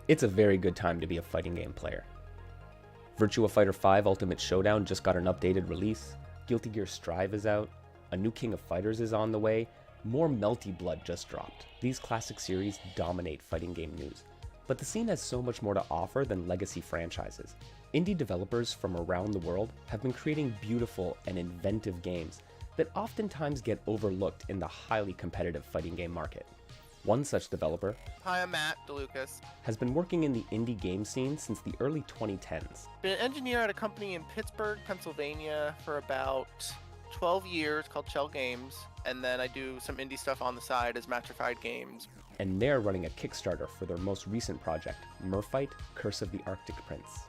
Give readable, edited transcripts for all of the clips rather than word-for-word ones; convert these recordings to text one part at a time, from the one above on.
It's a very good time to be a fighting game player. Virtua Fighter 5 Ultimate Showdown just got an updated release, Guilty Gear Strive is out, a new King of Fighters is on the way, more Melty Blood just dropped. These classic series dominate fighting game news, but the scene has so much more to offer than legacy franchises. Indie developers from around the world have been creating beautiful and inventive games that oftentimes get overlooked in the highly competitive fighting game market. One such developer, Hi, I'm Matt DeLucas. has been working in the indie game scene since the early 2010s. Been an engineer at a company in Pittsburgh, Pennsylvania for about 12 years called Shell Games, and then I do some indie stuff on the side as Merfight Games. And they're running a Kickstarter for their most recent project, Merfight, Curse of the Arctic Prince.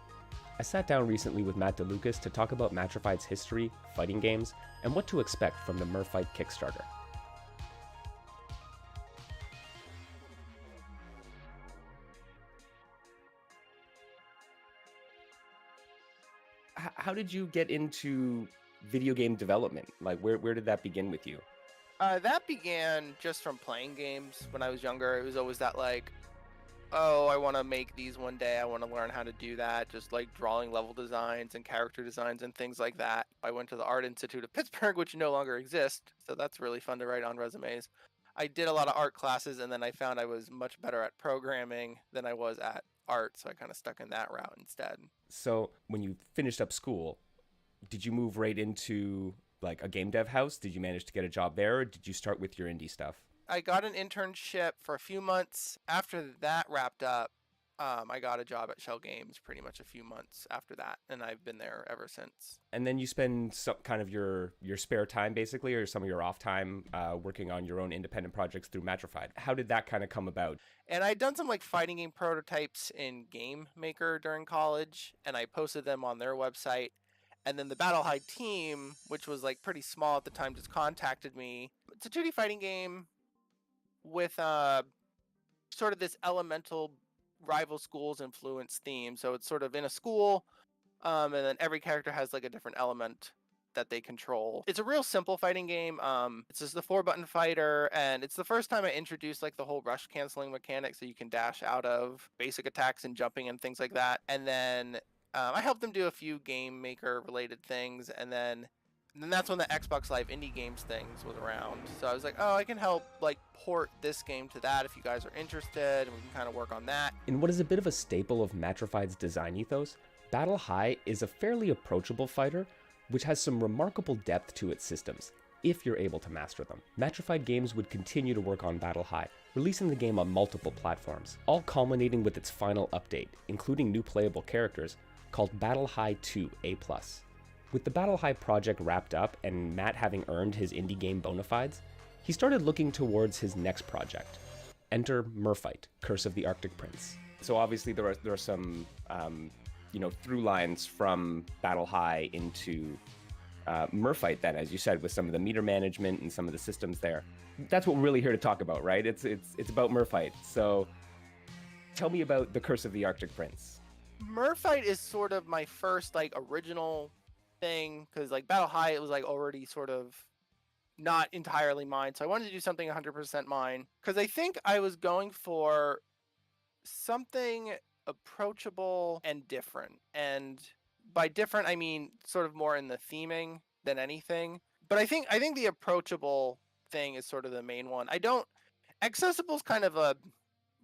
I sat down recently with Matt DeLucas to talk about Merfight's history, fighting games, and what to expect from the Merfight Kickstarter. How did you get into video game development? Like, where did that begin with you? That began just from playing games when I was younger. It was always that like, oh, I want to make these one day. I want to learn how to do that. Just like drawing level designs and character designs and things like that. I went to the Art Institute of Pittsburgh, which no longer exists. So that's really fun to write on resumes. I did a lot of art classes, and then I found I was much better at programming than I was at art. So I kind of stuck in that route instead. So when you finished up school, did you move right into like a game dev house? Did you manage to get a job there, or did you start with your indie stuff? I got an internship for a few months. After that wrapped up, I got a job at Shell Games pretty much a few months after that, and I've been there ever since. And then you spend some kind of your spare time, basically, or some of your off time working on your own independent projects through Merfight. How did that kind of come about? And I'd done some like fighting game prototypes in Game Maker during college, and I posted them on their website. And then the Battle High team, which was like pretty small at the time, just contacted me. It's a 2D fighting game with sort of this elemental rival schools influence theme. So it's sort of in a school, and then every character has like a different element that they control. It's a real simple fighting game. It's just the 4-button fighter, and it's the first time I introduced like the whole rush canceling mechanic, so you can dash out of basic attacks and jumping and things like that. And then I helped them do a few Game Maker related things, and then that's when the Xbox Live Indie Games things was around. So I was like, oh, I can help like port this game to that if you guys are interested, and we can kind of work on that. In what is a bit of a staple of Merfight's design ethos, Battle High is a fairly approachable fighter, which has some remarkable depth to its systems, if you're able to master them. Merfight Games would continue to work on Battle High, releasing the game on multiple platforms, all culminating with its final update, including new playable characters, called Battle High 2 A+. With the Battle High project wrapped up and Matt having earned his indie game bona fides, he started looking towards his next project. enter Merfight, Curse of the Arctic Prince. So obviously there are some through lines from Battle High into Merfight then, as you said, with some of the meter management and some of the systems there. That's what we're really here to talk about, right? It's about Merfight. So tell me about the Curse of the Arctic Prince. Merfight is sort of my first like original thing, because like Battle High, it was like already sort of not entirely mine, so I wanted to do something 100% mine, because I think I was going for something approachable and different. And by different, I mean sort of more in the theming than anything. But I think the approachable thing is sort of the main one. Accessible is kind of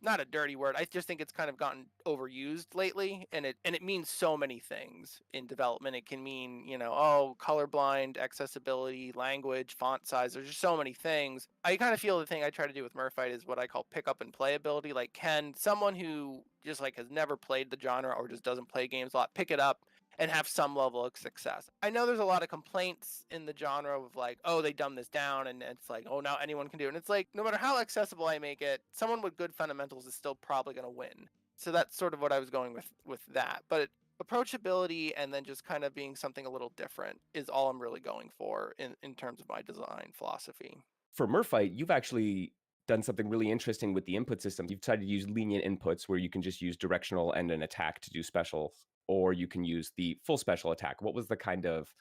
not a dirty word. I just think it's kind of gotten overused lately, and it means so many things in development. It can mean, colorblind, accessibility, language, font size. There's just so many things. I kind of feel the thing I try to do with Merfight is what I call pick up and play ability. Like, can someone who just like has never played the genre or just doesn't play games a lot pick it up and have some level of success? I know there's a lot of complaints in the genre of like, oh, they dumbed this down, and it's like, oh, now anyone can do it. And it's like, no matter how accessible I make it, someone with good fundamentals is still probably going to win. So that's sort of what I was going with that. But approachability and then just kind of being something a little different is all I'm really going for in terms of my design philosophy. For Merfight, you've actually done something really interesting with the input system. You've tried to use lenient inputs where you can just use directional and an attack to do specials, or you can use the full special attack. What was the kind of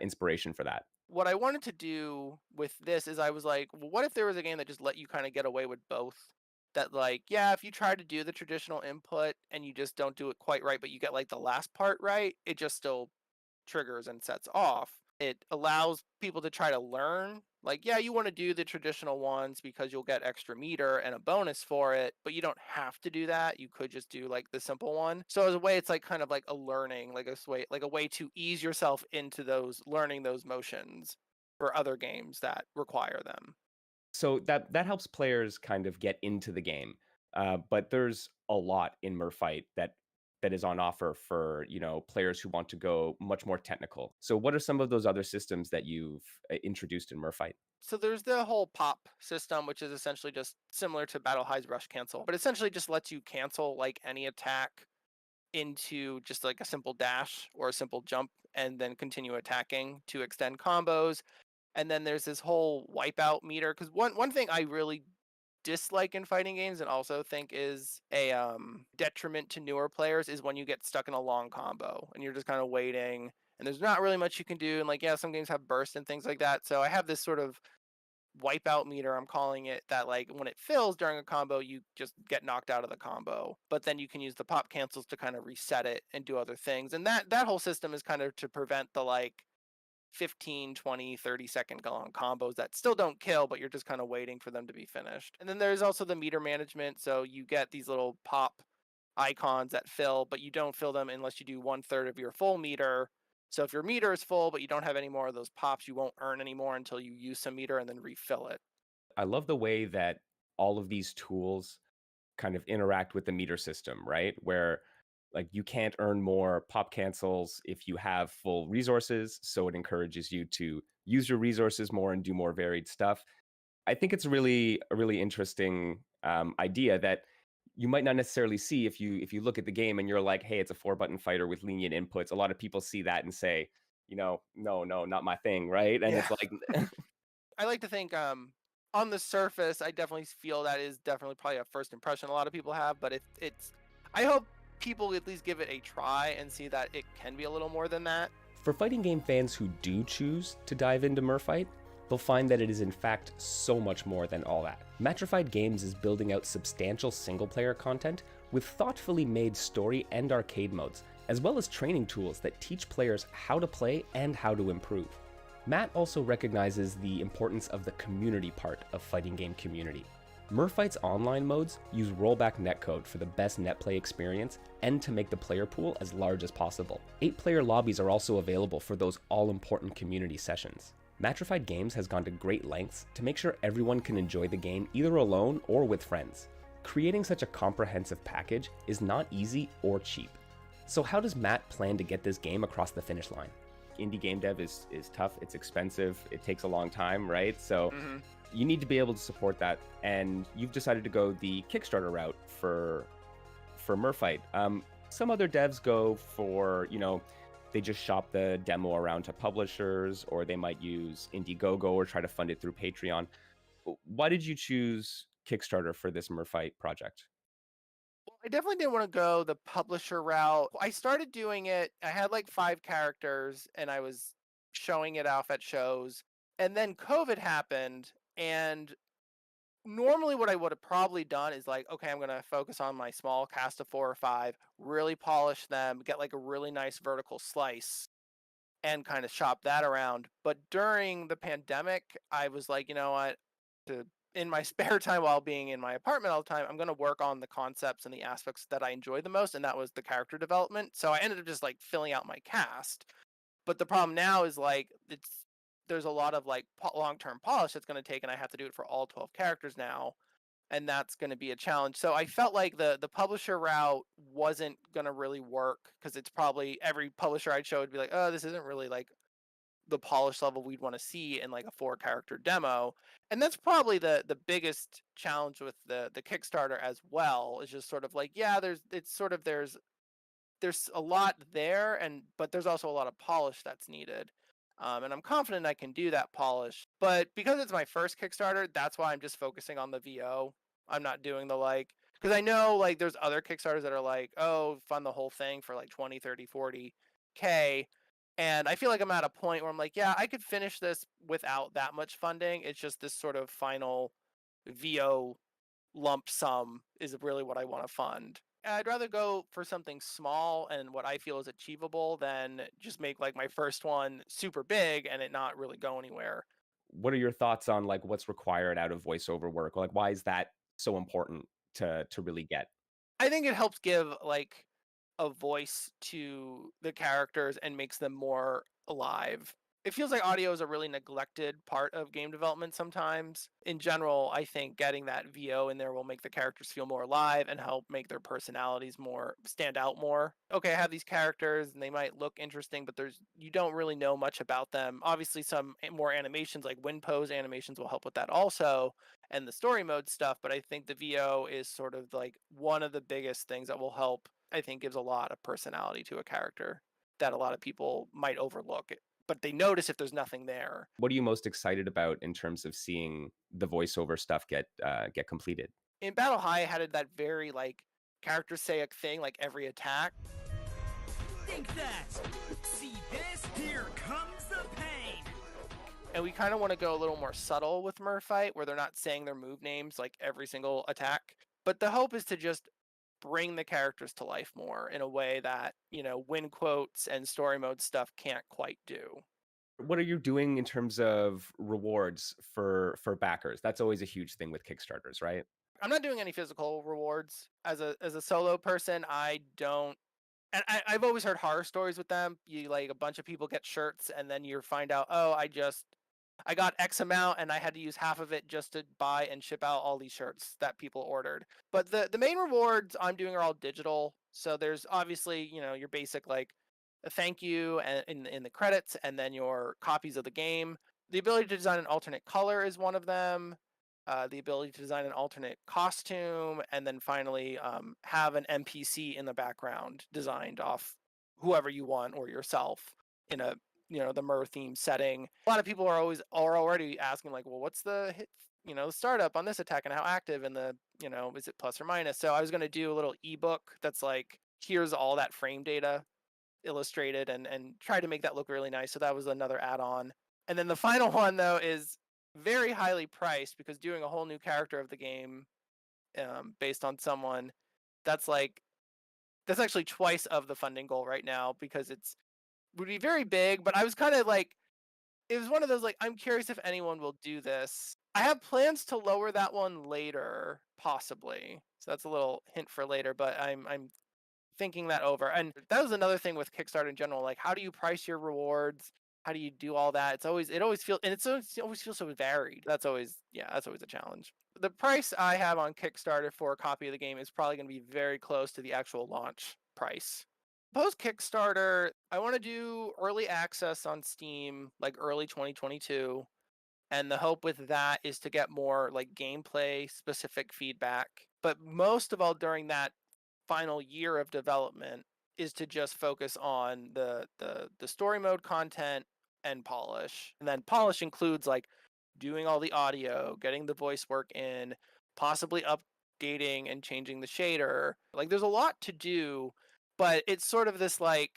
inspiration for that? What I wanted to do with this is I was like, well, what if there was a game that just let you kind of get away with both? That like, yeah, if you try to do the traditional input and you just don't do it quite right, but you get like the last part right, it just still triggers and sets off. It allows people to try to learn. Like, yeah, you want to do the traditional ones because you'll get extra meter and a bonus for it, but you don't have to do that. You could just do like the simple one. So as a way, it's like kind of like a learning, like a way to ease yourself into those learning those motions for other games that require them. So that helps players kind of get into the game. But there's a lot in Merfight that is on offer for players who want to go much more technical. So what are some of those other systems that you've introduced in Merfight? So there's the whole pop system, which is essentially just similar to Battle High's Rush Cancel, but essentially just lets you cancel like any attack into just like a simple dash or a simple jump and then continue attacking to extend combos. And then there's this whole wipeout meter, because one thing I really dislike in fighting games and also think is a detriment to newer players is when you get stuck in a long combo and you're just kind of waiting and there's not really much you can do. And like, yeah, some games have burst and things like that. So I have this sort of wipeout meter, I'm calling it, that like when it fills during a combo, you just get knocked out of the combo. But then you can use the pop cancels to kind of reset it and do other things. And that whole system is kind of to prevent the like 15, 20, 30-second long combos that still don't kill, but you're just kind of waiting for them to be finished. And then there's also the meter management. So you get these little pop icons that fill, but you don't fill them unless you do 1/3 of your full meter. So if your meter is full, but you don't have any more of those pops, you won't earn any more until you use some meter and then refill it. I love the way that all of these tools kind of interact with the meter system, right? Where like you can't earn more pop cancels if you have full resources, so it encourages you to use your resources more and do more varied stuff. I think it's a really interesting idea that you might not necessarily see if you look at the game and you're like, hey, it's a 4-button fighter with lenient inputs. A lot of people see that and say, no, not my thing, right? And Yeah. it's like I like to think on the surface, I definitely feel that is definitely probably a first impression a lot of people have, but it's I hope people at least give it a try and see that it can be a little more than that. For fighting game fans who do choose to dive into Merfight, they'll find that it is in fact so much more than all that. Matrified Games is building out substantial single-player content with thoughtfully made story and arcade modes, as well as training tools that teach players how to play and how to improve. Matt also recognizes the importance of the community part of fighting game community. Merfight's online modes use rollback netcode for the best netplay experience and to make the player pool as large as possible. 8-player lobbies are also available for those all-important community sessions. Matrified Games has gone to great lengths to make sure everyone can enjoy the game either alone or with friends. Creating such a comprehensive package is not easy or cheap. So how does Matt plan to get this game across the finish line? Indie game dev is tough, it's expensive, it takes a long time, right? So You need to be able to support that, and you've decided to go the Kickstarter route for Merfight. Some other devs go for, they just shop the demo around to publishers, or they might use Indiegogo or try to fund it through Patreon. Why did you choose Kickstarter for this Merfight project? I definitely didn't want to go the publisher route. I started doing it. I had like 5 characters and I was showing it off at shows. And then COVID happened. And normally, what I would have probably done is like, okay, I'm going to focus on my small cast of 4 or 5, really polish them, get like a really nice vertical slice and kind of shop that around. But during the pandemic, I was like, you know what? To in my spare time while being in my apartment all the time, I'm going to work on the concepts and the aspects that I enjoy the most, and that was the character development. So I ended up just like filling out my cast. But the problem now is like there's a lot of like long-term polish that's going to take, and I have to do it for all 12 characters now, and that's going to be a challenge. So I felt like the publisher route wasn't going to really work because it's probably every publisher I'd show would be like, oh, this isn't really like the polish level we'd want to see in like a 4 character demo. And that's probably the biggest challenge with the Kickstarter as well, is just sort of like, yeah, there's a lot there, and but there's also a lot of polish that's needed. And I'm confident I can do that polish, but because it's my first Kickstarter, that's why I'm just focusing on the VO. I'm not doing the like, because I know like there's other Kickstarters that are like, oh, fund the whole thing for like 20, 30, 40K. And I feel like I'm at a point where I'm like, yeah, I could finish this without that much funding. It's just this sort of final VO lump sum is really what I want to fund. I'd rather go for something small and what I feel is achievable than just make like my first one super big and it not really go anywhere. What are your thoughts on like what's required out of voiceover work? Like, why is that so important to really get? I think it helps give like a voice to the characters and makes them more alive. It feels like audio is a really neglected part of game development sometimes. In general, I think getting that VO in there will make the characters feel more alive and help make their personalities more stand out more. Okay, I have these characters and they might look interesting, but there's you don't really know much about them. Obviously, some more animations like wind pose animations will help with that also, and the story mode stuff, but I think the VO is sort of like one of the biggest things that will help. I think gives a lot of personality to a character that a lot of people might overlook, but they notice if there's nothing there. What are you most excited about in terms of seeing the voiceover stuff get completed? In Battle High, I had that very like characters say a thing like every attack. Think that! See this? Here comes the pain! And we kind of want to go a little more subtle with Merfight, where they're not saying their move names like every single attack. But the hope is to just bring the characters to life more in a way that, win quotes and story mode stuff can't quite do. What are you doing in terms of rewards for backers? That's always a huge thing with Kickstarters, right? I'm not doing any physical rewards as a solo person. I don't, and I've always heard horror stories with them. You like a bunch of people get shirts, and then you find out, oh, I got X amount, and I had to use half of it just to buy and ship out all these shirts that people ordered. But the main rewards I'm doing are all digital. So there's obviously your basic like a thank you and in the credits, and then your copies of the game. The ability to design an alternate color is one of them. The ability to design an alternate costume, and then finally have an NPC in the background designed off whoever you want or yourself in a the Mer theme setting. A lot of people are already asking like, well, what's the hit, startup on this attack and how active, and the is it plus or minus? So I was going to do a little ebook that's like, here's all that frame data illustrated, and try to make that look really nice. So that was another add-on. And then the final one though is very highly priced, because doing a whole new character of the game based on someone that's like that's actually twice of the funding goal right now, because it's would be very big. But I was kind of like, it was one of those like, I'm curious if anyone will do this. I have plans to lower that one later, possibly. So that's a little hint for later, but I'm thinking that over. And that was another thing with Kickstarter in general. Like, how do you price your rewards? How do you do all that? It always feels, and it always feels so varied. That's always a challenge. The price I have on Kickstarter for a copy of the game is probably going to be very close to the actual launch price. Post Kickstarter, I want to do early access on Steam, like early 2022. And the hope with that is to get more like gameplay specific feedback. But most of all, during that final year of development is to just focus on the story mode content and polish. And then polish includes like doing all the audio, getting the voice work in, possibly updating and changing the shader. Like there's a lot to do, but it's sort of this like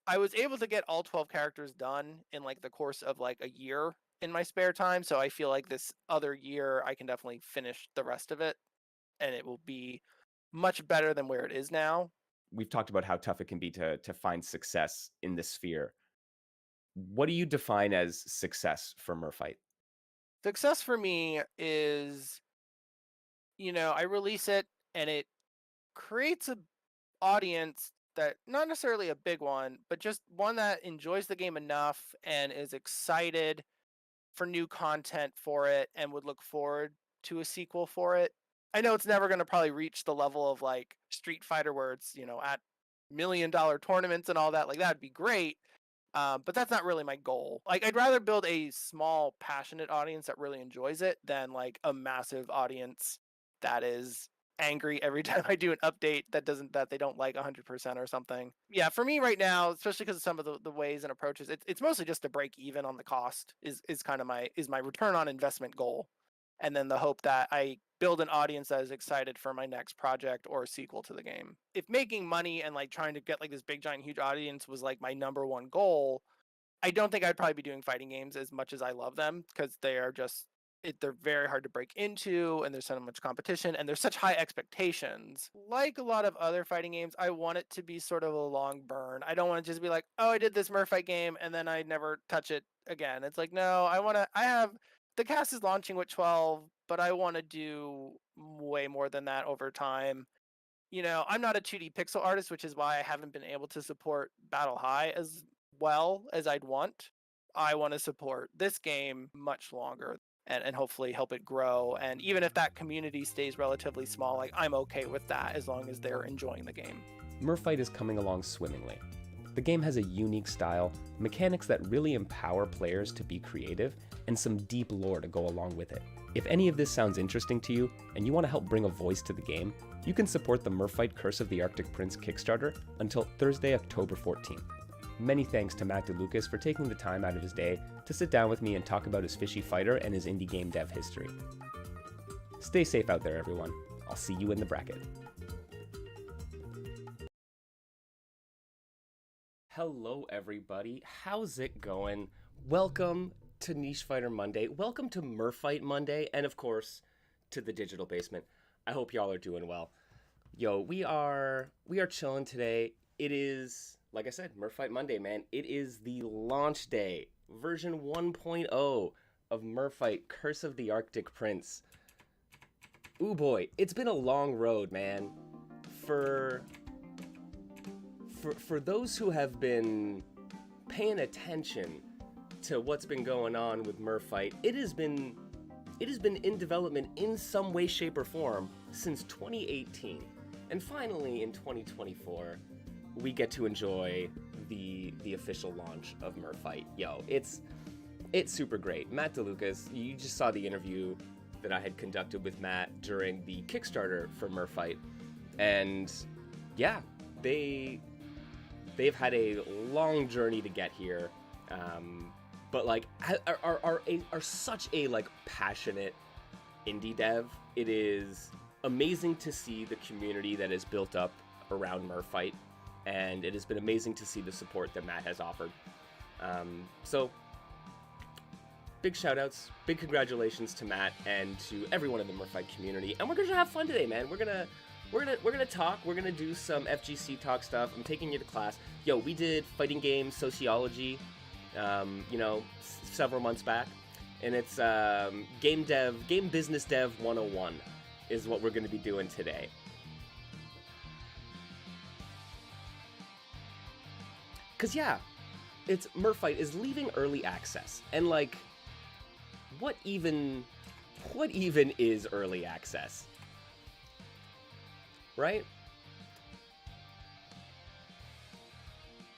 I was able to get all 12 characters done in like the course of like a year in my spare time, so I feel like this other year I can definitely finish the rest of it and it will be much better than where it is now. We've talked about how tough it can be to find success in this sphere. What do you define as success for Merfight? Success for me is, I release it and it creates a audience that not necessarily a big one, but just one that enjoys the game enough and is excited for new content for it and would look forward to a sequel for it. I know it's never going to probably reach the level of like Street Fighter where it's, at $1 million tournaments and all that. Like that'd be great. But that's not really my goal. Like I'd rather build a small, passionate audience that really enjoys it than like a massive audience that is angry every time I do an update that they don't like 100% or something. Yeah, for me right now, especially because of some of the ways and approaches, it's mostly just to break even on the cost is kind of my return on investment goal, and then the hope that I build an audience that is excited for my next project or sequel to the game. If making money and like trying to get like this big giant huge audience was like my number one goal, I don't think I'd probably be doing fighting games as much as I love them because they are just they're very hard to break into and there's so much competition and there's such high expectations. Like a lot of other fighting games, I want it to be sort of a long burn. I don't want to just be like, oh, I did this Merfight game and then I never touch it again. It's like, no, I have the cast is launching with 12, but I want to do way more than that over time. I'm not a 2D pixel artist, which is why I haven't been able to support Battle High as well as I'd want. I want to support this game much longer and hopefully help it grow. And even if that community stays relatively small, like I'm okay with that as long as they're enjoying the game. Merfight is coming along swimmingly. The game has a unique style, mechanics that really empower players to be creative, and some deep lore to go along with it. If any of this sounds interesting to you, and you want to help bring a voice to the game, you can support the Merfight Curse of the Arctic Prince Kickstarter until Thursday, October 14th. Many thanks to Matt DeLucas for taking the time out of his day to sit down with me and talk about his fishy fighter and his indie game dev history. Stay safe out there, everyone. I'll see you in the bracket. Hello, everybody. How's it going? Welcome to Niche Fighter Monday. Welcome to Merfight Monday, and of course, to the Digital Basement. I hope y'all are doing well. Yo, we are chilling today. It is, like I said, Merfight Monday, man. It is the launch day, version 1.0 of Merfight Curse of the Arctic Prince. Ooh boy, it's been a long road, man. For those who have been paying attention to what's been going on with Merfight, it has been in development in some way, shape, or form since 2018. And finally, in 2024, we get to enjoy the official launch of Merfight. Yo, it's super great. Matt DeLucas, you just saw the interview that I had conducted with Matt during the Kickstarter for Merfight. And yeah, they've had a long journey to get here. But like are such a like passionate indie dev. It is amazing to see the community that is built up around Merfight, and it has been amazing to see the support that Matt has offered. So big shout outs, big congratulations to Matt and to everyone in the Merfight community. And we're gonna have fun today, man. We're gonna talk. We're gonna do some FGC talk stuff. I'm taking you to class. Yo, we did fighting game sociology, several months back, and it's game business dev 101 is what we're gonna be doing today. Cause yeah, it's Merfight is leaving early access, and like, what even is early access? Right?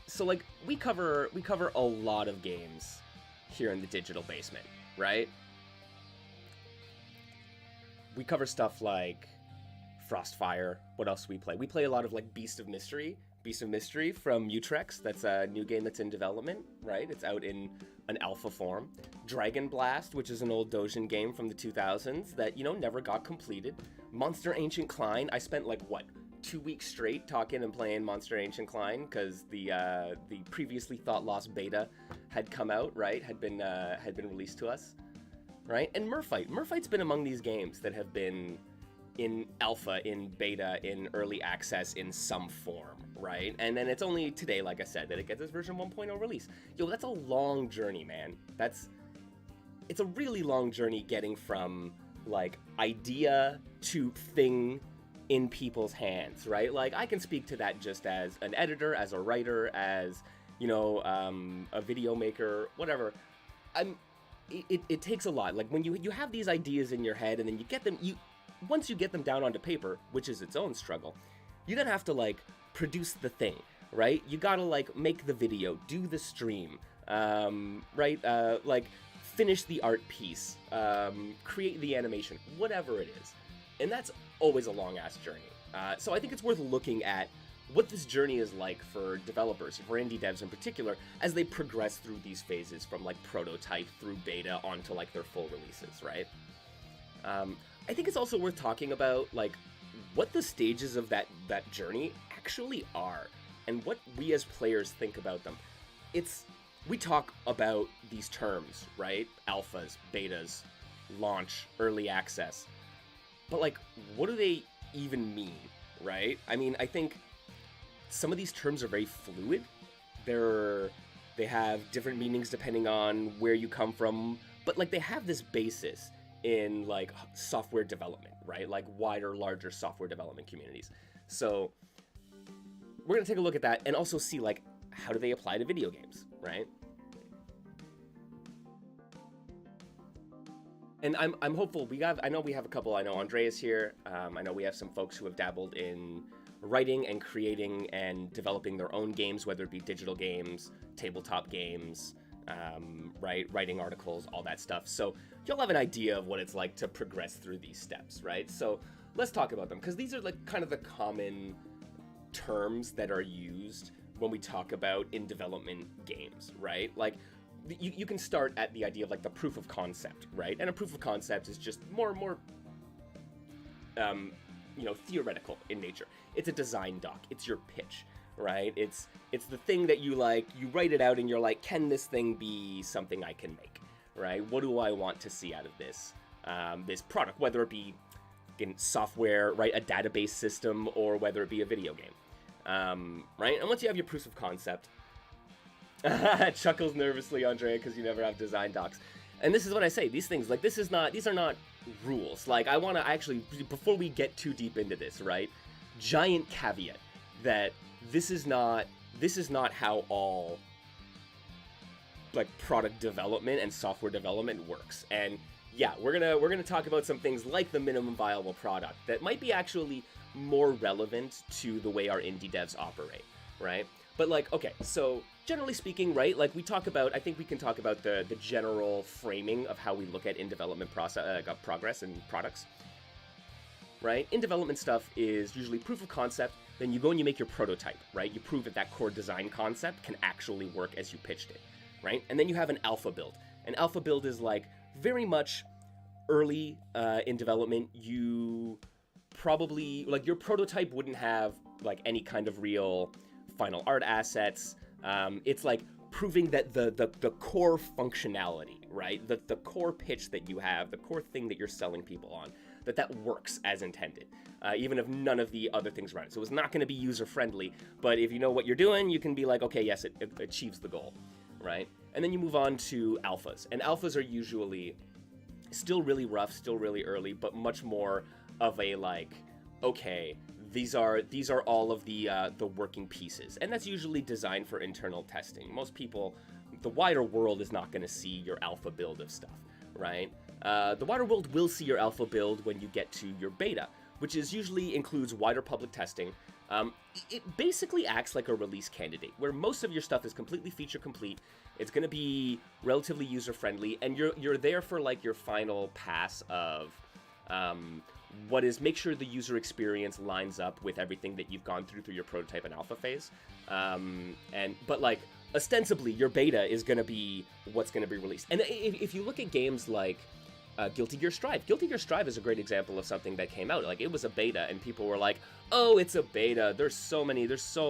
So like we cover a lot of games here in the Digital Basement, right? we cover stuff like Frostfire. What else do we play? We play a lot of like Beast of Mystery from Utrex. That's a new game that's in development, right? It's out in an alpha form. Dragon Blast, which is an old Dojin game from the 2000s that, you know, never got completed. Monster Ancient Klein. I spent like, what, 2 weeks straight talking and playing Monster Ancient Klein because the previously thought lost beta had come out, right? Had been released to us, right? And Merfight. Merfight's been among these games that have been in alpha, in beta, in early access in some form, right? And then it's only today, like I said, that it gets this version 1.0 release. Yo, that's a long journey, man. It's a really long journey getting from like idea to thing in people's hands, right? Like I can speak to that just as an editor, as a writer, as, you know, a video maker, whatever. It takes a lot. Like when you have these ideas in your head and then you get them, once you get them down onto paper, which is its own struggle, you then have to like produce the thing, right? You gotta like make the video, do the stream, right? Like finish the art piece, create the animation, whatever it is. And that's always a long ass journey. So I think it's worth looking at what this journey is like for developers, for indie devs in particular, as they progress through these phases from like prototype through beta onto like their full releases, right? I think it's also worth talking about like what the stages of that journey actually are and what we as players think about them. We talk about these terms, right? Alphas, betas, launch, early access. But like, what do they even mean, right? I mean, I think some of these terms are very fluid. They have different meanings depending on where you come from, but like they have this basis in like software development, right? Like wider, larger software development communities. So we're gonna take a look at that and also see like how do they apply to video games, right? And I'm hopeful. I know we have a couple. I know Andrea's here. I know we have some folks who have dabbled in writing and creating and developing their own games, whether it be digital games, tabletop games, right? Writing articles, all that stuff. So you'll have an idea of what it's like to progress through these steps, right? So let's talk about them, because these are like kind of the common terms that are used when we talk about in development games, right? Like you can start at the idea of like the proof of concept, right? And a proof of concept is just more you know, theoretical in nature. It's a design doc. It's your pitch, right? It's the thing that you like, you write it out and you're like, can this thing be something I can make, right? What do I want to see out of this this product, whether it be in software, right, a database system, or whether it be a video game, right? And once you have your proofs of concept, chuckles nervously, Andrea, because you never have design docs. And this is what I say, these things, like, these are not rules. Like, I want to actually, before we get too deep into this, right, giant caveat that this is not how all, like, product development and software development works. And yeah, we're gonna talk about some things like the minimum viable product that might be actually more relevant to the way our indie devs operate, right? But like, okay, so generally speaking, right, like we talk about, I think we can talk about the general framing of how we look at in development progress and products, right? In development stuff is usually proof of concept, then you go and you make your prototype, right? You prove that that core design concept can actually work as you pitched it, right? And then you have an alpha build. An alpha build is like very much early in development. You probably, like, your prototype wouldn't have like any kind of real final art assets. It's like proving that the core functionality, right? The core pitch that you have, the core thing that you're selling people on, that works as intended, even if none of the other things run it. So it's not going to be user-friendly, but if you know what you're doing, you can be like, okay, yes, it achieves the goal, right? And then you move on to alphas. And alphas are usually still really rough, still really early, but much more of a like, okay, these are all of the working pieces, and that's usually designed for internal testing. Most people, the wider world is not going to see your alpha build of stuff, right? The wider world will see your alpha build when you get to your beta, which is usually includes wider public testing. It basically acts like a release candidate, where most of your stuff is completely feature complete. It's going to be relatively user friendly, and you're there for like your final pass of What is make sure the user experience lines up with everything that you've gone through your prototype and alpha phase. But like ostensibly your beta is going to be what's going to be released. And if you look at games like Guilty Gear Strive. Guilty Gear Strive is a great example of something that came out. Like, it was a beta, and people were like, oh, it's a beta. There's so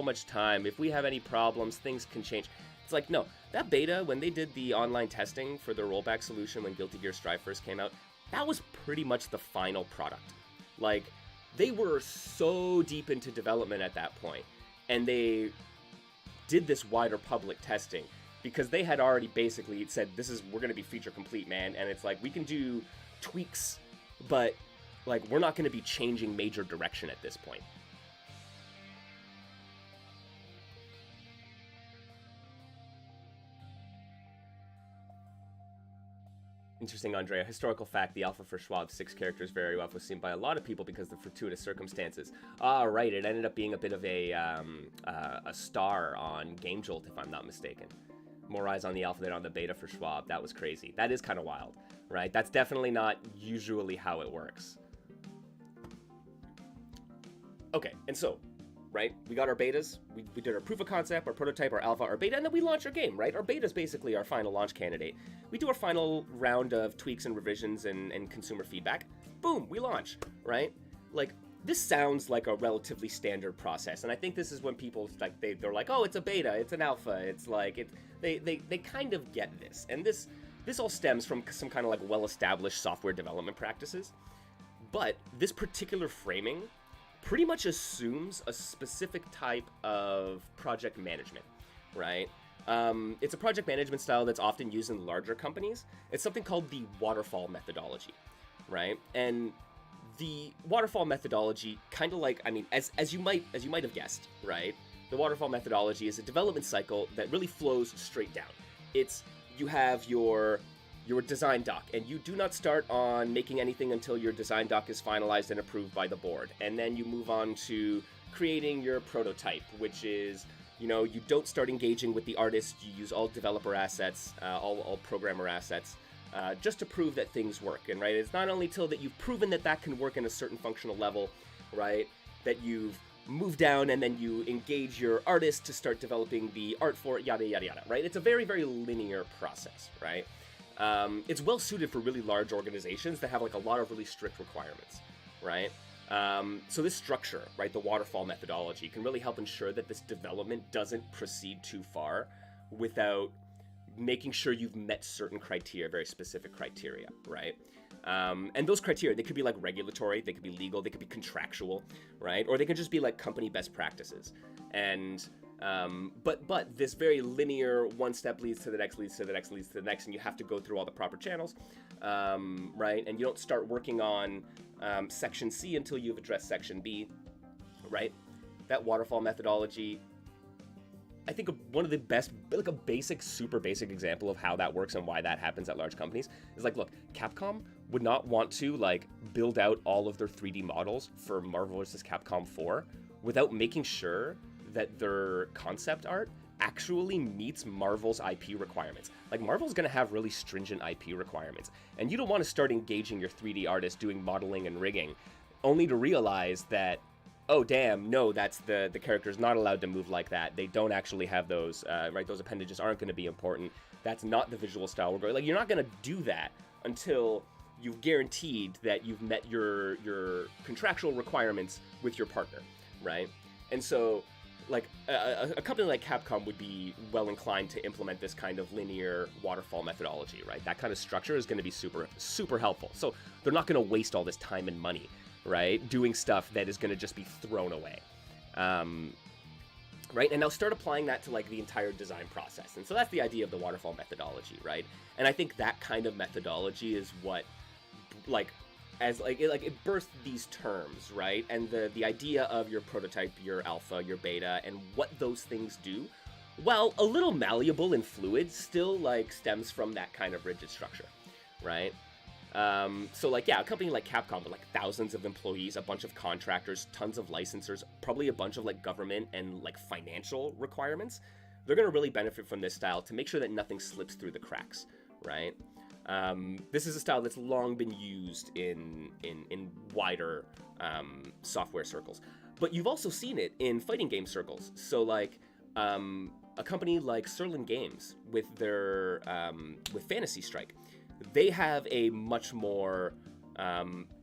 much time. If we have any problems, things can change. It's like, no. That beta, when they did the online testing for the rollback solution when Guilty Gear Strive first came out, that was pretty much the final product. Like, they were so deep into development at that point, and they did this wider public testing, because they had already basically said, we're going to be feature complete, man. And it's like, we can do tweaks, but like, we're not going to be changing major direction at this point. Interesting, Andrea. Historical fact, the alpha for Schwab's 6 characters very well was seen by a lot of people because of the fortuitous circumstances. Ah, right, it ended up being a bit of a star on Game Jolt, if I'm not mistaken. More eyes on the alpha than on the beta for Schwab. That was crazy. That is kind of wild, right? That's definitely not usually how it works. Okay, and so, right, we got our betas, we did our proof of concept, our prototype, our alpha, our beta, and then we launch our game, right? Our beta is basically our final launch candidate. We do our final round of tweaks and revisions and consumer feedback. Boom, we launch, right? Like, this sounds like a relatively standard process, and I think this is when people, like, they're like, oh, it's a beta, it's an alpha, it's like, they kind of get this. And this all stems from some kind of like well-established software development practices. But this particular framing pretty much assumes a specific type of project management, right? It's a project management style that's often used in larger companies. It's something called the waterfall methodology, right? And the waterfall methodology, kind of like, I mean, as you might have guessed, right? The waterfall methodology is a development cycle that really flows straight down. You have your design doc, and you do not start on making anything until your design doc is finalized and approved by the board. And then you move on to creating your prototype, which is, you know, you don't start engaging with the artist. You use all developer assets, all programmer assets, just to prove that things work. And right, it's not only till that you've proven that can work in a certain functional level, right, that you've moved down and then you engage your artist to start developing the art for it, yada, yada, yada, right? It's a very, very linear process, right? It's well suited for really large organizations that have like a lot of really strict requirements, right? So this structure, right, the waterfall methodology, can really help ensure that this development doesn't proceed too far without making sure you've met certain criteria, very specific criteria, right? And those criteria, they could be like regulatory, they could be legal, they could be contractual, right? Or they can just be like company best practices. And but this very linear, one step leads to the next, leads to the next, leads to the next, and you have to go through all the proper channels, right? And you don't start working on section C until you've addressed section B, right? That waterfall methodology, I think one of the best, like a basic, super basic example of how that works and why that happens at large companies is like, look, Capcom would not want to like build out all of their 3D models for Marvel vs. Capcom 4 without making sure that their concept art actually meets Marvel's IP requirements. Like, Marvel's gonna have really stringent IP requirements, and you don't want to start engaging your 3D artist doing modeling and rigging, only to realize that, oh damn, no, that's the character's not allowed to move like that. They don't actually have those, right? Those appendages aren't gonna be important. That's not the visual style we're going. Like, you're not gonna do that until you've guaranteed that you've met your contractual requirements with your partner, right? And so, like, a company like Capcom would be well inclined to implement this kind of linear waterfall methodology, right? That kind of structure is going to be super, super helpful. So they're not going to waste all this time and money, right, doing stuff that is going to just be thrown away, right? And now start applying that to, like, the entire design process. And so that's the idea of the waterfall methodology, right? And I think that kind of methodology is what, like, as it birthed these terms, right? And the idea of your prototype, your alpha, your beta, and what those things do, while a little malleable and fluid, still like stems from that kind of rigid structure, right? So like, yeah, a company like Capcom with like thousands of employees, a bunch of contractors, tons of licensors, probably a bunch of like government and like financial requirements, they're gonna really benefit from this style to make sure that nothing slips through the cracks, right? This is a style that's long been used in wider software circles. But you've also seen it in fighting game circles. So like a company like Serlin Games with their with Fantasy Strike, they have a much more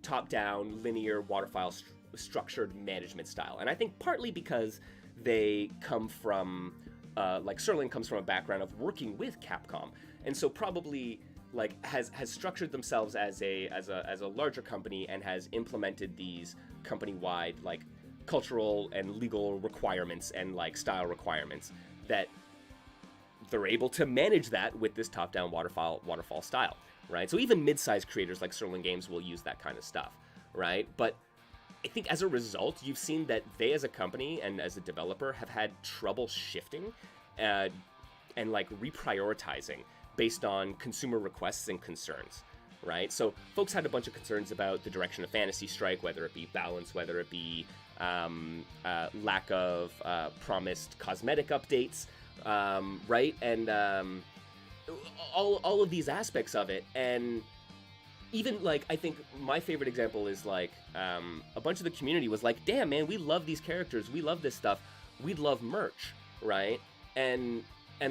top-down, linear, waterfall structured management style. And I think partly because they come from, like Serlin comes from a background of working with Capcom, and so probably like has structured themselves as a larger company and has implemented these company-wide like cultural and legal requirements and like style requirements that they're able to manage that with this top-down waterfall style, right? So even mid-sized creators like Serlin Games will use that kind of stuff, right? But I think as a result, you've seen that they as a company and as a developer have had trouble shifting and like reprioritizing based on consumer requests and concerns, right? So folks had a bunch of concerns about the direction of Fantasy Strike, whether it be balance, whether it be lack of promised cosmetic updates, right? And all of these aspects of it. And even like, I think my favorite example is like a bunch of the community was like, damn man, we love these characters, we love this stuff, we'd love merch, right? And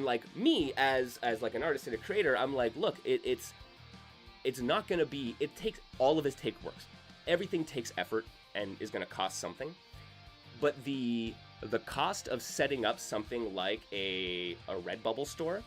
like me as like an artist and a creator, I'm like, look, it's not gonna be, it takes, all of this take works, everything takes effort and is gonna cost something, but the cost of setting up something like a Redbubble store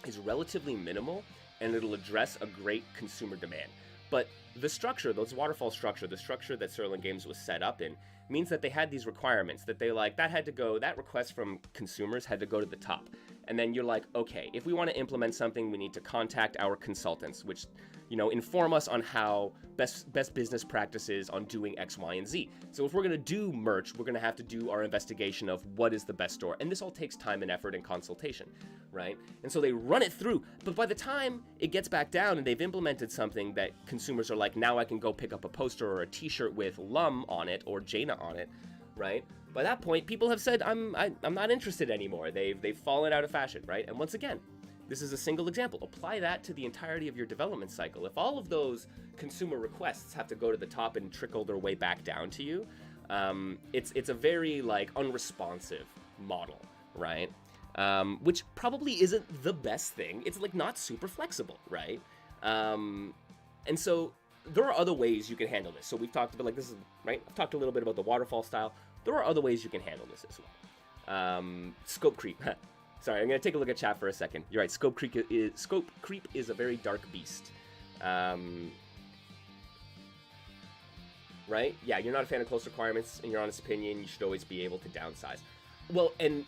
is relatively minimal, and it'll address a great consumer demand. But the structure, those waterfall structure, the structure that Serlin Games was set up in, means that they had these requirements that they like, that had to go, that request from consumers had to go to the top. And then you're like, okay, if we want to implement something, we need to contact our consultants, which, you know, inform us on how best business practices on doing X, Y, and Z. So if we're going to do merch, we're going to have to do our investigation of what is the best store. And this all takes time and effort and consultation, right? And so they run it through. But by the time it gets back down and they've implemented something that consumers are like, now I can go pick up a poster or a t-shirt with Lum on it or Jaina on it, right? By that point, people have said, I'm not interested anymore. They've fallen out of fashion, right? And once again, this is a single example. Apply that to the entirety of your development cycle. If all of those consumer requests have to go to the top and trickle their way back down to you, it's a very like unresponsive model, right? Which probably isn't the best thing. It's like not super flexible, right? And so there are other ways you can handle this. So we've talked about like this is right. I've talked a little bit about the waterfall style. There are other ways you can handle this as well. Scope creep. Sorry, I'm gonna take a look at chat for a second. You're right. Scope creep is a very dark beast. Right? Yeah, you're not a fan of close requirements. In your honest opinion, you should always be able to downsize. Well, and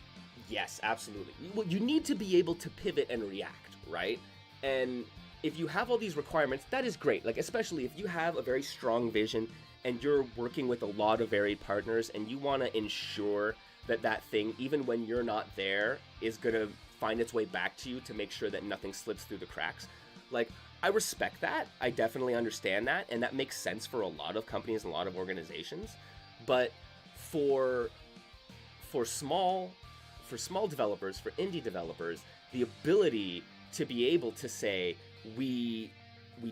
yes, absolutely. Well, you need to be able to pivot and react, right? And if you have all these requirements, that is great. Like, especially if you have a very strong vision and you're working with a lot of varied partners and you want to ensure that that thing, even when you're not there, is going to find its way back to you to make sure that nothing slips through the cracks. Like, I respect that. I definitely understand that. And that makes sense for a lot of companies and a lot of organizations. But for small developers, for indie developers, the ability to be able to say, we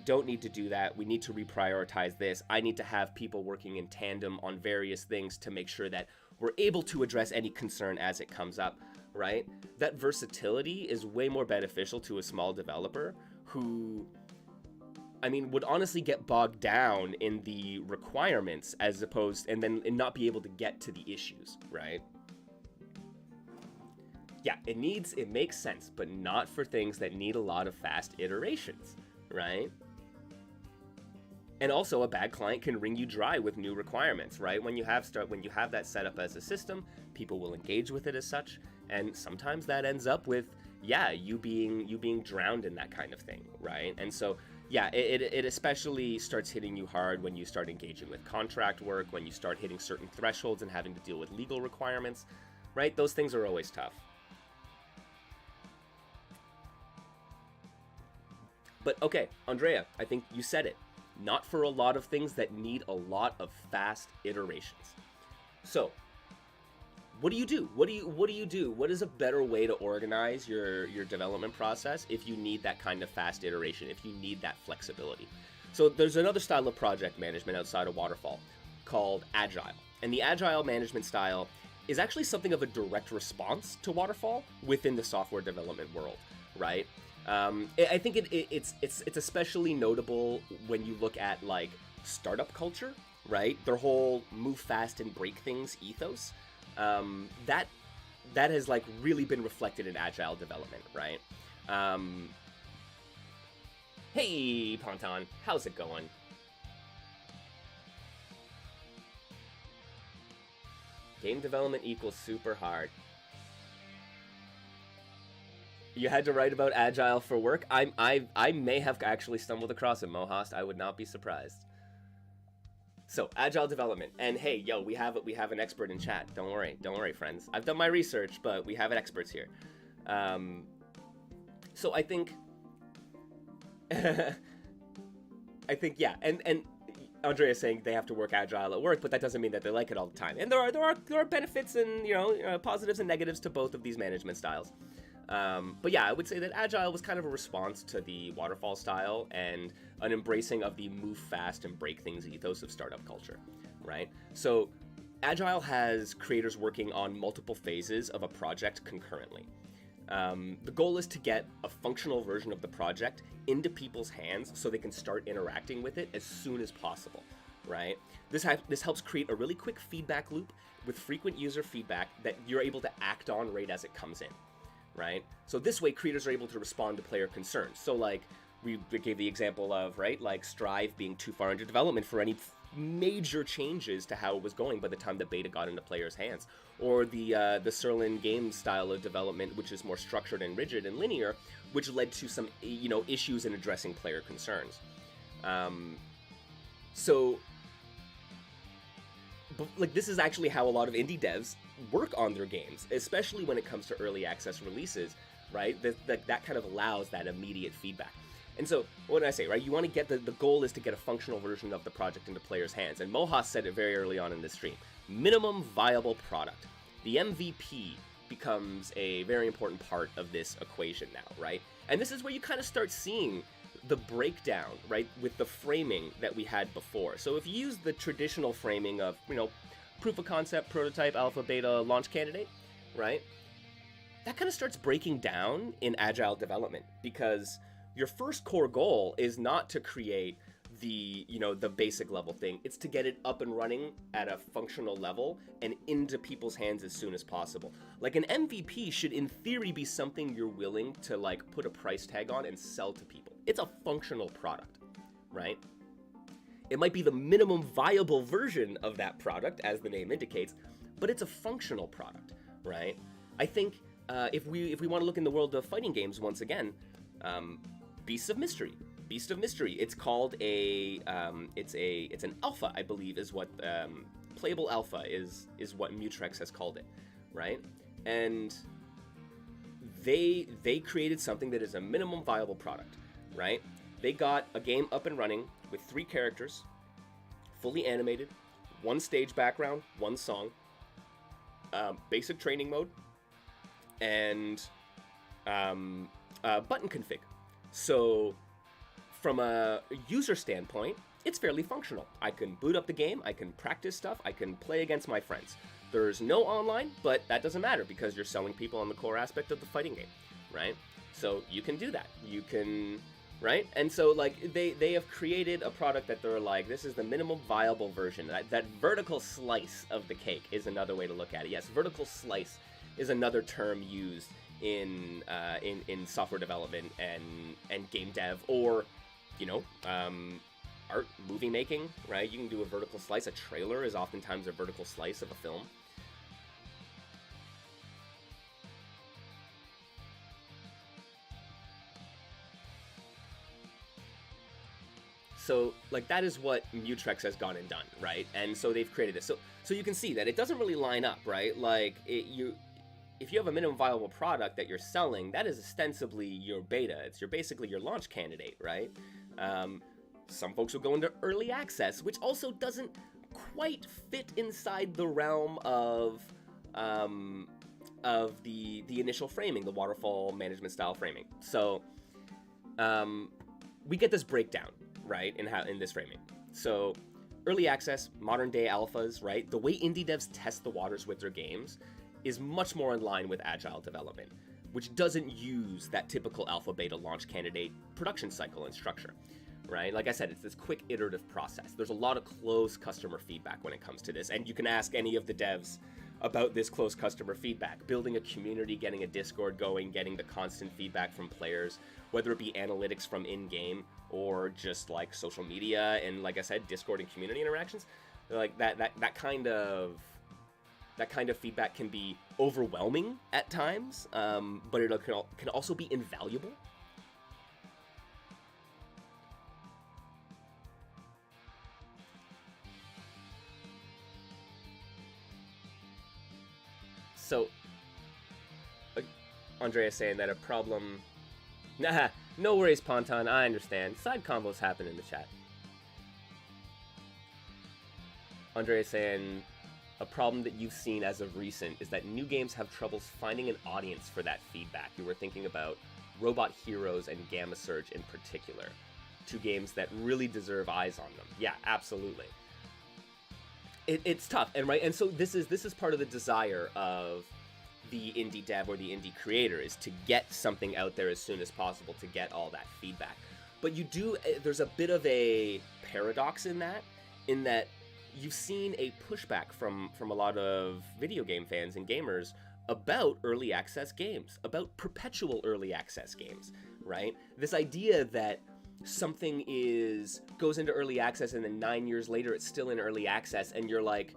don't need to do that. We need to reprioritize this. I need to have people working in tandem on various things to make sure that we're able to address any concern as it comes up, right? That versatility is way more beneficial to a small developer who, I mean, would honestly get bogged down in the requirements as opposed, and not be able to get to the issues, right? Yeah, it makes sense, but not for things that need a lot of fast iterations, right? And also, a bad client can wring you dry with new requirements, right? When you have that set up as a system, people will engage with it as such, and sometimes that ends up with, yeah, you being drowned in that kind of thing, right? And so, yeah, it especially starts hitting you hard when you start engaging with contract work, when you start hitting certain thresholds and having to deal with legal requirements, right? Those things are always tough. But okay, Andrea, I think you said it. Not for a lot of things that need a lot of fast iterations. So, what do you do? What do you do? What is a better way to organize your development process if you need that kind of fast iteration, if you need that flexibility? So there's another style of project management outside of Waterfall called Agile. And the Agile management style is actually something of a direct response to Waterfall within the software development world, right? I think it's especially notable when you look at like startup culture, right? Their whole move fast and break things ethos. That has like really been reflected in Agile development, right? Hey, Ponton, how's it going? Game development equals super hard. You had to write about Agile for work? I may have actually stumbled across it, Mohast. I would not be surprised. So, Agile development. And hey, yo, we have an expert in chat. Don't worry, friends. I've done my research, but we have experts here. So I think... yeah, and Andrea's saying they have to work Agile at work, but that doesn't mean that they like it all the time. And there are benefits and, positives and negatives to both of these management styles. But yeah, I would say that Agile was kind of a response to the Waterfall style and an embracing of the move fast and break things ethos of startup culture, right? So Agile has creators working on multiple phases of a project concurrently. The goal is to get a functional version of the project into people's hands so they can start interacting with it as soon as possible, right? This helps create a really quick feedback loop with frequent user feedback that you're able to act on right as it comes in, right? So this way, creators are able to respond to player concerns. So like we gave the example of, right, like Strive being too far into development for any major changes to how it was going by the time the beta got into players' hands, or the Serlin game style of development, which is more structured and rigid and linear, which led to some issues in addressing player concerns. But this is actually how a lot of indie devs work on their games, especially when it comes to early access releases, right? That kind of allows that immediate feedback. And so, what did I say, right? You want to get the goal is to get a functional version of the project into players' hands. And Mohas said it very early on in this stream. Minimum viable product. The MVP becomes a very important part of this equation now, right? And this is where you kind of start seeing the breakdown, right, with the framing that we had before. So if you use the traditional framing of, proof of concept, prototype, alpha, beta, launch candidate, right? That kind of starts breaking down in agile development, because your first core goal is not to create the basic level thing. It's to get it up and running at a functional level and into people's hands as soon as possible. Like an MVP should in theory be something you're willing to like put a price tag on and sell to people. It's a functional product, right? It might be the minimum viable version of that product, as the name indicates, but it's a functional product, right? I think if we want to look in the world of fighting games once again, Beast of Mystery. It's called it's an alpha, I believe, is what playable alpha is what Mutrex has called it, right? And they created something that is a minimum viable product, right? They got a game up and running with 3 characters, fully animated, 1 stage background, 1 song, basic training mode, and button config. So from a user standpoint, it's fairly functional. I can boot up the game, I can practice stuff, I can play against my friends. There's no online, but that doesn't matter because you're selling people on the core aspect of the fighting game, right? So you can do that. You can, right? And so like they have created a product that they're like, this is the minimum viable version. That vertical slice of the cake is another way to look at it. Yes, vertical slice is another term used in software development and game dev, or art, movie making, right? You can do a vertical slice. A trailer is oftentimes a vertical slice of a film. So, like, that is what Mutrex has gone and done, right? And so they've created this. So you can see that it doesn't really line up, right? Like, if you have a minimum viable product that you're selling, that is ostensibly your beta. It's basically your launch candidate, right? Some folks will go into early access, which also doesn't quite fit inside the realm of of the initial framing, the waterfall management style framing. So we get this breakdown, right, in this framing. So early access, modern day alphas, right? The way indie devs test the waters with their games is much more in line with agile development, which doesn't use that typical alpha beta launch candidate production cycle and structure, right? Like I said, it's this quick iterative process. There's a lot of close customer feedback when it comes to this, and you can ask any of the devs about this close customer feedback, building a community, getting a Discord going, getting the constant feedback from players, whether it be analytics from in-game or just like social media and, like I said, Discord and community interactions. Like that kind of feedback can be overwhelming at times, but it can also be invaluable. So, Andrea saying that a problem... Nah, no worries, Ponton, I understand. Side combos happen in the chat. Andrea saying a problem that you've seen as of recent is that new games have troubles finding an audience for that feedback. You were thinking about Robot Heroes and Gamma Surge in particular. Two games that really deserve eyes on them. Yeah, absolutely. It's tough, and so this is part of the desire of the indie dev or the indie creator, is to get something out there as soon as possible to get all that feedback. But there's a bit of a paradox in that you've seen a pushback from a lot of video game fans and gamers about early access games, about perpetual early access games, right? This idea that something goes into early access and then 9 years later it's still in early access and you're like,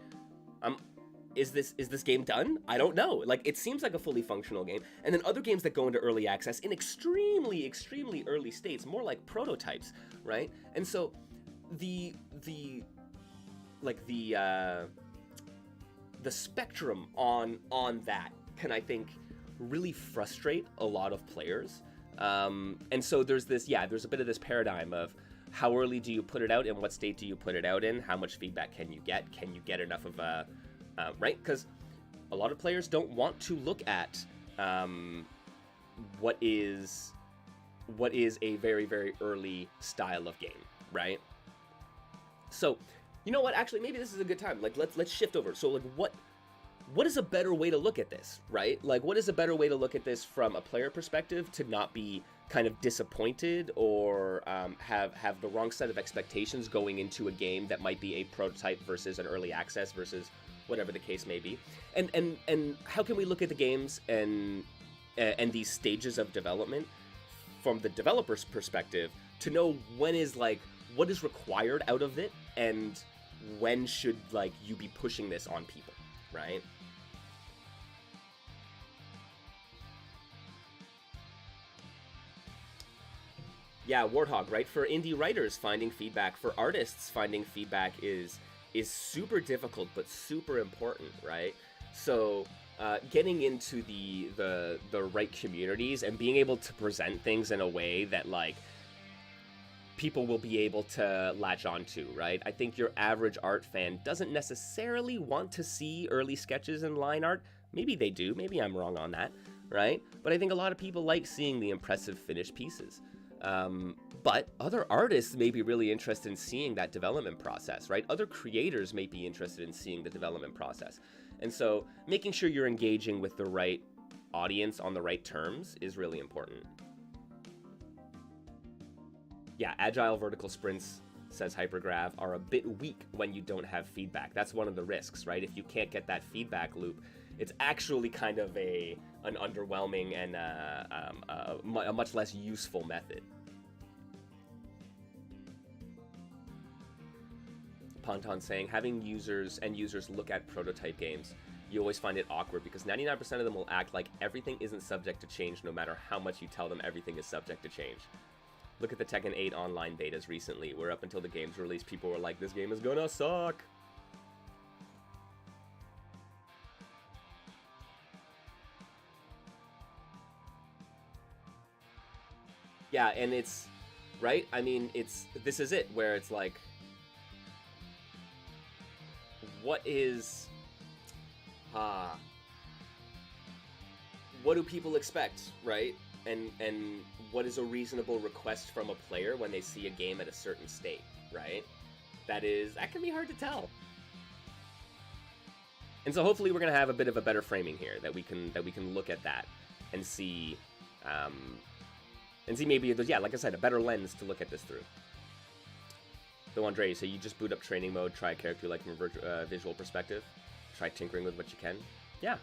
is this game done? I don't know. Like, it seems like a fully functional game. And then other games that go into early access in extremely, extremely early states, more like prototypes, right? And so the spectrum on that can, I think, really frustrate a lot of players. And so there's a bit of this paradigm of how early do you put it out and what state do you put it out in? How much feedback can you get? Can you get enough of a, right? Because a lot of players don't want to look at what is a very, very early style of game, right? So, you know what? Actually, maybe this is a good time. Like, let's shift over. So, like, what is a better way to look at this, right? Like, what is a better way to look at this from a player perspective to not be kind of disappointed or have the wrong set of expectations going into a game that might be a prototype versus an early access versus whatever the case may be? And how can we look at the games and these stages of development from the developer's perspective to know when is, like, what is required out of it and when should, like, you be pushing this on people, right? Yeah, Warthog, right? For indie writers, finding feedback. For artists, finding feedback is super difficult, but super important, right? So getting into the right communities and being able to present things in a way that, like, people will be able to latch onto, right? I think your average art fan doesn't necessarily want to see early sketches and line art. Maybe they do. Maybe I'm wrong on that, right? But I think a lot of people like seeing the impressive finished pieces. But other artists may be really interested in seeing that development process, right? Other creators may be interested in seeing the development process. And so making sure you're engaging with the right audience on the right terms is really important. Yeah, agile vertical sprints, says Hypergrav, are a bit weak when you don't have feedback. That's one of the risks, right? If you can't get that feedback loop, it's actually kind of an underwhelming and a much less useful method. Ponton saying, having users look at prototype games, you always find it awkward because 99% of them will act like everything isn't subject to change no matter how much you tell them everything is subject to change. Look at the Tekken 8 online betas recently, where up until the game's release, people were like, this game is gonna suck. Yeah, and it's, right? I mean, this is it, where it's like, what is, what do people expect, right? And what is a reasonable request from a player when they see a game at a certain state, right? That can be hard to tell. And so hopefully we're gonna have a bit of a better framing here, that we can look at that and see maybe there's, yeah, like I said, a better lens to look at this through. So Andre, so you just boot up training mode, try a character like from a visual perspective, try tinkering with what you can. Yeah.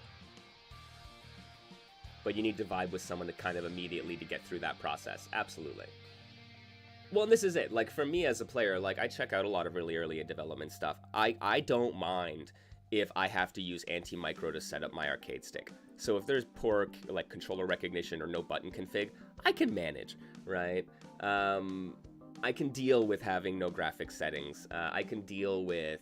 But you need to vibe with someone to kind of immediately to get through that process. Absolutely. Well, and this is it. Like, for me as a player, like, I check out a lot of really early development stuff. I don't mind if I have to use anti-micro to set up my arcade stick. So if there's poor, like, controller recognition or no button config, I can manage, right? I can deal with having no graphics settings. I can deal with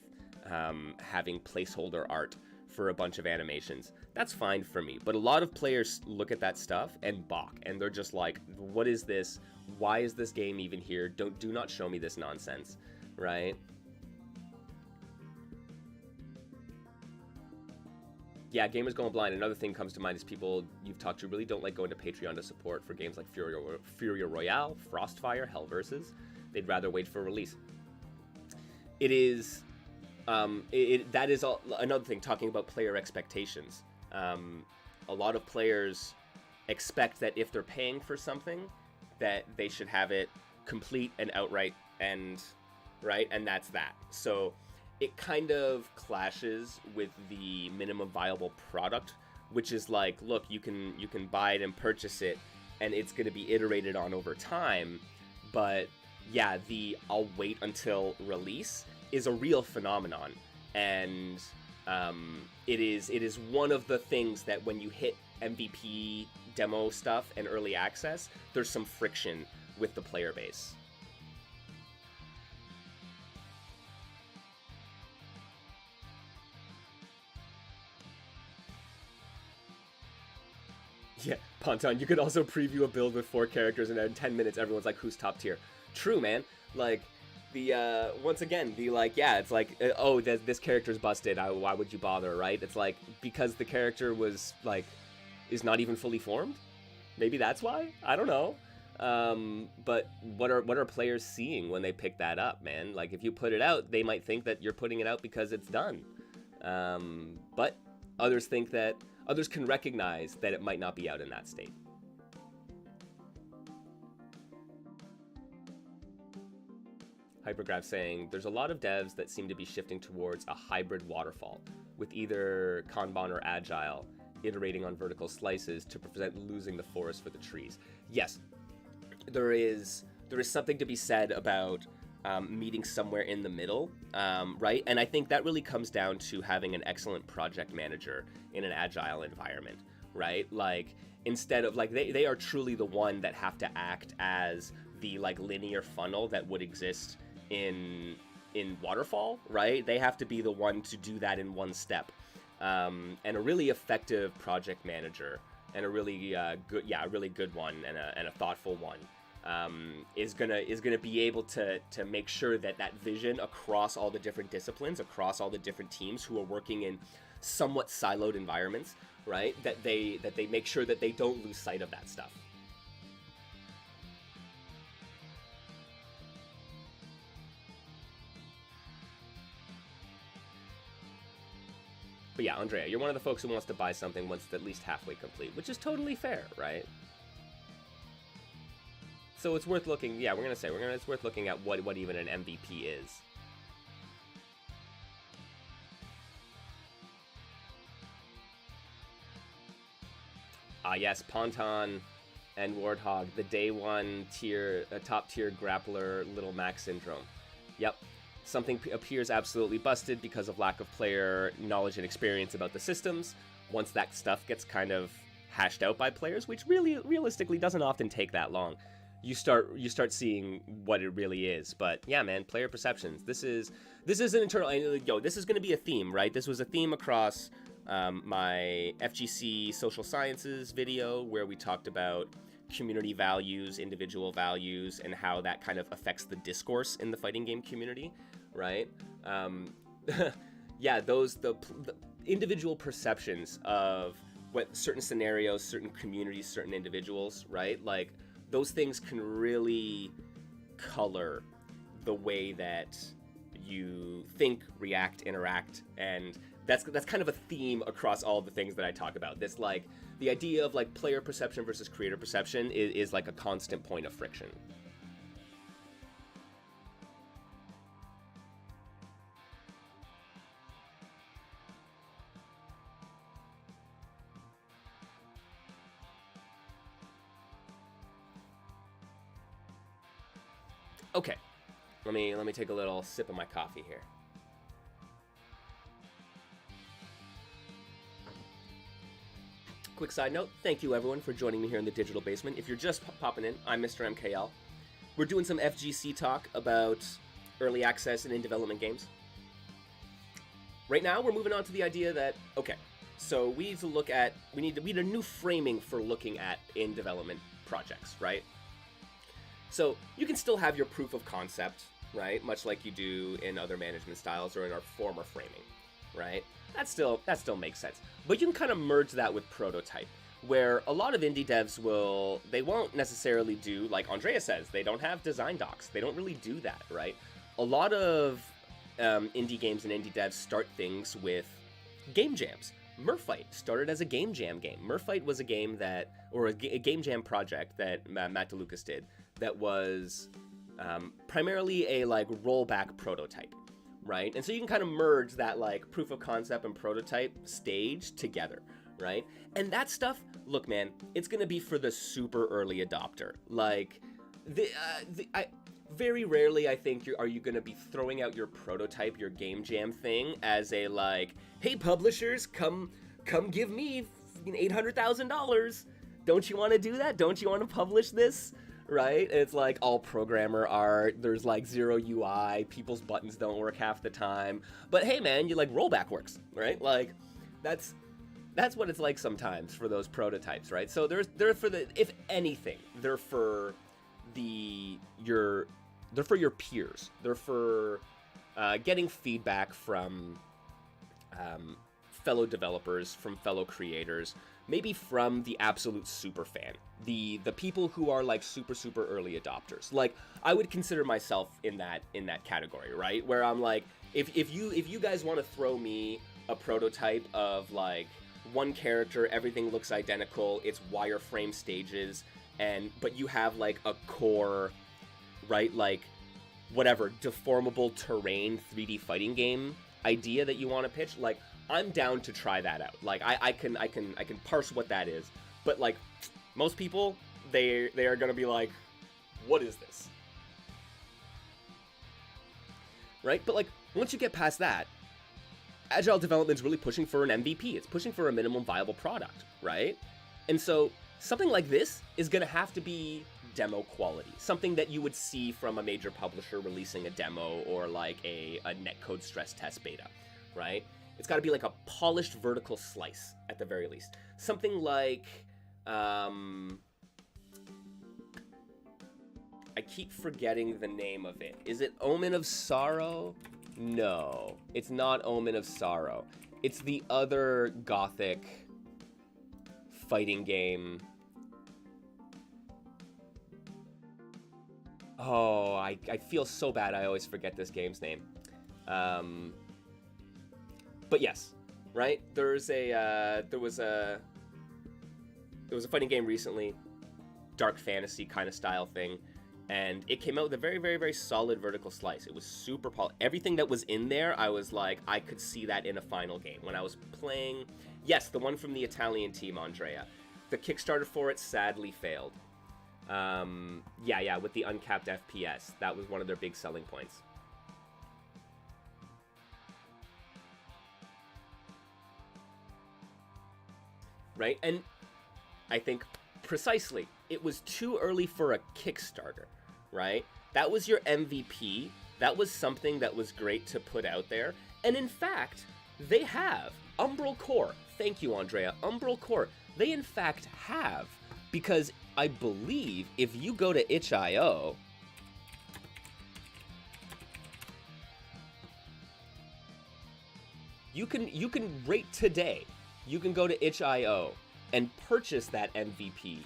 having placeholder art for a bunch of animations. That's fine for me. But a lot of players look at that stuff and balk, and they're just like, what is this? Why is this game even here? Do not show me this nonsense, right? Yeah, gamers going blind. Another thing comes to mind is people you've talked to really don't like going to Patreon to support for games like Fury Royale, Frostfire, Hell Versus. They'd rather wait for release. It is... that is another thing, talking about player expectations. A lot of players expect that if they're paying for something, that they should have it complete and outright, and right, and that's that. So it kind of clashes with the minimum viable product, which is like, look, you can buy it and purchase it, and it's going to be iterated on over time. But yeah, the I'll wait until release is a real phenomenon, and it is one of the things that when you hit MVP demo stuff and early access, there's some friction with the player base. Yeah, Ponton, you could also preview a build with 4 characters, and in 10 minutes everyone's like, who's top tier? True, man. Like, the once again, the like, yeah, it's like, oh, this character's busted, why would you bother, right? It's like, because the character was like, is not even fully formed. Maybe that's why. I don't know. But what are players seeing when they pick that up, man? Like, if you put it out, they might think that you're putting it out because it's done. But others can recognize that it might not be out in that state. Hypergraph saying, there's a lot of devs that seem to be shifting towards a hybrid waterfall, with either Kanban or Agile, iterating on vertical slices to prevent losing the forest for the trees. Yes, there is something to be said about meeting somewhere in the middle, right? And I think that really comes down to having an excellent project manager in an Agile environment, right? Like, instead of, like, they are truly the one that have to act as the, like, linear funnel that would exist in Waterfall, right? They have to be the one to do that in one step. And a really effective project manager, and a really good one, and a thoughtful one, is gonna be able to make sure that vision across all the different disciplines, across all the different teams who are working in somewhat siloed environments, right? That they make sure that they don't lose sight of that stuff. But yeah, Andrea, you're one of the folks who wants to buy something once it's at least halfway complete, which is totally fair, right? So it's worth looking. Yeah, it's worth looking at what even an MVP is. Yes, Ponton and Warthog, the day one top tier grappler, Little Mac syndrome. Yep. Something appears absolutely busted because of lack of player knowledge and experience about the systems. Once that stuff gets kind of hashed out by players, which really realistically doesn't often take that long, you start seeing what it really is. But yeah, man, player perceptions. This is an internal. This is going to be a theme, right? This was a theme across my FGC social sciences video, where we talked about community values, individual values, and how that kind of affects the discourse in the fighting game community, right? Yeah, the individual perceptions of what certain scenarios, certain communities, certain individuals, right? Like those things can really color the way that you think, react, interact, and that's kind of a theme across all the things that I talk about. This, like, the idea of like player perception versus creator perception is like a constant point of friction. Okay, let me take a little sip of my coffee here. Quick side note, thank you everyone for joining me here in the digital basement. If you're just popping in, I'm MrMKL. We're doing some FGC talk about early access and in development games. Right now, we're moving on to the idea that, okay, so we need to look at, we need a new framing for looking at in development projects, right? So you can still have your proof of concept, right? Much like you do in other management styles or in our former framing, right? That still makes sense. But you can kind of merge that with prototype, where a lot of indie devs they won't necessarily do, like Andrea says, they don't have design docs. They don't really do that, right? A lot of indie games and indie devs start things with game jams. Merfight started as a game jam game. Merfight was a game that, or a game jam project that Matt DeLucas did, that was primarily a like rollback prototype, right? And so you can kind of merge that like proof of concept and prototype stage together, right? And that stuff, look, man, it's gonna be for the super early adopter. Like, very rarely, I think, are you gonna be throwing out your prototype, your game jam thing as a like, hey publishers, come give me $800,000. Don't you want to do that? Don't you want to publish this? Right? It's like all programmer art, there's like zero UI, people's buttons don't work half the time. But hey man, you like rollback works, right? Like that's what it's like sometimes for those prototypes, right? So they're for the, if anything, they're for your peers. They're for getting feedback from fellow developers, from fellow creators, maybe from the absolute super fan, the people who are like super early adopters. Like I would consider myself in that category, right? Where I'm like, if you guys want to throw me a prototype of like one character, everything looks identical, it's wireframe stages, but you have like a core, right, like whatever deformable terrain 3D fighting game idea that you want to pitch, like I'm down to try that out. Like I can parse what that is, but like most people, they are gonna be like, what is this? Right? But like once you get past that, agile development is really pushing for an MVP. It's pushing for a minimum viable product, right? And so something like this is gonna have to be demo quality, something that you would see from a major publisher releasing a demo or like a netcode stress test beta, right? It's got to be like a polished vertical slice at the very least. Something like, I keep forgetting the name of it. Is it Omen of Sorrow? No, it's not Omen of Sorrow. It's the other gothic fighting game. Oh, I feel so bad. I always forget this game's name. But yes, right? There was a fighting game recently, dark fantasy kind of style thing, and it came out with a very, very, very solid vertical slice. It was super polished. Everything that was in there, I was like, I could see that in a final game. When I was playing, yes, the one from the Italian team, Andrea. The Kickstarter for it sadly failed. Yeah, with the uncapped FPS. That was one of their big selling points. Right? And I think precisely, it was too early for a Kickstarter, right? That was your MVP. That was something that was great to put out there. And in fact, they have. Umbral Core. Thank you, Andrea. Umbral Core. They in fact have. Because I believe if you go to itch.io, you can rate today. You can go to itch.io and purchase that MVP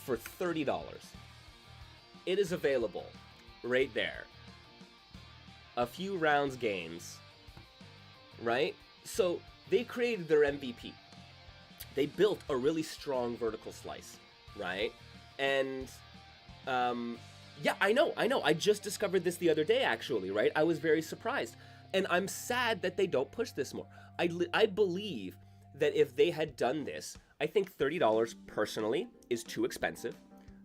for $30. It is available right there. A few rounds games, right? So they created their MVP. They built a really strong vertical slice, right? And yeah, I know. I just discovered this the other day, actually, right? I was very surprised. And I'm sad that they don't push this more. I believe that if they had done this, I think $30 personally is too expensive.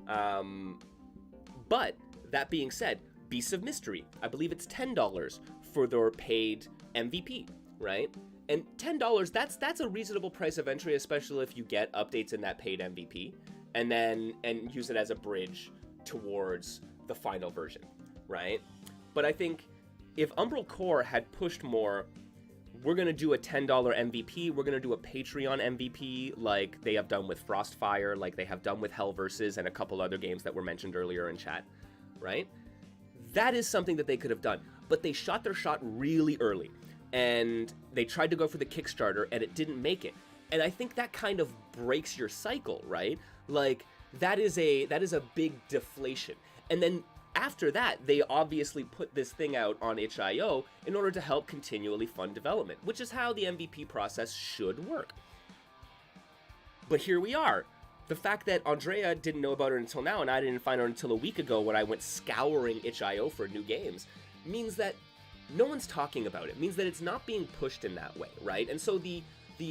But that being said, Beasts of Mystery, I believe it's $10 for their paid MVP, right? And $10, that's a reasonable price of entry, especially if you get updates in that paid MVP, and use it as a bridge towards the final version, right? But I think if Umbral Core had pushed more, we're going to do a $10 MVP, we're going to do a Patreon MVP like they have done with Frostfire, like they have done with Hellversus and a couple other games that were mentioned earlier in chat, right? That is something that they could have done, but they shot their shot really early, and they tried to go for the Kickstarter, and it didn't make it. And I think that kind of breaks your cycle, right? Like, that is a big deflation. And then after that, they obviously put this thing out on itch.io in order to help continually fund development, which is how the MVP process should work. But here we are. The fact that Andrea didn't know about it until now, and I didn't find out until a week ago when I went scouring itch.io for new games, means that no one's talking about it. It means that it's not being pushed in that way, right? And so the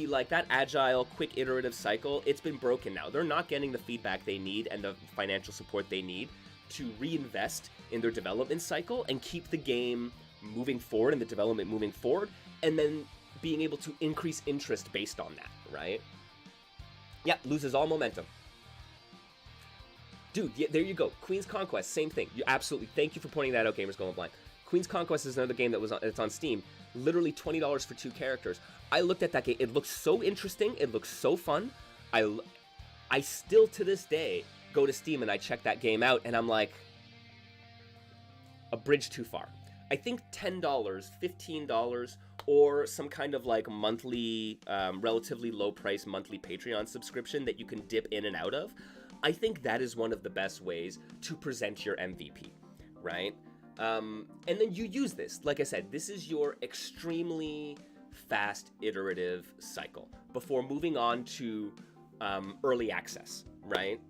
like that agile, quick iterative cycle, it's been broken now. They're not getting the feedback they need and the financial support they need to reinvest in their development cycle and keep the game moving forward and the development moving forward, and then being able to increase interest based on that, right? Yeah, loses all momentum. Dude, yeah, there you go. Queen's Conquest, same thing. You absolutely, thank you for pointing that out, Gamers Going Blind. Queen's Conquest is another game it's on Steam. Literally $20 for 2 characters. I looked at that game. It looks so interesting. It looks so fun. I still, to this day, go to Steam and I check that game out, and I'm like, a bridge too far. I think $10, $15, or some kind of like monthly, relatively low price monthly Patreon subscription that you can dip in and out of. I think that is one of the best ways to present your MVP, right? And then you use this. Like I said, this is your extremely fast iterative cycle before moving on to early access, right?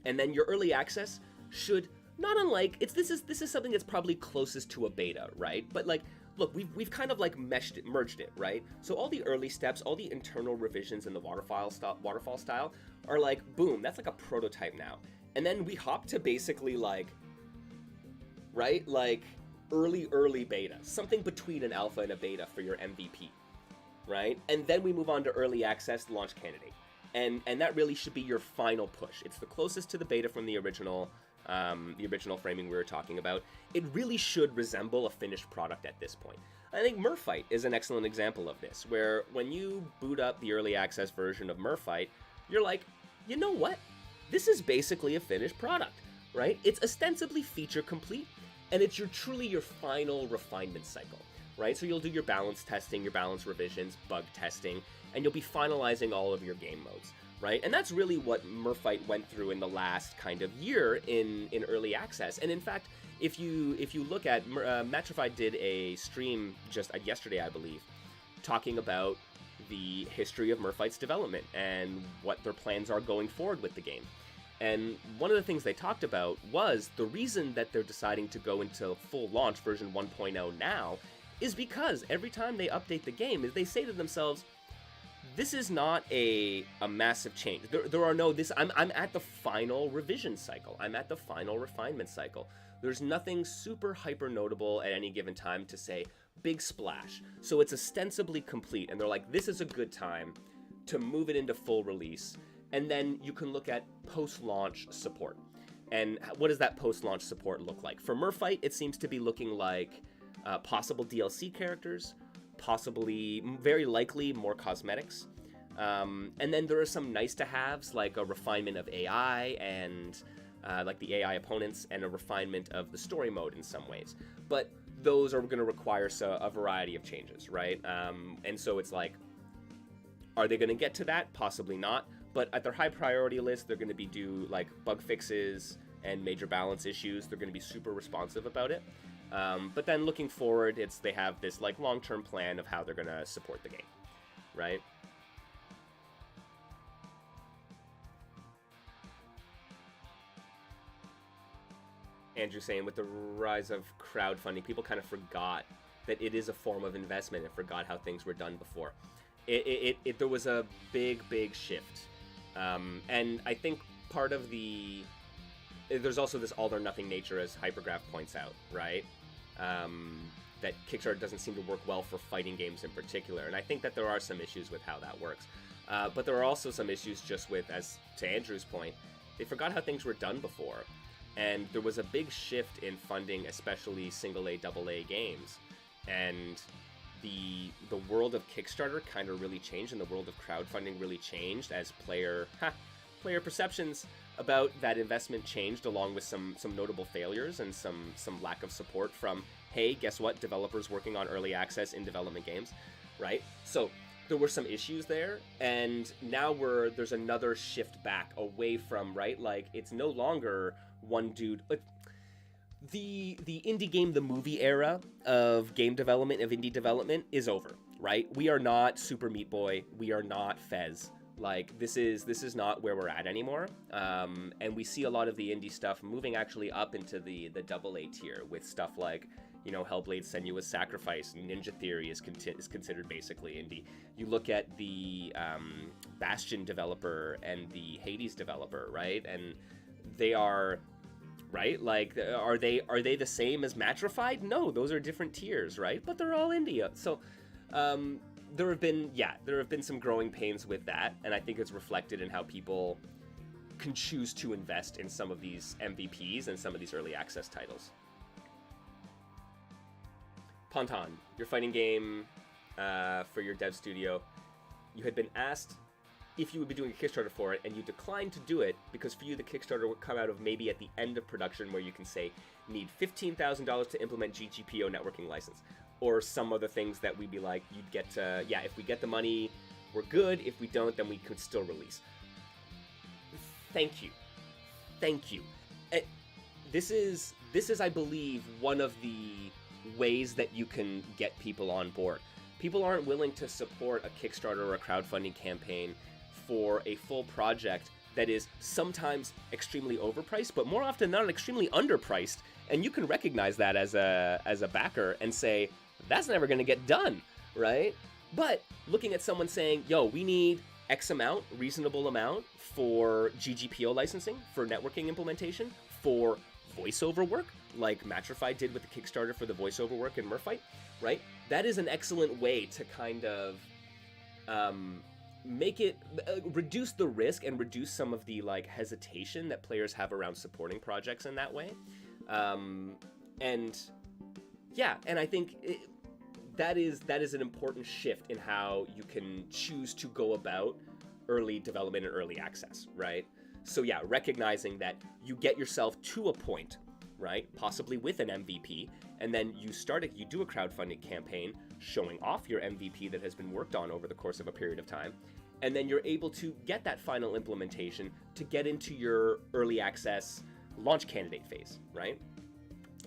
And then your early access should, not unlike, this is something that's probably closest to a beta, right? But like, look, we've kind of like merged it, right? So all the early steps, all the internal revisions in the waterfall style are like, boom, that's like a prototype now. And then we hop to basically like, right? Like early beta, something between an alpha and a beta for your MVP, right? And then we move on to early access launch candidate. And that really should be your final push. It's the closest to the beta from the original framing we were talking about. It really should resemble a finished product at this point. I think Merfight is an excellent example of this, where when you boot up the early access version of Merfight, you're like, you know what? This is basically a finished product, right? It's ostensibly feature complete, and it's truly your final refinement cycle, right? So you'll do your balance testing, your balance revisions, bug testing, and you'll be finalizing all of your game modes, right? And that's really what Merfight went through in the last kind of year in early access. And in fact, if you look at, Matrified did a stream just yesterday, I believe, talking about the history of Merfight's development and what their plans are going forward with the game. And one of the things they talked about was the reason that they're deciding to go into full launch version 1.0 now is because every time they update the game, they say to themselves, this is not a massive change. There are no, I'm at the final revision cycle. I'm at the final refinement cycle. There's nothing super hyper notable at any given time to say big splash. So it's ostensibly complete, and they're like, this is a good time to move it into full release. And then you can look at post-launch support. And what does that post-launch support look like? For Merfight, it seems to be looking like possible DLC characters, possibly, very likely, more cosmetics. And then there are some nice-to-haves, like a refinement of AI and like the AI opponents, and a refinement of the story mode in some ways. But those are going to require a variety of changes, right? And so it's like, Are they going to get to that? Possibly not. But at their high priority list, they're going to be due like bug fixes and major balance issues. They're going to be super responsive about it. But then looking forward, they have this like long-term plan of how they're going to support the game, right? Andrew saying with the rise of crowdfunding, people kind of forgot that it is a form of investment and forgot how things were done before. There was a big shift. And I think part of there's also this all or nothing nature, as Hypergraph points out, right? That Kickstarter doesn't seem to work well for fighting games in particular. And I think that there are some issues with how that works. But there are also some issues just with, as to Andrew's point, they forgot how things were done before. And there was a big shift in funding, especially single A, double A games. And the world of Kickstarter kind of really changed, and the world of crowdfunding really changed as player perceptions about that investment changed, along with some notable failures and some lack of support from, hey, guess what, developers working on early access in development games, right? So there were some issues there, and now there's another shift back away from, right, like it's no longer one dude. The indie game, the movie era of game development, of indie development is over, right? We are not Super Meat Boy. We are not Fez. Like, this is not where we're at anymore. And we see a lot of the indie stuff moving actually up into the double A tier with stuff like, you know, Hellblade: Senua's Sacrifice, Ninja Theory is considered basically indie. You look at the Bastion developer and the Hades developer, right? And they are... right? Like, are they the same as Matrified? No, those are different tiers, right? But they're all India. So there have been some growing pains with that, and I think it's reflected in how people can choose to invest in some of these MVPs and some of these early access titles. Ponton, your fighting game for your dev studio, you had been asked if you would be doing a Kickstarter for it, and you declined to do it because for you the Kickstarter would come out of maybe at the end of production, where you can say need $15,000 to implement GGPO networking license, or some other things that we'd be like, you'd get to, yeah, if we get the money, we're good. If we don't, then we could still release. Thank you. This is I believe one of the ways that you can get people on board. People aren't willing to support a Kickstarter or a crowdfunding campaign for a full project that is sometimes extremely overpriced, but more often than not extremely underpriced, and you can recognize that as a backer and say, that's never going to get done, right? But looking at someone saying, yo, we need X amount, reasonable amount for GGPO licensing, for networking implementation, for voiceover work, like Matrify did with the Kickstarter for the voiceover work in Merfight, right? That is an excellent way to kind of make it reduce the risk and reduce some of the like hesitation that players have around supporting projects in that way. And I think that is an important shift in how you can choose to go about early development and early access, right? So yeah, recognizing that you get yourself to a point, right, possibly with an MVP, and then you do a crowdfunding campaign showing off your MVP that has been worked on over the course of a period of time, and then you're able to get that final implementation to get into your early access launch candidate phase, right?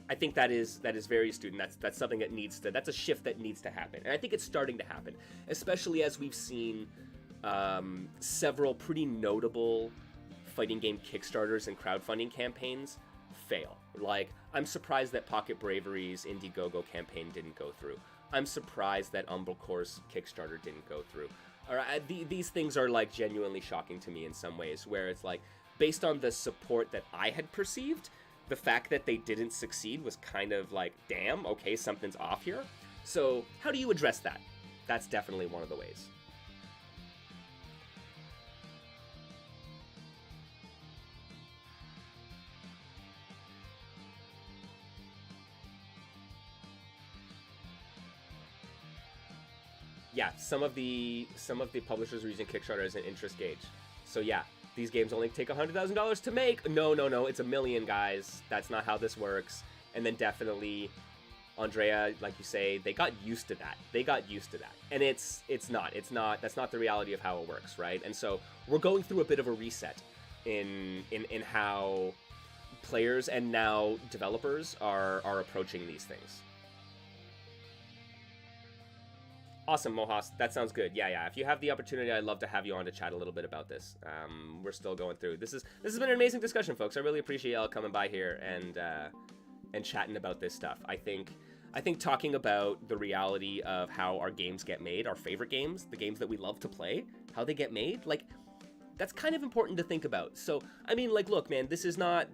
I think that is very astute, and that's something that's a shift that needs to happen, and I think it's starting to happen, especially as we've seen several pretty notable fighting game Kickstarters and crowdfunding campaigns fail. Like, I'm surprised that Pocket Bravery's Indiegogo campaign didn't go through. I'm surprised that Umblecore's Kickstarter didn't go through. These things are like genuinely shocking to me in some ways, where it's like, based on the support that I had perceived, the fact that they didn't succeed was kind of like, damn, okay, something's off here. So how do you address that? That's definitely one of the ways. Yeah, some of the publishers are using Kickstarter as an interest gauge. So yeah, these games only take $100,000 to make. No, it's $1 million, guys. That's not how this works. And then definitely Andrea, like you say, they got used to that. And that's not the reality of how it works, right? And so we're going through a bit of a reset in how players and now developers are approaching these things. Awesome, Mohas. That sounds good. Yeah. If you have the opportunity, I'd love to have you on to chat a little bit about this. We're still going through. This has been an amazing discussion, folks. I really appreciate y'all coming by here and chatting about this stuff. I think talking about the reality of how our games get made, our favorite games, the games that we love to play, how they get made, like, that's kind of important to think about. So, I mean, like, look, man, this is not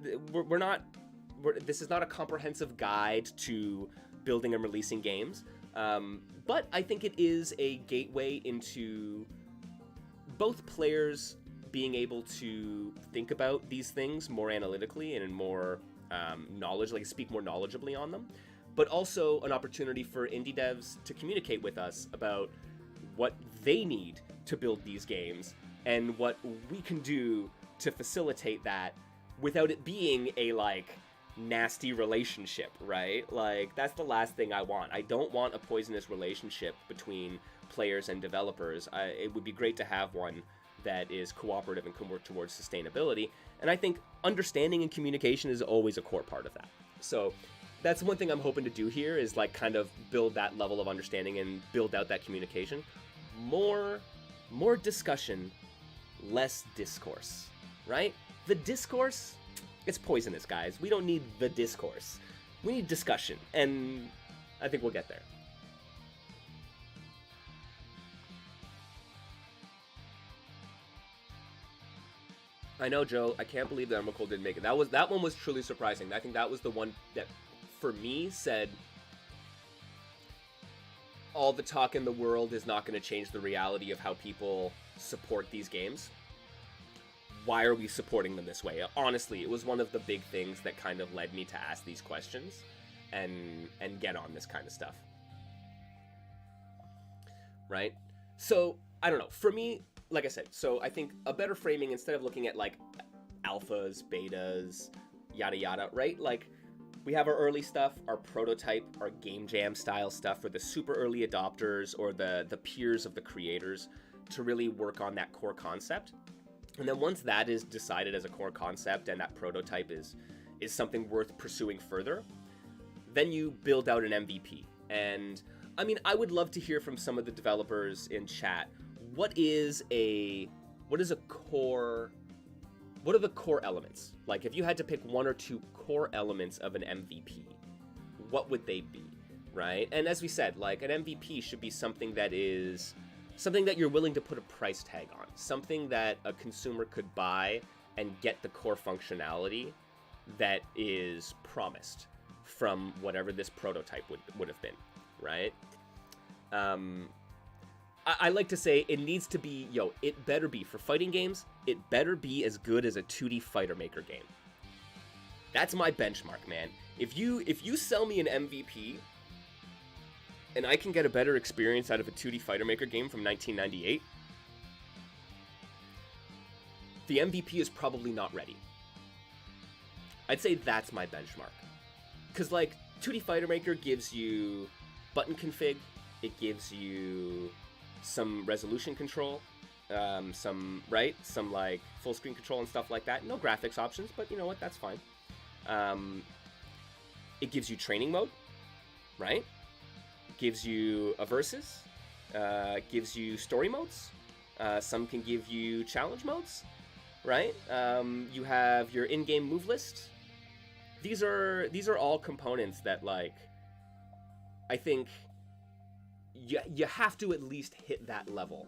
this is not a comprehensive guide to building and releasing games. But I think it is a gateway into both players being able to think about these things more analytically and in more speak more knowledgeably on them, but also an opportunity for indie devs to communicate with us about what they need to build these games and what we can do to facilitate that without it being a, like, nasty relationship, right? Like, that's the last thing I want. I don't want a poisonous relationship between players and developers. It would be great to have one that is cooperative and can work towards sustainability, and I think understanding and communication is always a core part of that. So that's one thing I'm hoping to do here, is, like, kind of build that level of understanding and build out that communication. More discussion, less discourse, right? The discourse, it's poisonous, guys. We don't need the discourse. We need discussion, and I think we'll get there. I know, Joe. I can't believe that MrMKL didn't make it. That one was truly surprising. I think that was the one that, for me, said all the talk in the world is not going to change the reality of how people support these games. Why are we supporting them this way? Honestly, it was one of the big things that kind of led me to ask these questions and get on this kind of stuff. Right? So, I don't know. For me, like I said, so I think a better framing, instead of looking at, like, alphas, betas, yada yada, right? Like, we have our early stuff, our prototype, our game jam style stuff for the super early adopters or the peers of the creators to really work on that core concept. And then once that is decided as a core concept and that prototype is something worth pursuing further, then you build out an MVP. And I mean, I would love to hear from some of the developers in chat. What are the core elements? Like, if you had to pick one or two core elements of an MVP, what would they be, right? And as we said, like, an MVP should be something that you're willing to put a price tag on, something that a consumer could buy and get the core functionality that is promised from whatever this prototype would have been, right? I like to say it needs to be, it better be, for fighting games, it better be as good as a 2D fighter maker game. That's my benchmark, man. If you sell me an MVP and I can get a better experience out of a 2D fighter maker game from 1998, the MVP is probably not ready. I'd say that's my benchmark. Because, like, 2D fighter maker gives you button config, it gives you some resolution control, some like full screen control and stuff like that. No graphics options, but you know what, that's fine. It gives you training mode, right? Gives you a versus, gives you story modes. Some can give you challenge modes, right? You have your in-game move list. These are all components that, like, I think you have to at least hit that level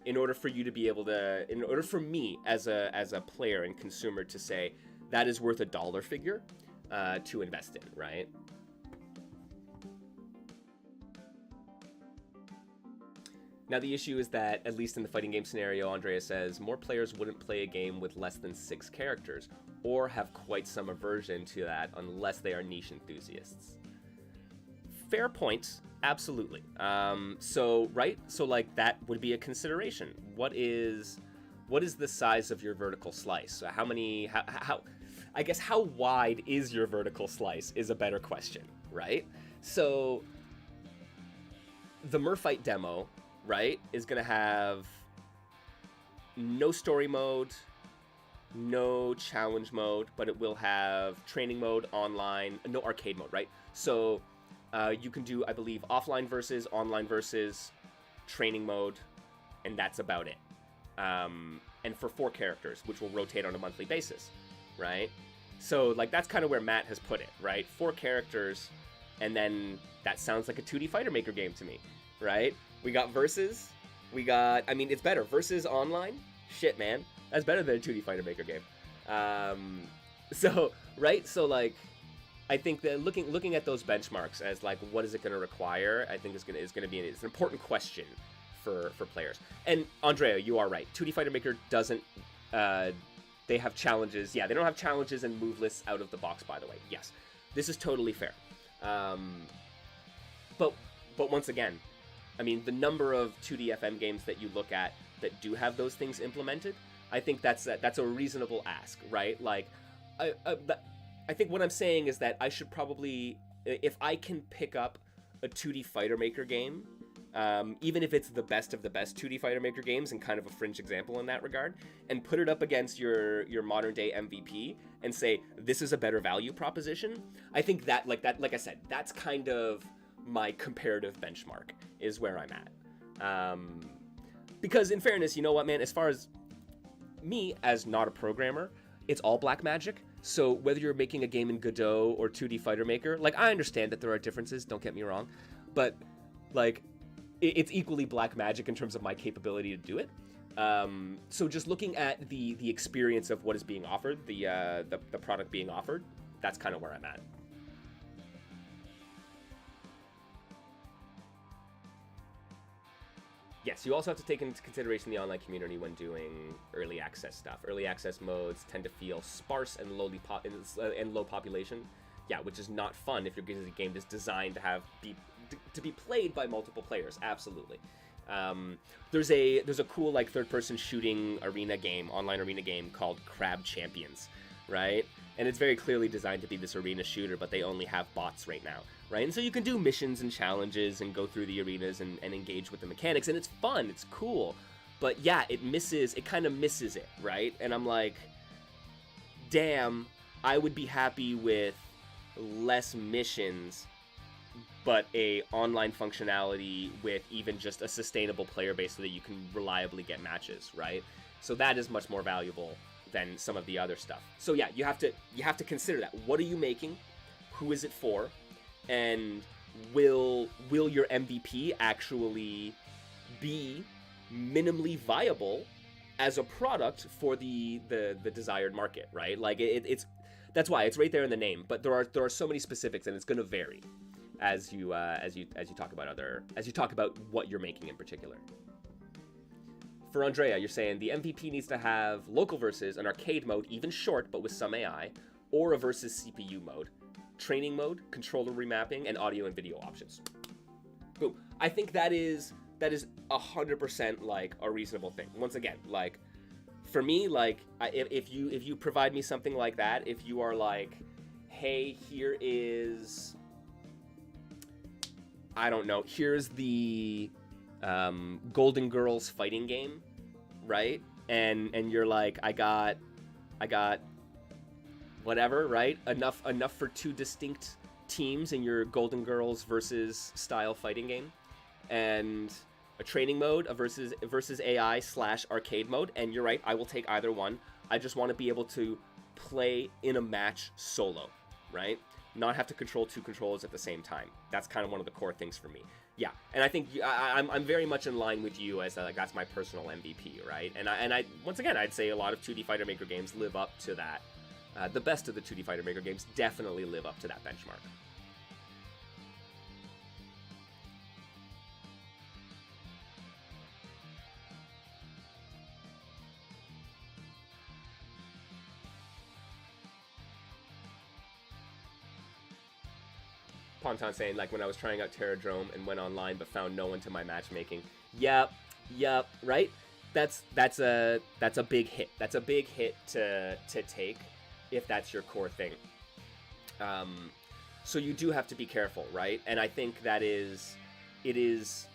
in order for you to be able to, in order for me as a player and consumer to say that is worth a dollar figure to invest in, right? Now, the issue is that, at least in the fighting game scenario, Andrea says, more players wouldn't play a game with less than 6 characters, or have quite some aversion to that unless they are niche enthusiasts. Fair point, absolutely. So like, that would be a consideration. What is the size of your vertical slice? How I guess how wide is your vertical slice is a better question, right? So the Merfight demo, right, is going to have no story mode, no challenge mode, but it will have training mode, online, no arcade mode, right? So you can do, I believe, offline versus, online versus, training mode, and that's about it. And for 4 characters, which will rotate on a monthly basis, right? So, like, that's kind of where Matt has put it, right? 4 characters, and then that sounds like a 2D Fighter Maker game to me, right? We got versus, we got, I mean, it's better. Versus online? Shit, man. That's better than a 2D Fighter Maker game. So, right? So, like, I think that looking at those benchmarks as, like, what is it going to require, I think is going to be it's an important question for players. And, Andrea, you are right. 2D Fighter Maker doesn't, they have challenges. Yeah, they don't have challenges and move lists out of the box, by the way. Yes, this is totally fair. But once again, I mean, the number of 2D FM games that you look at that do have those things implemented, I think that's a reasonable ask, right? Like, I think what I'm saying is that I should probably, if I can pick up a 2D Fighter Maker game, even if it's the best of the best 2D Fighter Maker games and kind of a fringe example in that regard, and put it up against your modern day MVP and say, this is a better value proposition, I think that, like I said, that's kind of my comparative benchmark is where I'm at. Because in fairness, you know what, man, as far as me as not a programmer, it's all black magic. So whether you're making a game in Godot or 2D Fighter Maker, like, I understand that there are differences, don't get me wrong, but, like, it's equally black magic in terms of my capability to do it. So just looking at the experience of what is being offered, the product being offered, that's kind of where I'm at. Yes, you also have to take into consideration the online community when doing early access stuff. Early access modes tend to feel sparse and low population. Yeah, which is not fun if your game is designed to be played by multiple players. Absolutely. There's a cool, like, third-person shooting arena game, online arena game called Crab Champions, right? And it's very clearly designed to be this arena shooter, but they only have bots right now, right? And so you can do missions and challenges and go through the arenas and engage with the mechanics, and it's fun, it's cool. But yeah, it kind of misses it, right? And I'm like, damn, I would be happy with less missions, but a online functionality with even just a sustainable player base so that you can reliably get matches, right? So that is much more valuable than some of the other stuff. So yeah, you have to consider that. What are you making? Who is it for? And will your MVP actually be minimally viable as a product for the desired market, right? Like, it's that's why it's right there in the name. But there are so many specifics, and it's going to vary as you talk about what you're making in particular. For Andrea, you're saying the MVP needs to have local versus, an arcade mode, even short but with some AI, or a versus CPU mode, training mode, controller remapping, and audio and video options. Boom. I think that is 100% like a reasonable thing. Once again, like, for me, like, if you provide me something like that, if you are like, hey, here is, I don't know, here's the Golden Girls fighting game, right? And you're like, I got whatever, right? Enough for 2 distinct teams in your Golden Girls versus style fighting game, and a training mode, a versus AI / arcade mode. And you're right, I will take either one. I just want to be able to play in a match solo, right? Not have to control 2 controllers at the same time. That's kind of one of the core things for me. Yeah, and I think I'm very much in line with you as like, that's my personal MVP, right? And I once again, I'd say a lot of 2D Fighter Maker games live up to that. The best of the 2D Fighter Maker games definitely live up to that benchmark. Ponton saying, like, when I was trying out Terradrome and went online but found no one to my matchmaking. Yep, right? That's a big hit. That's a big hit to take if that's your core thing. So you do have to be careful, right? And I think it is,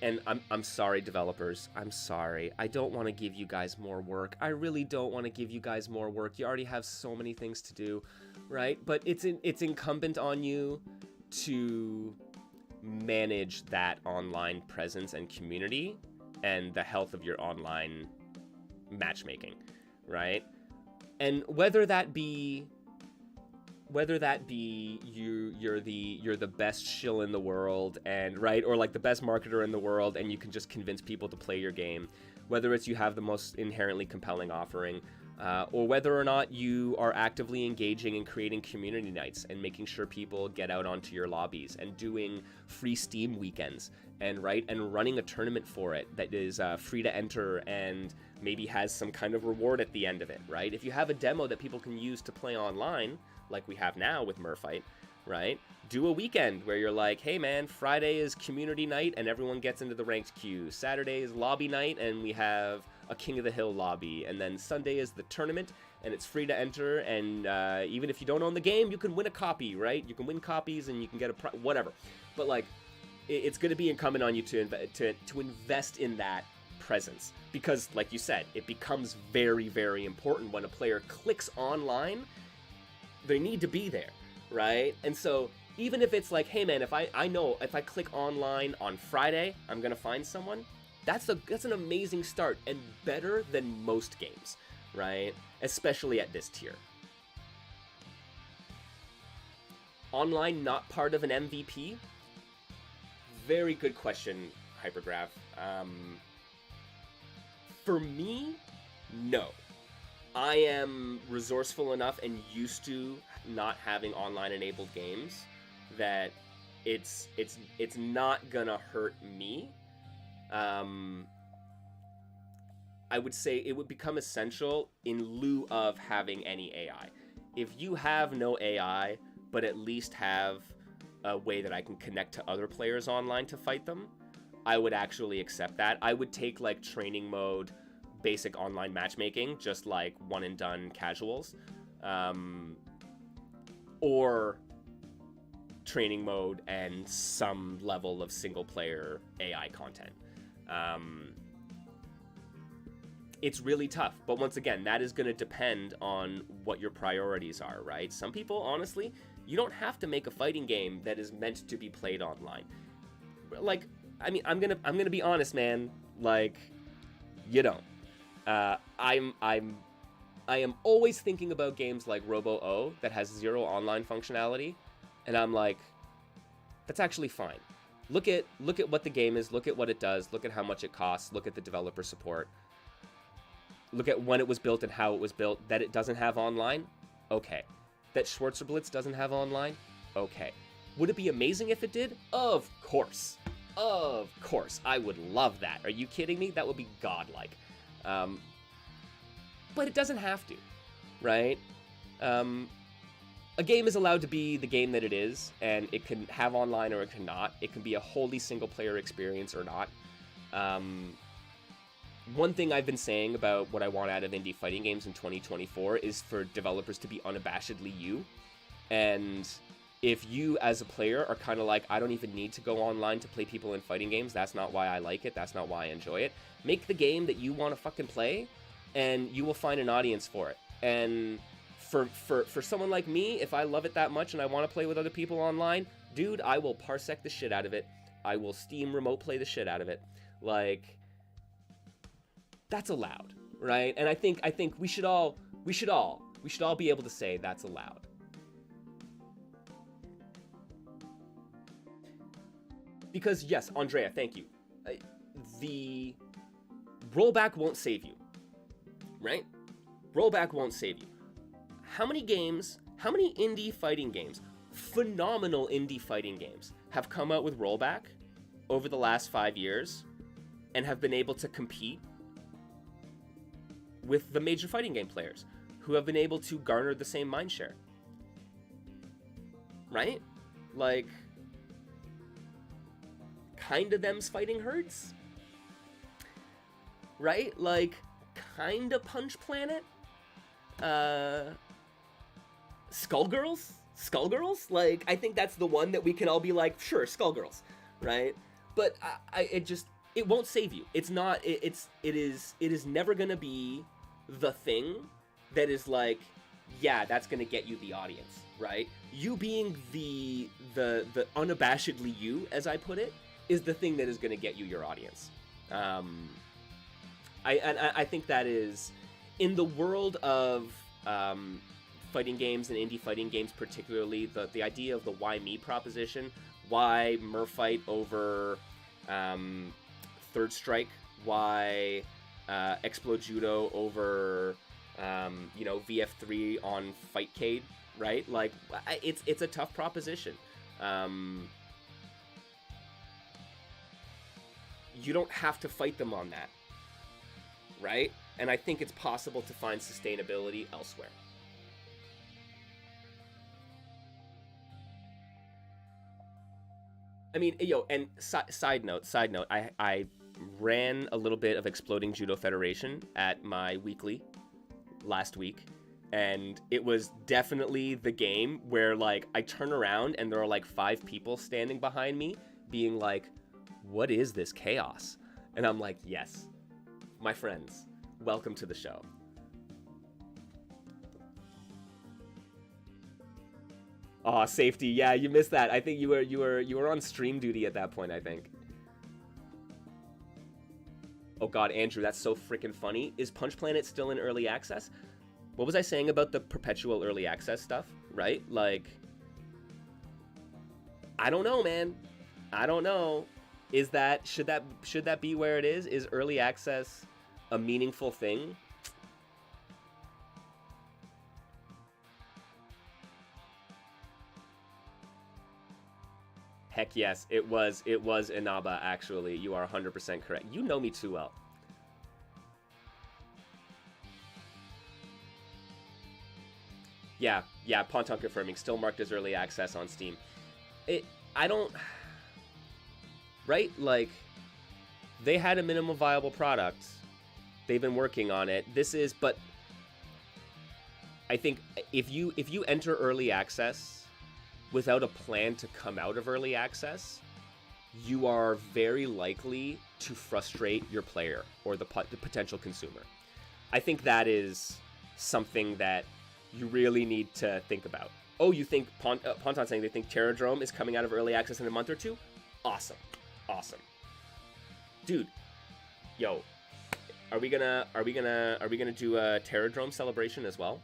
and I'm sorry, developers. I'm sorry. I don't want to give you guys more work. I really don't want to give you guys more work. You already have so many things to do, right? But it's incumbent on you to manage that online presence and community and the health of your online matchmaking, right? And whether that be you're the best shill in the world, and right, or like the best marketer in the world, and you can just convince people to play your game, whether it's you have the most inherently compelling offering, or whether or not you are actively engaging in creating community nights and making sure people get out onto your lobbies and doing free Steam weekends and running a tournament for it that is free to enter and maybe has some kind of reward at the end of it, right? If you have a demo that people can use to play online, like we have now with Merfight, right? Do a weekend where you're like, hey man, Friday is community night and everyone gets into the ranked queue. Saturday is lobby night and we have a King of the Hill lobby. And then Sunday is the tournament and it's free to enter. And even if you don't own the game, you can win a copy, right? You can win copies and you can get whatever. But like, it's going to be incumbent on you to invest in that presence. Because like you said, it becomes very, very important when a player clicks online. They need to be there, right? And so even if it's like, hey man, if I know if I click online on Friday, I'm gonna find someone, that's an amazing start and better than most games, right? Especially at this tier. Online not part of an MVP? Very good question, Hypergraph. For me, no. I am resourceful enough and used to not having online enabled games that it's not gonna hurt me. I would say it would become essential in lieu of having any AI. If you have no AI, but at least have a way that I can connect to other players online to fight them, I would actually accept that. I would take like training mode, basic online matchmaking, just like one and done casuals, or training mode and some level of single player AI content. It's really tough, but once again, that is going to depend on what your priorities are, right? Some people, honestly, you don't have to make a fighting game that is meant to be played online. Like, I mean, I'm gonna be honest, man. Like, you don't. I am always thinking about games like Robo-O that has zero online functionality, and I'm like, that's actually fine. Look at what the game is, look at what it does, look at how much it costs, look at the developer support, look at when it was built and how it was built. That it doesn't have online, okay. That Schwarzerblitz doesn't have online, okay. Would it be amazing if it did? Of course. Of course. I would love that. Are you kidding me? That would be godlike. But it doesn't have to, right? A game is allowed to be the game that it is, and it can have online or it cannot. It can be a wholly single-player experience or not. One thing I've been saying about what I want out of indie fighting games in 2024 is for developers to be unabashedly you. And if you, as a player, are kind of like, I don't even need to go online to play people in fighting games, that's not why I like it, that's not why I enjoy it, make the game that you want to fucking play, and you will find an audience for it. And for someone like me, if I love it that much and I want to play with other people online, dude, I will parsec the shit out of it. I will Steam remote play the shit out of it. Like, that's allowed, right? And I think we should all be able to say that's allowed. Because yes, Andrea, thank you. The rollback won't save you, right? Rollback won't save you. How many indie fighting games, phenomenal indie fighting games, have come out with rollback over the last 5 years and have been able to compete with the major fighting game players who have been able to garner the same mindshare? Right? Like, kinda them's Fighting Herds? Right? Like, kinda Punch Planet? Skullgirls? Skullgirls? Like, I think that's the one that we can all be like, sure, Skullgirls, right? But it won't save you. It's not, it is never gonna be the thing that is like, yeah, that's gonna get you the audience, right? You being the unabashedly you, as I put it, is the thing that is gonna get you your audience. I think that is, in the world of fighting games and indie fighting games particularly, the idea of the why me proposition, why Merfight over Third Strike, why Explode Judo over VF3 on Fightcade, right? Like, it's a tough proposition. You don't have to fight them on that, right? And I think it's possible to find sustainability elsewhere. I mean, and side note, I ran a little bit of Exploding Judo Federation at my weekly last week, and it was definitely the game where, like, I turn around and there are like 5 people standing behind me being like, what is this chaos? And I'm like, yes, my friends, welcome to the show. Aw, safety. Yeah, you missed that. I think you were on stream duty at that point, I think. Oh god, Andrew, that's so freaking funny. Is Punch Planet still in early access? What was I saying about the perpetual early access stuff, right? Like, I don't know, man. I don't know. Is that, should that be where it is? Is early access a meaningful thing? Heck yes, it was Inaba, actually. You are 100% correct. You know me too well. Yeah, Ponton confirming. Still marked as early access on Steam. Right? Like, they had a minimum viable product. They've been working on it. But I think if you enter early access without a plan to come out of early access, you are very likely to frustrate your player or the potential consumer. I think that is something that you really need to think about. Oh, you think Ponton saying they think Terradrome is coming out of early access in a month or two? Awesome. Dude, yo, are we gonna do a Terradrome celebration as well?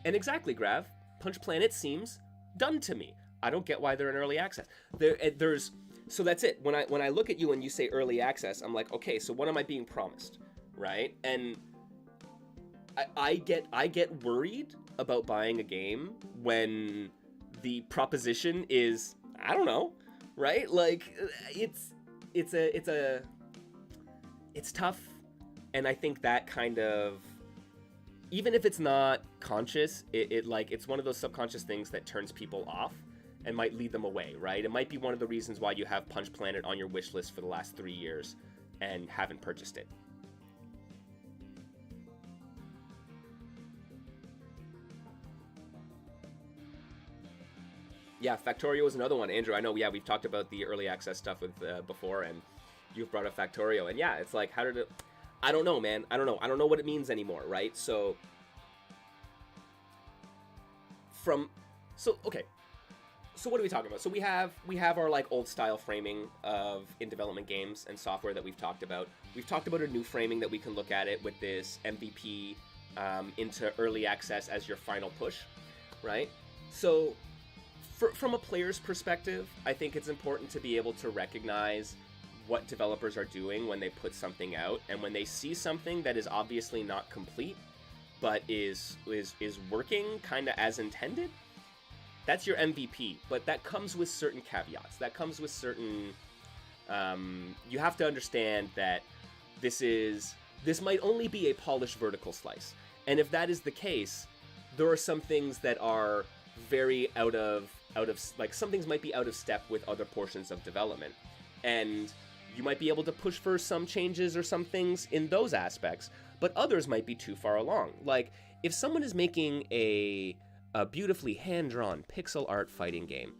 And exactly, Grav, Punch Planet seems done to me. I don't get why they're in early access. So that's it. When I look at you and you say early access, I'm like, okay, so what am I being promised, right? And I get worried about buying a game when the proposition is, I don't know, right? Like, it's tough, and I think that kind of, even if it's not conscious, it's one of those subconscious things that turns people off and might lead them away, right? It might be one of the reasons why you have Punch Planet on your wish list for the last 3 years and haven't purchased it. Yeah, Factorio is another one. Andrew, I know, yeah, we've talked about the early access stuff with before, and you've brought up Factorio. And yeah, it's like, how did it... I don't know, man. I don't know what it means anymore, right? So okay. So what are we talking about? So we have our, like, old style framing of in development games and software that we've talked about. We've talked about a new framing that we can look at it with this MVP into early access as your final push, right? So from a player's perspective, I think it's important to be able to recognize what developers are doing when they put something out, and when they see something that is obviously not complete but is working kind of as intended, that's your MVP. But that comes with certain caveats. That comes with certain you have to understand that this might only be a polished vertical slice, and if that is the case, there are some things that are very out of like, some things might be out of step with other portions of development, and you might be able to push for some changes or some things in those aspects, but others might be too far along. Like, if someone is making a a beautifully hand-drawn pixel art fighting game,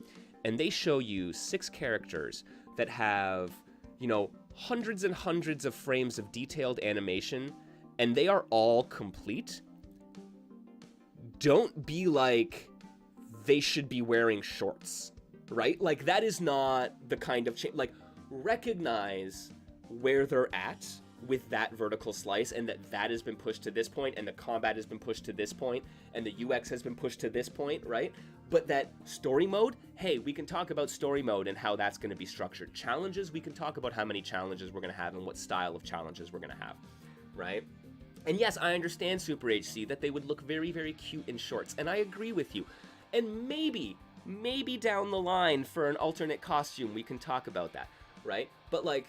and they show you 6 characters that have, you know, hundreds and hundreds of frames of detailed animation, and they are all complete, don't be like, they should be wearing shorts, right? Like, that is not the kind of change. Like, recognize where they're at with that vertical slice, and that has been pushed to this point, and the combat has been pushed to this point, and the UX has been pushed to this point, right? But that story mode, hey, we can talk about story mode and how that's going to be structured. Challenges, we can talk about how many challenges we're going to have and what style of challenges we're going to have, right? And yes, I understand, Super HC, that they would look very, very cute in shorts, and I agree with you. And maybe down the line for an alternate costume, we can talk about that, right? But like,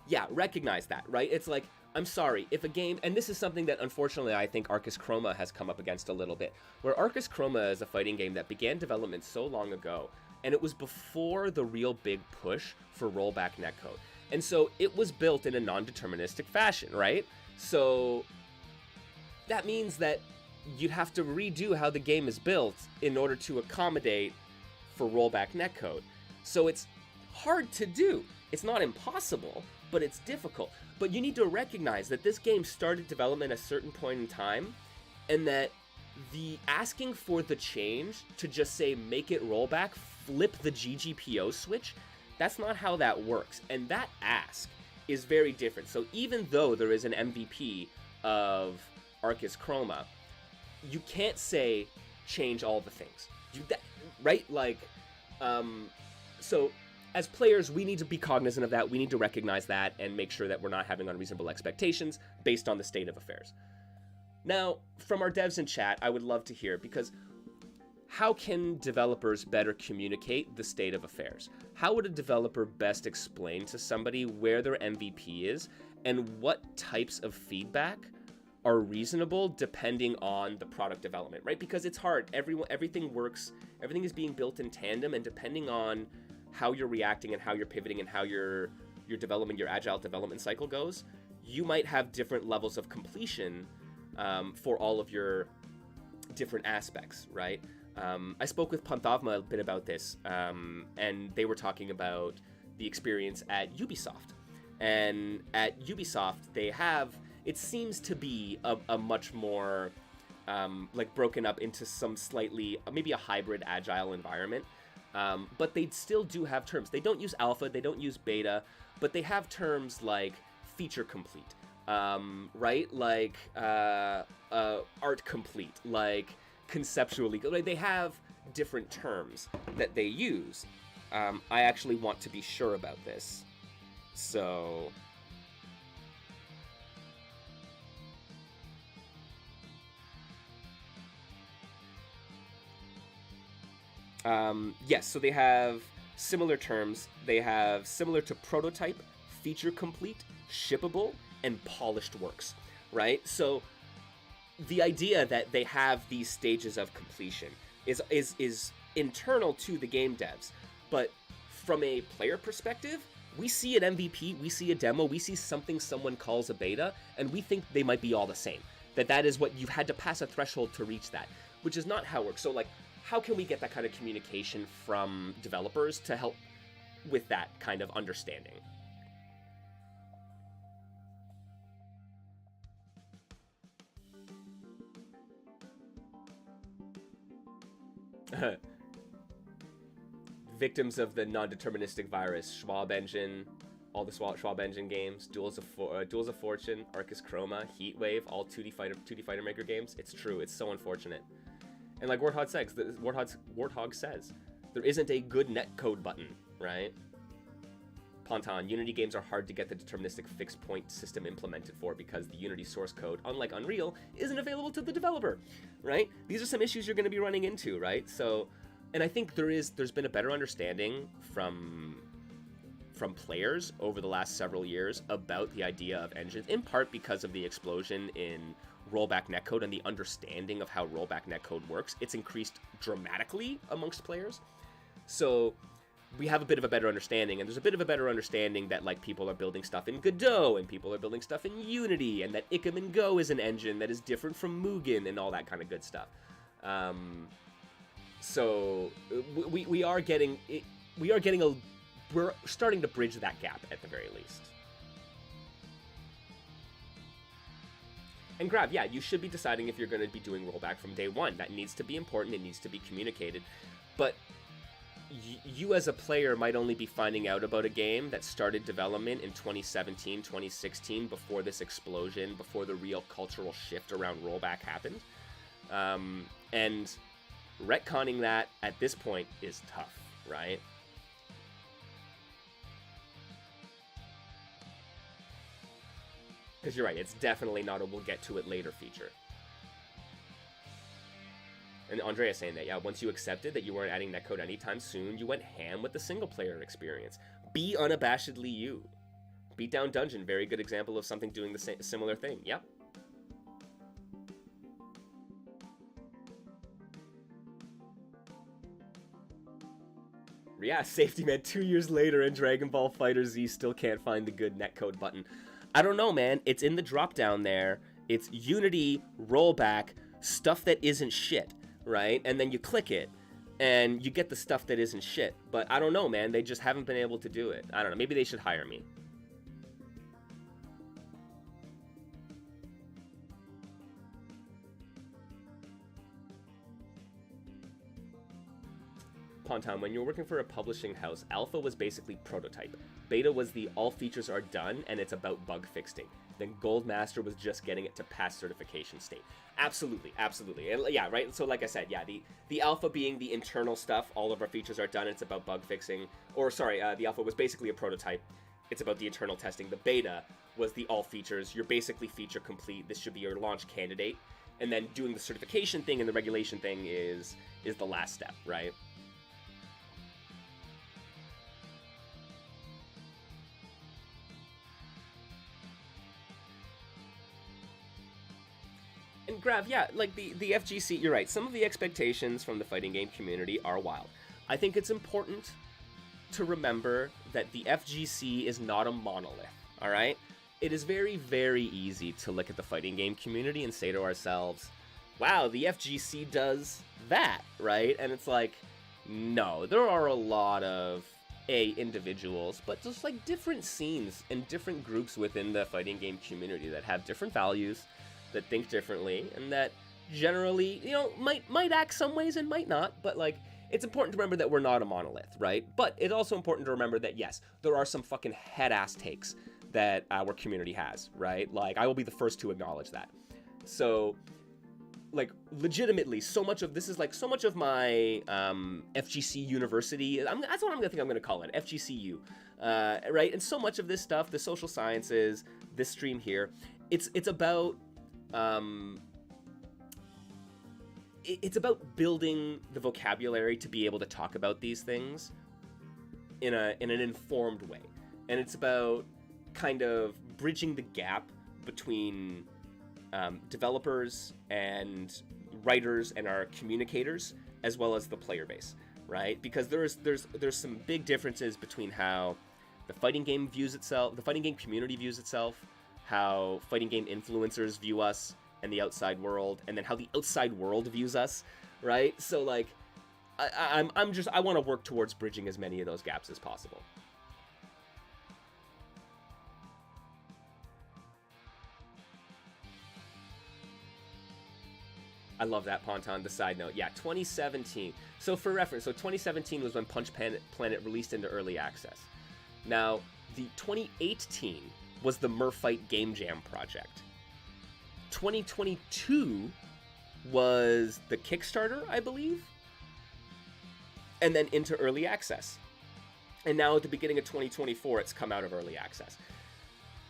yeah, recognize that, right? It's like, I'm sorry, if a game, and this is something that unfortunately I think Arcus Chroma has come up against a little bit, where Arcus Chroma is a fighting game that began development so long ago, and it was before the real big push for rollback netcode. And so it was built in a non-deterministic fashion, right? So that means that you'd have to redo how the game is built in order to accommodate for rollback netcode. So it's hard to do. It's not impossible, but it's difficult. But you need to recognize that this game started development at a certain point in time, and that the asking for the change to just say make it rollback, flip the GGPO switch, that's not how that works. And that ask is very different. So even though there is an MVP of Arcus Chroma, you can't say change all the things. Right? Like, so as players, we need to be cognizant of that. We need to recognize that and make sure that we're not having unreasonable expectations based on the state of affairs. Now, from our devs in chat, I would love to hear, because how can developers better communicate the state of affairs? How would a developer best explain to somebody where their MVP is and what types of feedback are reasonable depending on the product development, right? Because it's hard. Everything works. Everything is being built in tandem, and depending on how you're reacting and how you're pivoting and how your development, your agile development cycle goes, you might have different levels of completion for all of your different aspects, right? I spoke with Panthavma a bit about this, and they were talking about the experience at Ubisoft. And at Ubisoft, they have, it seems to be a much more like broken up into some slightly, maybe a hybrid agile environment. But they still do have terms. They don't use alpha, they don't use beta, but they have terms like feature complete, right? Like art complete, like conceptually. Like, they have different terms that they use. I actually want to be sure about this. So yes, so they have similar terms. They have similar to prototype, feature complete, shippable, and polished works, right? So the idea that they have these stages of completion is internal to the game devs. But from a player perspective, we see an MVP, we see a demo, we see something someone calls a beta, and we think they might be all the same. That is what you've had to pass a threshold to reach that, which is not how it works. So like, how can we get that kind of communication from developers to help with that kind of understanding? Victims of the non-deterministic virus, Schwab Engine, all the Schwab Engine games, Duels of Fortune, Arcus Chroma, Heatwave, all 2D Fighter Maker games. It's true. It's so unfortunate. And like Warthog says, there isn't a good netcode button, right? Ponton, Unity games are hard to get the deterministic fixed point system implemented for because the Unity source code, unlike Unreal, isn't available to the developer, right? These are some issues you're going to be running into, right? So, and I think there's been a better understanding from players over the last several years about the idea of engines, in part because of the explosion in rollback netcode and the understanding of how rollback netcode works. It's increased dramatically amongst players. So we have a bit of a better understanding, and there's a bit of a better understanding that like people are building stuff in Godot and people are building stuff in Unity, and that Ikemen Go is an engine that is different from Mugen and all that kind of good stuff. So we are getting we're starting to bridge that gap at the very least. And Grav, yeah, you should be deciding if you're going to be doing rollback from day one. That needs to be important. It needs to be communicated. But you as a player might only be finding out about a game that started development in 2017, 2016, before this explosion, before the real cultural shift around rollback happened. And retconning that at this point is tough, right? Because you're right, it's definitely not a we'll get to it later feature. And Andrea's saying that, yeah, once you accepted that you weren't adding netcode anytime soon, you went ham with the single-player experience. Be unabashedly you. Beatdown Dungeon, very good example of something doing the similar thing. Yep. Yeah, Safety Man, 2 years later in Dragon Ball FighterZ still can't find the good netcode button. I don't know, man. It's in the drop-down there. It's Unity, rollback, stuff that isn't shit, right? And then you click it, and you get the stuff that isn't shit. But I don't know, man. They just haven't been able to do it. I don't know. Maybe they should hire me. Pontown, when you're working for a publishing house, alpha was basically prototype. Beta was the all features are done and it's about bug fixing. Then Gold Master was just getting it to pass certification state. Absolutely, absolutely. And yeah, right? So like I said, yeah, the alpha being the internal stuff, all of our features are done, it's about bug fixing. Or sorry, the alpha was basically a prototype. It's about the internal testing. The beta was the all features. You're basically feature complete. This should be your launch candidate. And then doing the certification thing and the regulation thing is the last step, right? And Grav, yeah, like the FGC, you're right. Some of the expectations from the fighting game community are wild. I think it's important to remember that the FGC is not a monolith, all right? It is very, very easy to look at the fighting game community and say to ourselves, wow, the FGC does that, right? And it's like, no, there are a lot of, individuals, but just like different scenes and different groups within the fighting game community that have different values, that think differently, and that generally, you know, might act some ways and might not, but like, it's important to remember that we're not a monolith, right? But it's also important to remember that, yes, there are some fucking head-ass takes that our community has, right? Like, I will be the first to acknowledge that. So, like, legitimately, so much of my FGC University, that's what I'm gonna call it, FGCU, right? And so much of this stuff, the social sciences, this stream here, it's about it's about building the vocabulary to be able to talk about these things in an informed way. And it's about kind of bridging the gap between developers and writers and our communicators, as well as the player base, right? Because there's some big differences between how the fighting game views itself, the fighting game community views itself, how fighting game influencers view us and the outside world, and then how the outside world views us, right? So like, I want to work towards bridging as many of those gaps as possible. I love that, Ponton. The side note, yeah, 2017. So for reference, 2017 was when Punch Planet released into early access. Now, the 2018 was the Merfight Game Jam project. 2022 was the Kickstarter, I believe, and then into early access. And now at the beginning of 2024, it's come out of early access.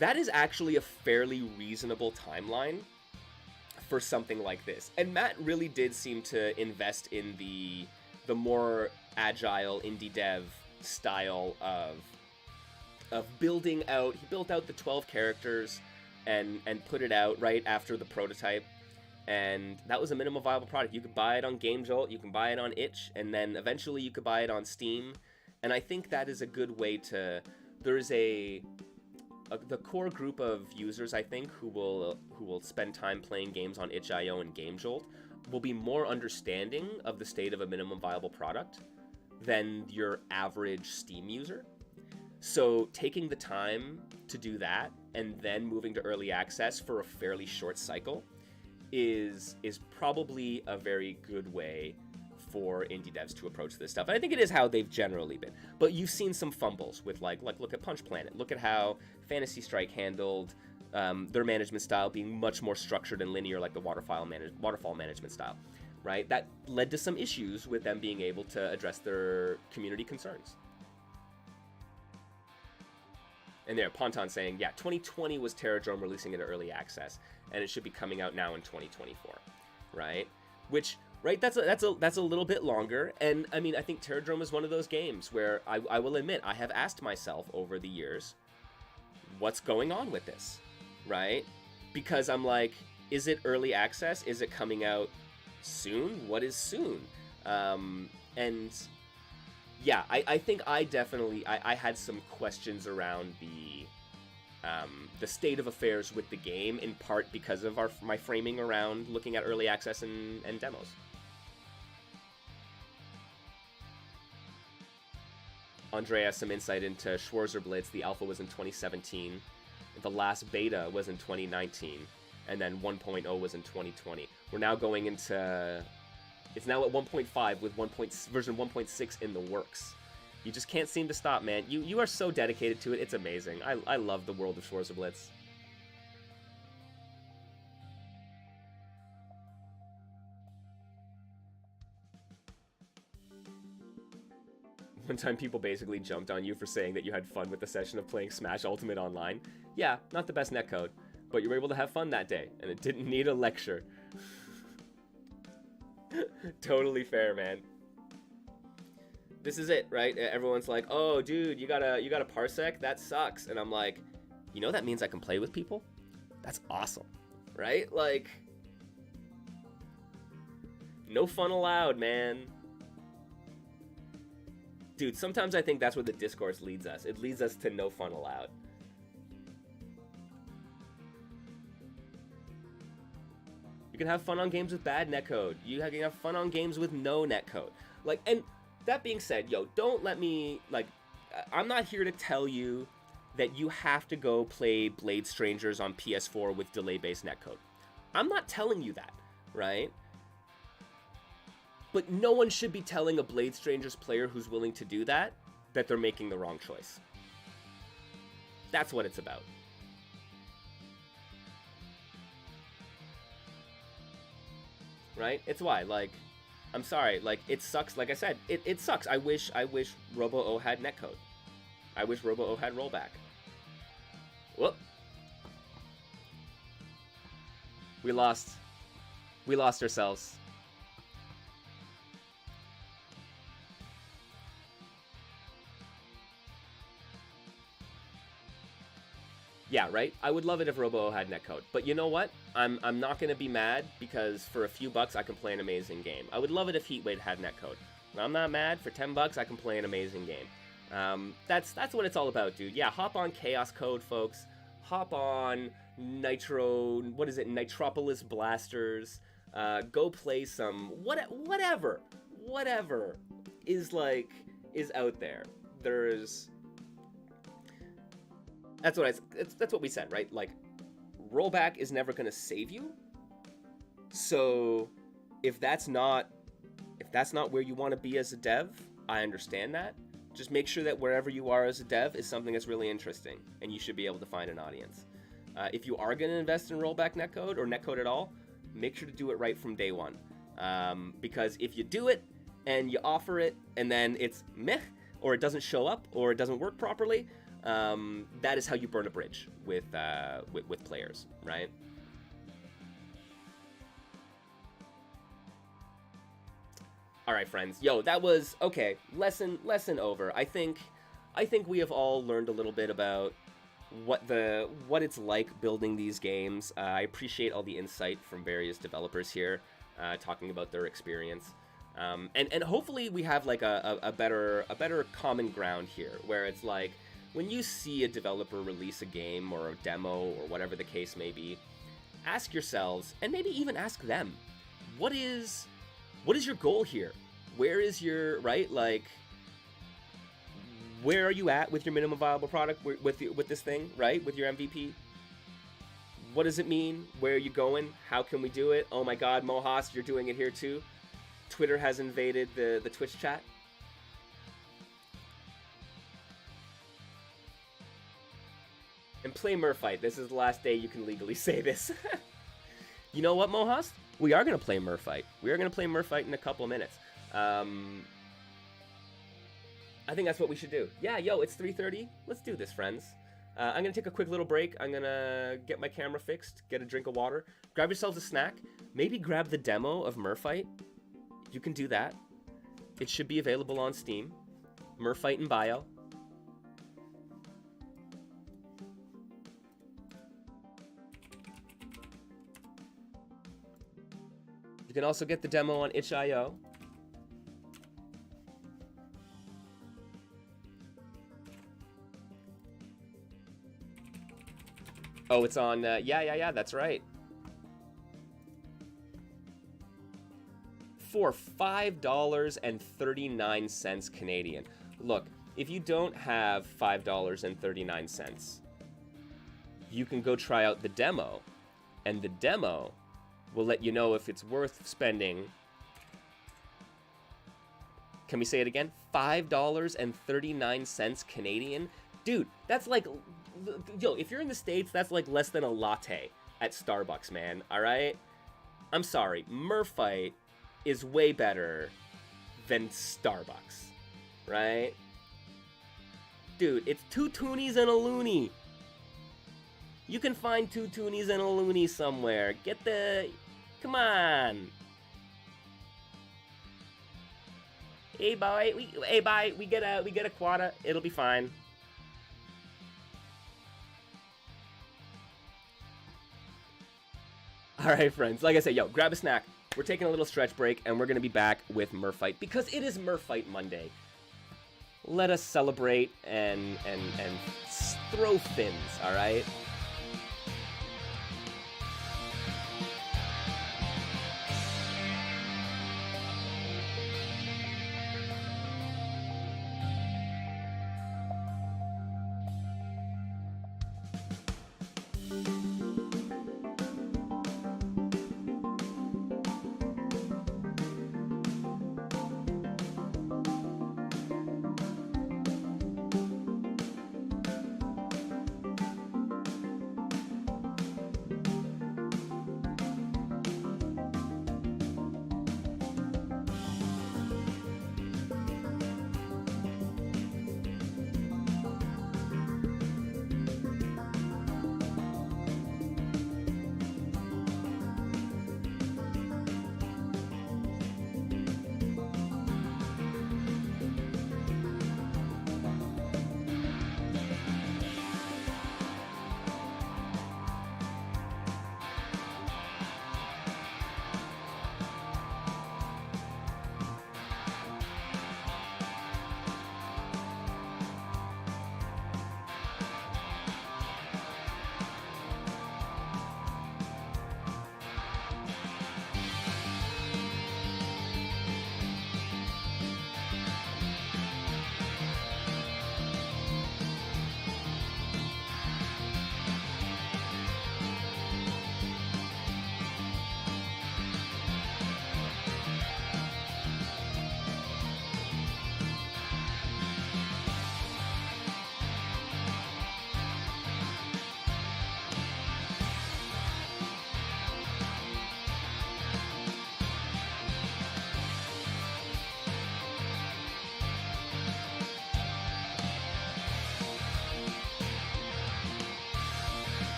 That is actually a fairly reasonable timeline for something like this. And Matt really did seem to invest in the more agile indie dev style of building out. He built out the 12 characters and put it out right after the prototype, and that was a minimum viable product. You could buy it on GameJolt, you can buy it on itch, and then eventually you could buy it on Steam. And I think that is a good way to, there's the core group of users, I think, who will spend time playing games on itch.io and GameJolt will be more understanding of the state of a minimum viable product than your average Steam user. So taking the time to do that and then moving to early access for a fairly short cycle is probably a very good way for indie devs to approach this stuff. And I think it is how they've generally been. But you've seen some fumbles with like look at Punch Planet. Look at how Fantasy Strike handled their management style being much more structured and linear, like the waterfall management style, right? That led to some issues with them being able to address their community concerns. And there, Ponton saying, yeah, 2020 was Terradrome releasing into early access, and it should be coming out now in 2024, right? Which, right, that's a little bit longer. And I mean, I think Terradrome is one of those games where I will admit I have asked myself over the years, what's going on with this, right? Because I'm like, is it early access? Is it coming out soon? What is soon? And yeah, I think I definitely I had some questions around the state of affairs with the game, in part because of my framing around looking at early access and demos. Andre has some insight into Schwarzer Blitz. The alpha was in 2017. The last beta was in 2019. And then 1.0 was in 2020. We're now going into... It's now at 1.5 with version 1.6 in the works. You just can't seem to stop, man. You are so dedicated to it. It's amazing. I love the world of Schwarzer Blitz. One time people basically jumped on you for saying that you had fun with the session of playing Smash Ultimate online. Yeah, not the best netcode, but you were able to have fun that day, and it didn't need a lecture. Totally fair, man. This is it, right? Everyone's like, oh, dude, you got a parsec? That sucks. And I'm like, you know that means I can play with people? That's awesome, right? Like, no fun allowed, man. Dude, sometimes I think that's where the discourse leads us. It leads us to no fun allowed. You can have fun on games with bad netcode. You can have fun on games with no netcode. Like, and that being said, yo, don't let me, like, I'm not here to tell you that you have to go play Blade Strangers on PS4 with delay-based netcode. I'm not telling you that, right? But no one should be telling a Blade Strangers player who's willing to do that they're making the wrong choice. That's what it's about. Right? It's why, like, I'm sorry, like, it sucks. Like I said, it sucks. I wish Robo-O had netcode. I wish Robo-O had rollback. Whoop. We lost ourselves. Yeah, right? I would love it if Robo-O had netcode. But you know what? I'm not going to be mad, because for a few bucks I can play an amazing game. I would love it if Heatwave had netcode. I'm not mad. For 10 bucks I can play an amazing game. That's what it's all about, dude. Yeah, hop on Chaos Code, folks. Hop on Nitropolis Blasters. Go play some whatever is out there. That's what we said, right? Like, rollback is never going to save you. So if that's not where you want to be as a dev, I understand that. Just make sure that wherever you are as a dev is something that's really interesting, and you should be able to find an audience. If you are going to invest in rollback netcode or netcode at all, make sure to do it right from day one. Because if you do it and you offer it and then it's meh, or it doesn't show up, or it doesn't work properly, that is how you burn a bridge with players, right? All right, friends. Yo, that was okay. Lesson over. I think we have all learned a little bit about what it's like building these games. I appreciate all the insight from various developers here, talking about their experience. And hopefully we have like a better common ground here, where it's like, when you see a developer release a game or a demo or whatever the case may be, ask yourselves, and maybe even ask them, what is your goal here? Where is your, right? Like, where are you at with your minimum viable product with this thing, right? With your MVP? What does it mean? Where are you going? How can we do it? Oh my God, Mohas, you're doing it here too. Twitter has invaded the Twitch chat. And play Merfight. This is the last day you can legally say this. You know what, Mohas? We are going to play Merfight. We are going to play Merfight in a couple of minutes. I think that's what we should do. Yeah, yo, it's 3:30. Let's do this, friends. I'm going to take a quick little break. I'm going to get my camera fixed, get a drink of water, grab yourselves a snack, maybe grab the demo of Merfight. You can do that. It should be available on Steam. Merfight in bio. You can also get the demo on itch.io. Oh, it's on, yeah, that's right. For $5.39 Canadian. Look, if you don't have $5.39, you can go try out the demo, and the demo will let you know if it's worth spending. Can we say it again? $5.39 Canadian? Dude, that's like, yo, if you're in the States, that's like less than a latte at Starbucks, man, alright? I'm sorry, Merfight is way better than Starbucks, right? Dude, it's 2 toonies and a loony. You can find 2 toonies and a loony somewhere. Get the... Come on. Hey, boy, we get a quota. It'll be fine. All right, friends. Like I said, yo, grab a snack. We're taking a little stretch break, and we're going to be back with Merfight because it is Merfight Monday. Let us celebrate and throw fins, all right?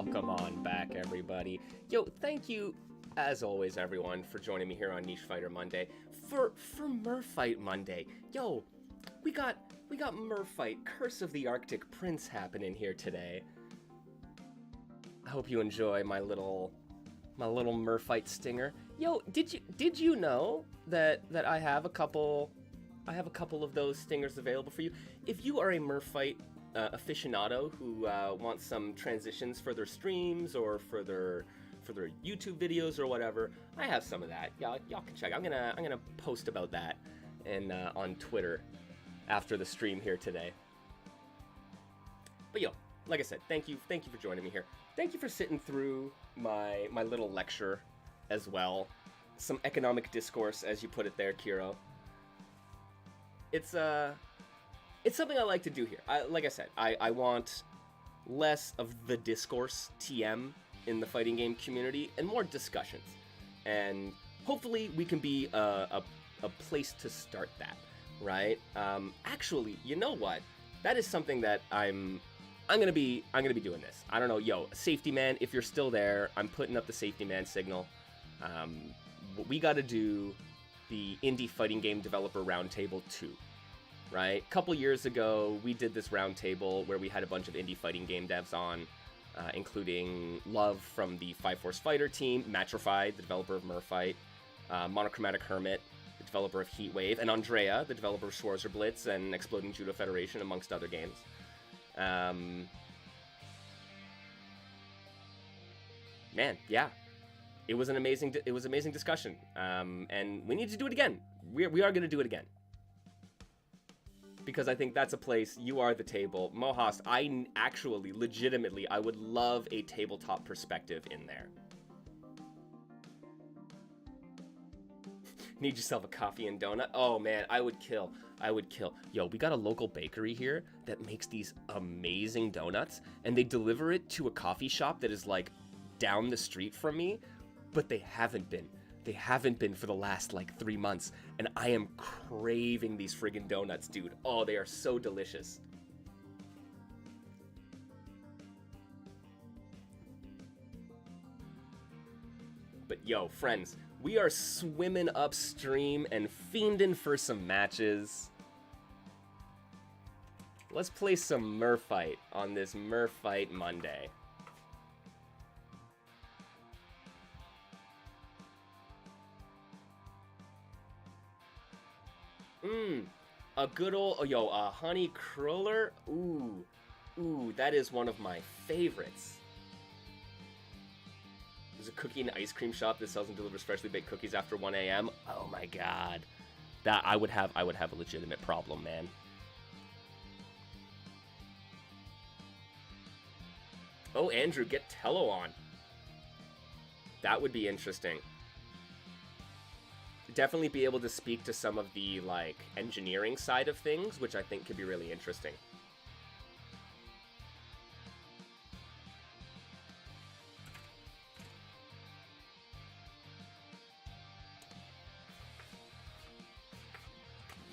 Welcome on back, everybody. Yo, thank you, as always, everyone, for joining me here on Niche Fighter Monday. For Merfight Monday, yo, we got Merfight, Curse of the Arctic Prince happening here today. I hope you enjoy my little Merfight stinger. Yo, did you know that I have a couple of those stingers available for you? If you are a Merfight aficionado who wants some transitions for their streams or for their YouTube videos or whatever, I have some of that. Y'all can check. I'm gonna post about that and on Twitter after the stream here today. But yo, like I said, thank you for joining me here. Thank you for sitting through my little lecture as well. Some economic discourse, as you put it there, Kiro. It's something I like to do here. Like I said, I want less of the discourse TM in the fighting game community and more discussions. And hopefully we can be a place to start that, right? Actually, you know what? That is something that I'm gonna be doing this. I don't know, yo, Safety Man, if you're still there, I'm putting up the Safety Man signal. We got to do the Indie Fighting Game Developer Roundtable 2. Right? A couple years ago, we did this roundtable where we had a bunch of indie fighting game devs on, including Love from the Five Force Fighter team, Matrified, the developer of Merfight, Monochromatic Hermit, the developer of Heatwave, and Andrea, the developer of Schwarzer Blitz and Exploding Judo Federation, amongst other games. Man, yeah, it was an amazing discussion, and we need to do it again. We are going to do it again. Because I think that's a place, you are the table. Mohas, I actually, legitimately, I would love a tabletop perspective in there. Need yourself a coffee and donut? Oh man, I would kill. Yo, we got a local bakery here that makes these amazing donuts, and they deliver it to a coffee shop that is like down the street from me, but they haven't been. They haven't been for the last, 3 months, and I am craving these friggin' donuts, dude. Oh, they are so delicious. But yo, friends, we are swimming upstream and fiending for some matches. Let's play some Merfight on this Merfight Monday. A good old, a honey cruller. Ooh, that is one of my favorites. There's a cookie and ice cream shop that sells and delivers freshly baked cookies after 1 a.m. Oh my god, that I would have a legitimate problem, man. Oh, Andrew, get Tello on. That would be interesting. Definitely be able to speak to some of the engineering side of things, which I think could be really interesting.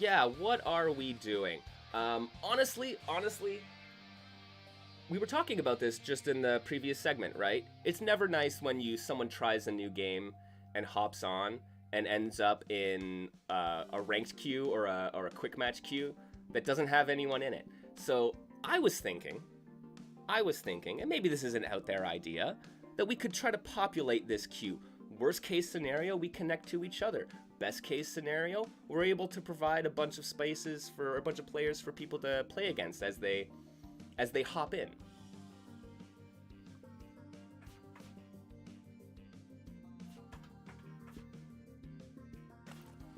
Yeah, what are we doing? Honestly, we were talking about this just in the previous segment, right? It's never nice when someone tries a new game and hops on and ends up in a ranked queue or a quick match queue that doesn't have anyone in it. So I was thinking, and maybe this is an out there idea, that we could try to populate this queue. Worst case scenario, we connect to each other. Best case scenario, we're able to provide a bunch of spaces for a bunch of players for people to play against as they hop in.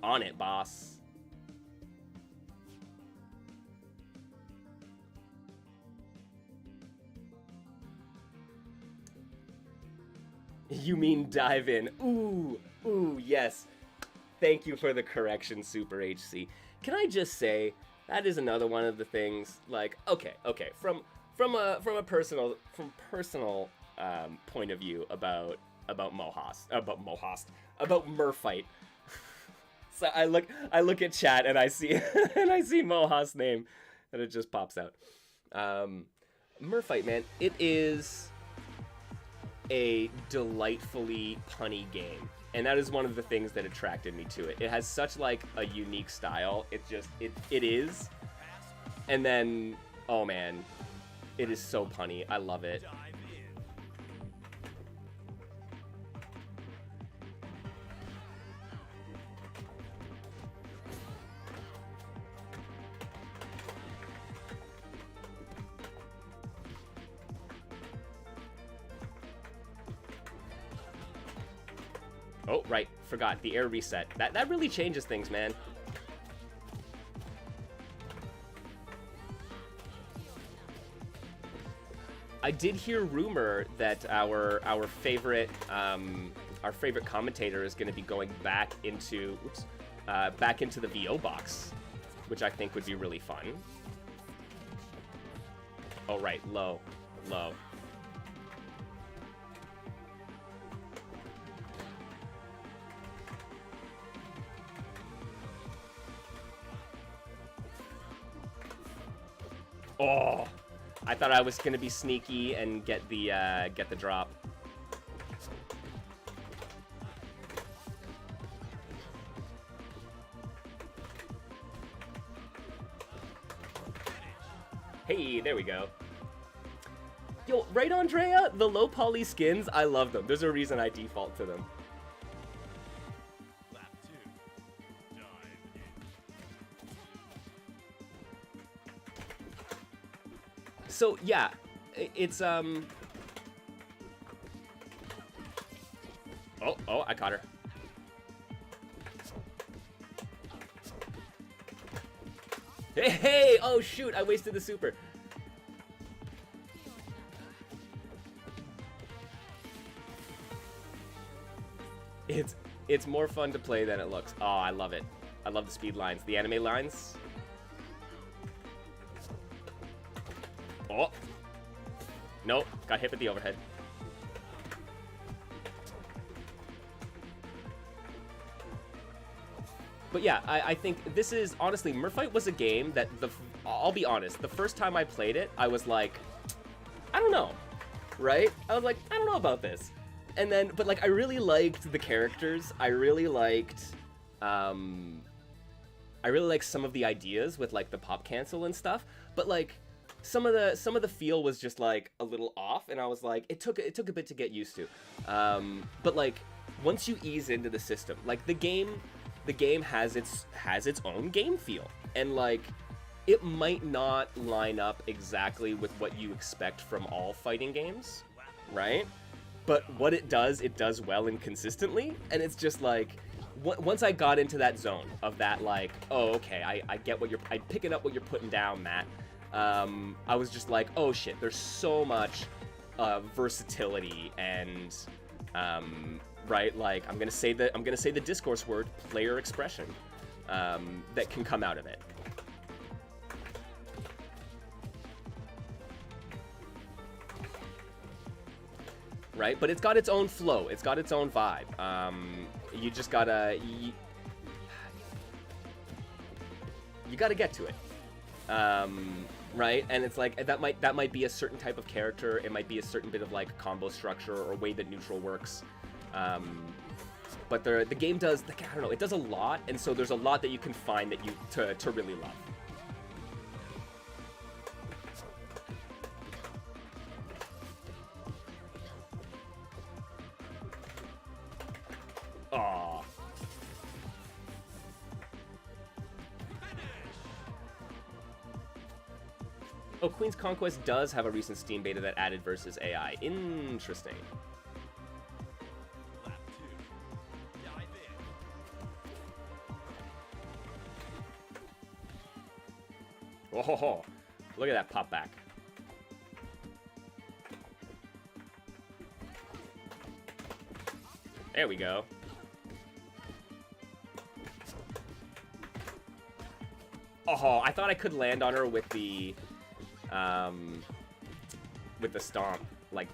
On it, boss. You mean dive in. Ooh, yes. Thank you for the correction, Super HC. Can I just say, that is another one of the things, okay, from a personal point of view about Merfight. So I look at chat and I see Mohas' name, and it just pops out. Merfight, man, it is a delightfully punny game. And that is one of the things that attracted me to it. It has such like a unique style. It is. And then, oh man, it is so punny. I love it. Oh, right. Forgot. The air reset. That really changes things, man. I did hear rumor that our favorite commentator is going to be going back into the VO box, which I think would be really fun. Oh, right. Low. Oh, I thought I was gonna be sneaky and get the drop. Hey, there we go. Yo, right, Andrea? The low poly skins, I love them. There's a reason I default to them. So yeah, it's Oh, I caught her. Hey, oh shoot, I wasted the super. It's more fun to play than it looks. Oh, I love it. I love the speed lines, the anime lines. Oh. Nope. Got hit with the overhead. But yeah, I think this is, honestly, Merfight was a game that, I'll be honest, the first time I played it, I was like, I don't know, right? I was like, I don't know about this. And then, but like, I really liked the characters. I really liked some of the ideas with like the pop cancel and stuff. But like, some of the feel was just like a little off, and I was like, it took a bit to get used to. But like, once you ease into the system, like the game has its own game feel, and like, it might not line up exactly with what you expect from all fighting games, right? But what it does well and consistently, and it's just like, once I got into that zone of that, like, oh, okay, I get I'm picking up what you're putting down, Matt. I was just like, oh shit, there's so much versatility and right, like, I'm gonna say the discourse word, player expression, that can come out of it. Right, but it's got its own flow, it's got its own vibe. You just gotta you gotta get to it. Right, and it's like that might be a certain type of character, it might be a certain bit of like combo structure or way that neutral works, but the game does, like, I don't know, it does a lot, and so there's a lot that you can find that to really love. Aww. Oh, Queen's Conquest does have a recent Steam beta that added versus AI. Interesting. Oh, look at that pop back. There we go. Oh, I thought I could land on her with the stomp. Like,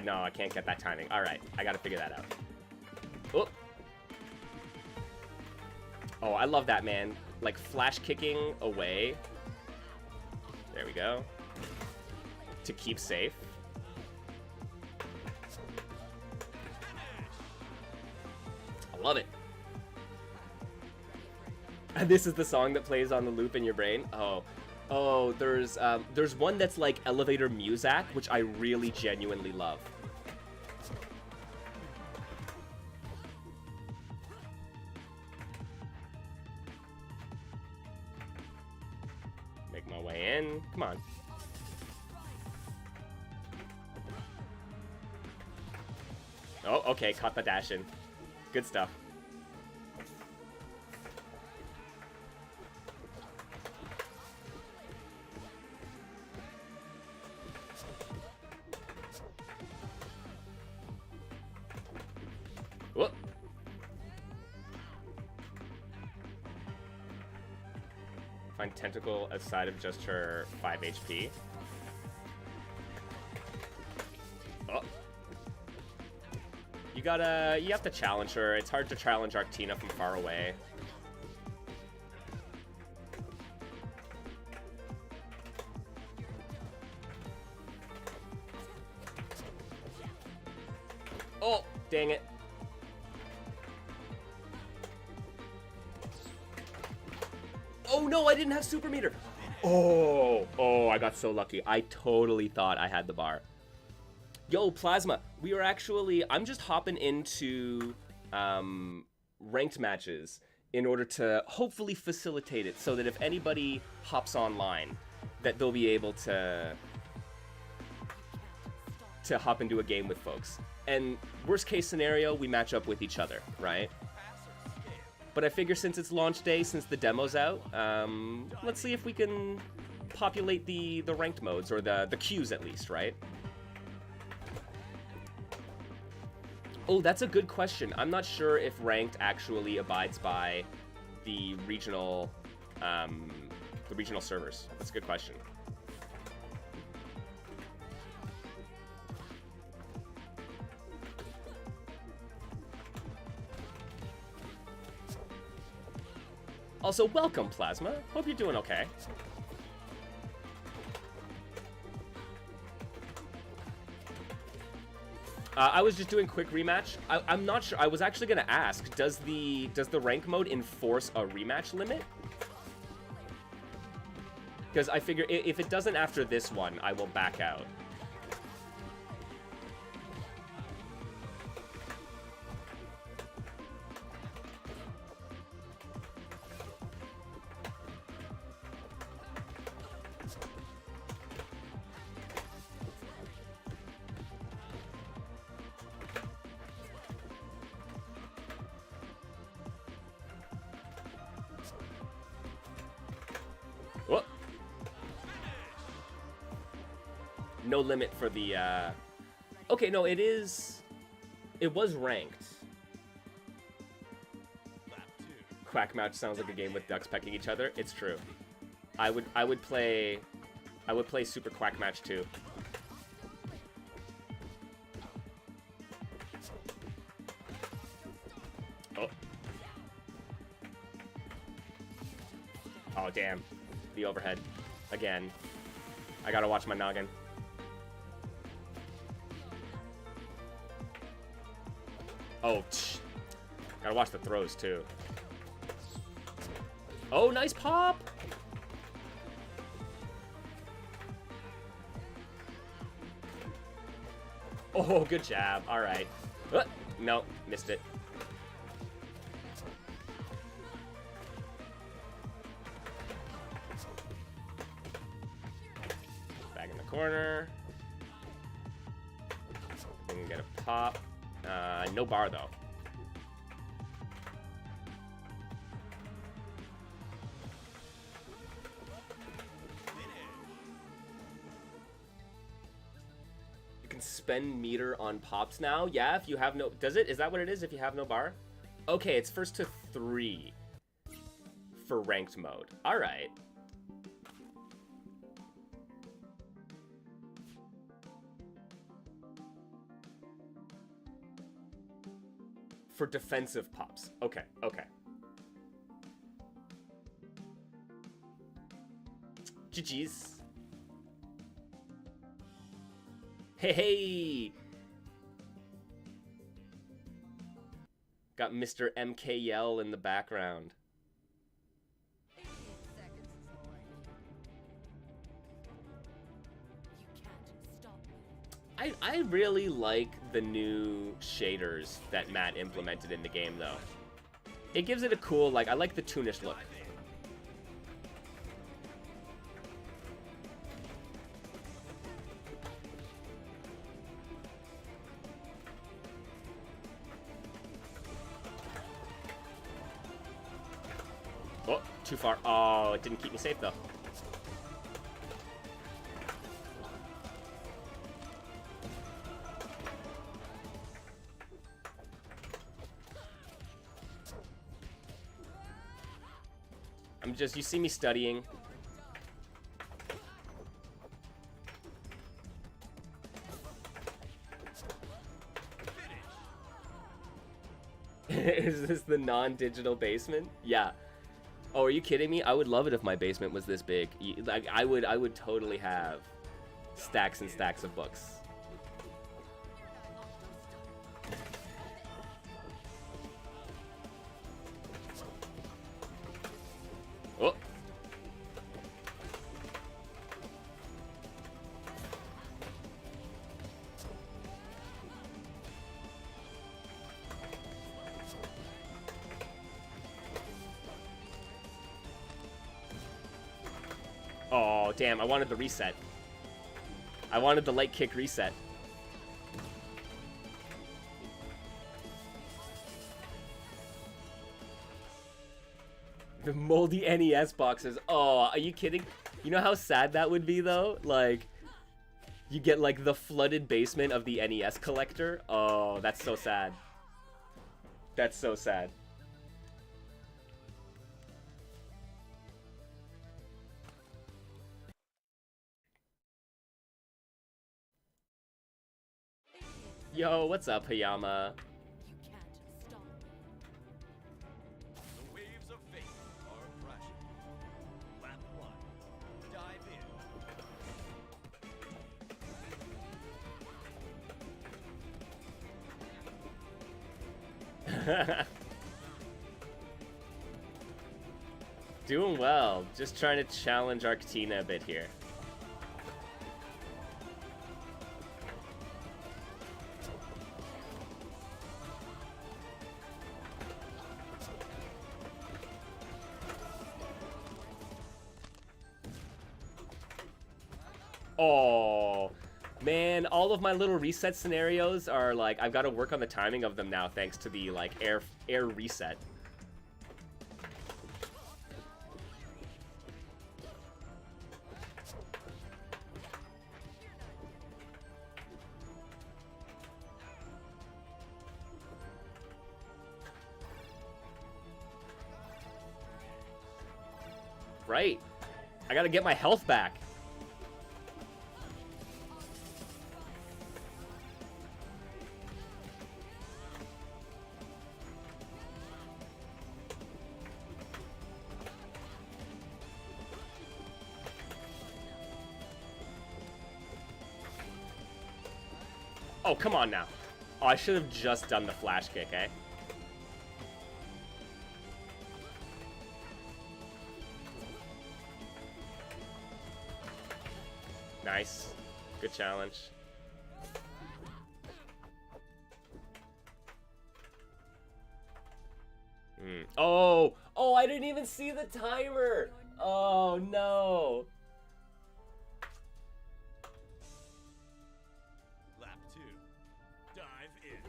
no, I can't get that timing. All right, I gotta figure that out. Oh. Oh, I love that, man. Like, flash kicking away. There we go. To keep safe. Love it. And this is the song that plays on the loop in your brain? Oh, there's one that's like elevator music, which I really genuinely love. Make my way in. Come on. Oh, okay, caught the dash in. Good stuff. Whoop. Find tentacle outside of just her 5 HP. Oh. You have to challenge her. It's hard to challenge Arctina from far away. Oh, dang it. Oh no, I didn't have super meter. Oh, I got so lucky. I totally thought I had the bar. Yo, Plasma, we are actually, I'm just hopping into ranked matches in order to hopefully facilitate it so that if anybody hops online, that they'll be able to hop into a game with folks. And worst case scenario, we match up with each other, right? But I figure since it's launch day, since the demo's out, let's see if we can populate the ranked modes, or the queues at least, right? Oh, that's a good question. I'm not sure if ranked actually abides by the regional servers. That's a good question. Also, welcome, Plasma. Hope you're doing okay. I was just doing quick rematch. I'm not sure. I was actually gonna ask, does the rank mode enforce a rematch limit? Because I figure if it doesn't after this one, I will back out. No limit for the, Okay, no, it was ranked. Quack match sounds like a game with ducks pecking each other. It's true. I would play Super Quack Match too. Oh. Oh, damn. The overhead. Again. I gotta watch my noggin. Oh, gotta watch the throws, too. Oh, nice pop! Oh, good jab. All right. No, missed it. Back in the corner. We can get a pop. No bar, though. You can spend meter on pops now? Yeah, if you have no... Does it? Is that what it is if you have no bar? Okay, it's first to 3 for ranked mode. All right. For defensive pops. Okay, okay. GG's. Hey, hey! Got Mr. MKL in the background. I really like the new shaders that Matt implemented in the game, though. It gives it a cool, like, I like the toonish look. Oh, too far. Oh, it didn't keep me safe, though. You see me studying. Is this the non-digital basement? Yeah. Oh, are you kidding me? I would love it if my basement was this big. Like, I would totally have stacks and stacks of books. Oh. Oh, damn, I wanted the reset. I wanted the light kick reset. The moldy NES boxes. Oh, are you kidding? You know how sad that would be, though? Like, you get, like, the flooded basement of the NES collector. Oh, that's so sad. That's so sad. Yo, what's up, Hayama? Doing well. Just trying to challenge Arctina a bit here. Oh, man, all of my little reset scenarios are like, I've got to work on the timing of them now thanks to the like air reset. Right. I got to get my health back. Oh, come on now. Oh, I should have just done the flash kick, eh? Nice. Good challenge. Oh! Oh, I didn't even see the timer! Oh, no! Lap 2. Dive in.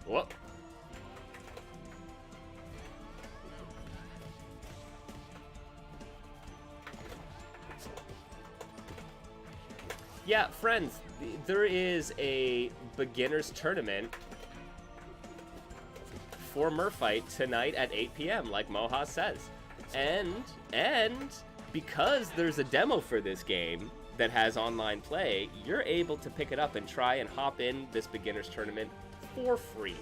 Whoop. Yeah, friends, there is a beginner's tournament for Merfight tonight at 8 p.m., like Moha says. And because there's a demo for this game, that has online play, you're able to pick it up and try and hop in this beginner's tournament for free,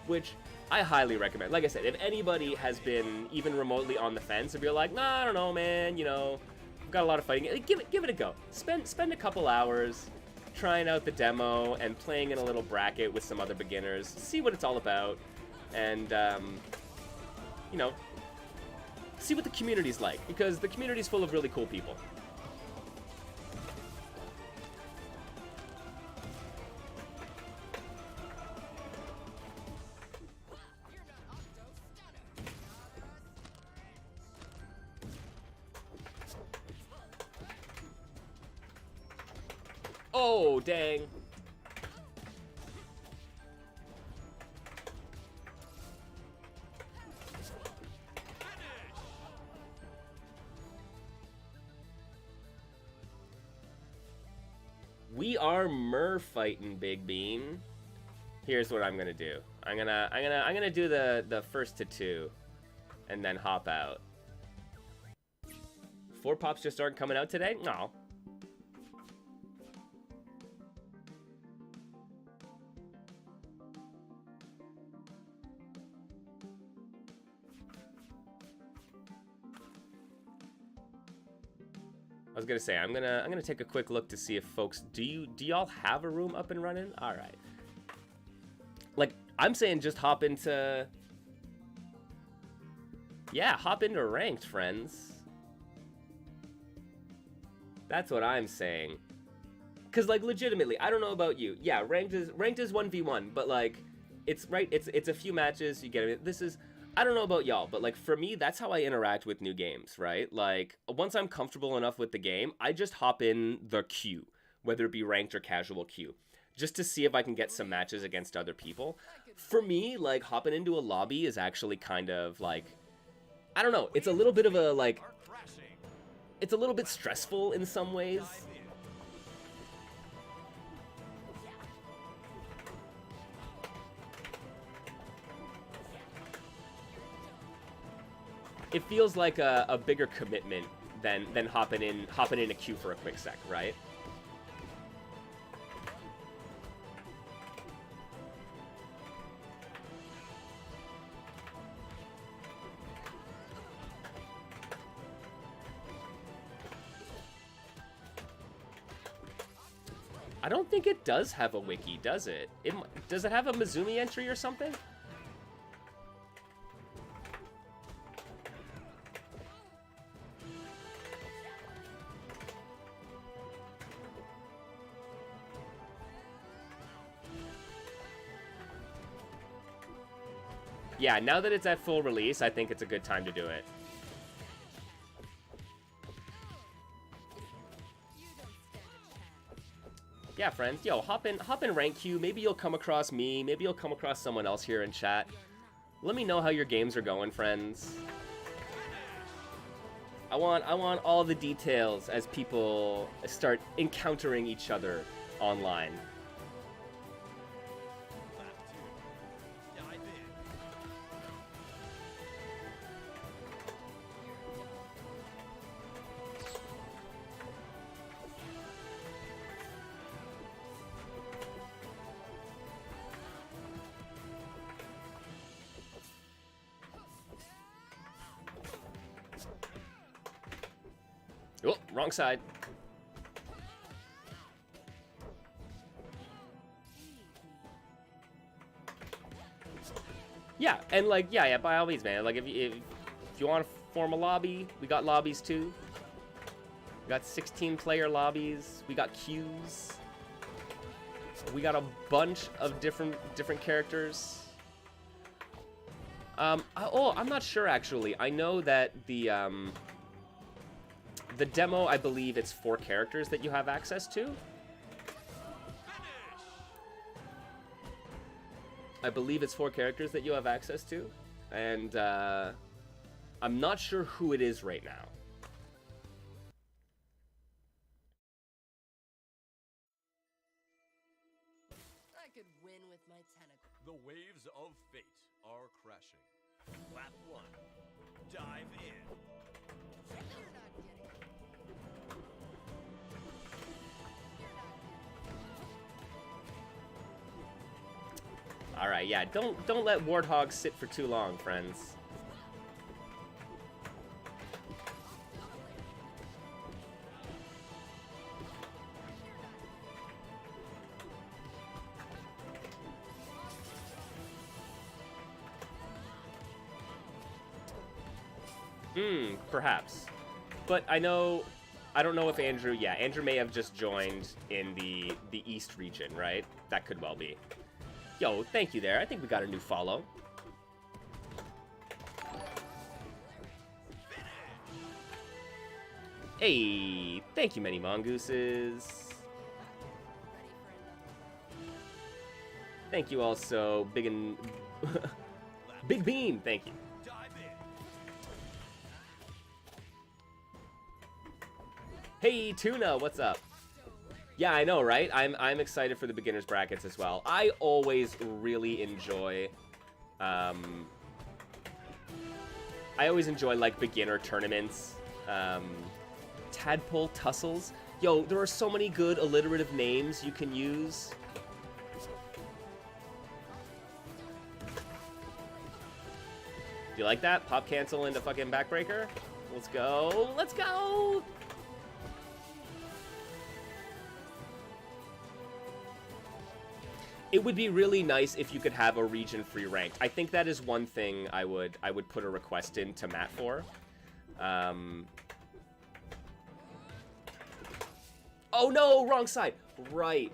which I highly recommend. Like I said, if anybody has been even remotely on the fence, if you're like, nah, I don't know, man, you know, I've got a lot of fighting, give it a go. Spend a couple hours trying out the demo and playing in a little bracket with some other beginners, see what it's all about, and you know, see what the community's like, because the community's full of really cool people. Oh, dang. We are Merfighting, Big Bean. Here's what I'm gonna do. I'm gonna do the first to 2 and then hop out. 4 pops just aren't coming out today? No. I was gonna say I'm gonna take a quick look to see if folks do y'all have a room up and running? All right. Like I'm saying, just hop into ranked, friends. That's what I'm saying. Cause like legitimately, I don't know about you. Yeah, ranked is 1v1, but like it's a few matches. You get it. This is. I don't know about y'all, but like for me, that's how I interact with new games, right? Like once I'm comfortable enough with the game, I just hop in the queue, whether it be ranked or casual queue, just to see if I can get some matches against other people. For me, like hopping into a lobby is actually kind of like, I don't know, it's a little bit of a like, it's a little bit stressful in some ways. It feels like a bigger commitment than hopping in a queue for a quick sec, right? I don't think it does have a wiki, does it? Does it have a Mizumi entry or something? Yeah, now that it's at full release, I think it's a good time to do it. Yeah, friends, yo, hop in rank queue. Maybe you'll come across me. Maybe you'll come across someone else here in chat. Let me know how your games are going, friends. I want all the details as people start encountering each other online. Oh, wrong side. Yeah, and like, yeah, by all means, man. Like, if you want to form a lobby, we got lobbies too. We got 16-player lobbies. We got queues. We got a bunch of different characters. I'm not sure actually. I know that the demo, I believe it's 4 characters that you have access to. I believe it's 4 characters that you have access to, and I'm not sure who it is right now. I could win with my tentacles. The waves of fate are crashing. Lap 1. Dive in. You're not getting it. All right, yeah. Don't let warthogs sit for too long, friends. Perhaps. But I don't know if Andrew, yeah, Andrew may have just joined in the East region, right? That could well be. Yo, thank you there. I think we got a new follow. Hey, thank you, many mongooses. Thank you also, Big and Big Bean. Thank you. Hey, Tuna, what's up? Yeah, I know, right? I'm excited for the beginners brackets as well. I always really enjoy, I always enjoy like beginner tournaments. Tadpole tussles. Yo, there are so many good alliterative names you can use. Do you like that? Pop cancel into fucking backbreaker? Let's go. Let's go. It would be really nice if you could have a region free ranked. I think that is one thing I would put a request in to Matt for. Oh no, wrong side. Right.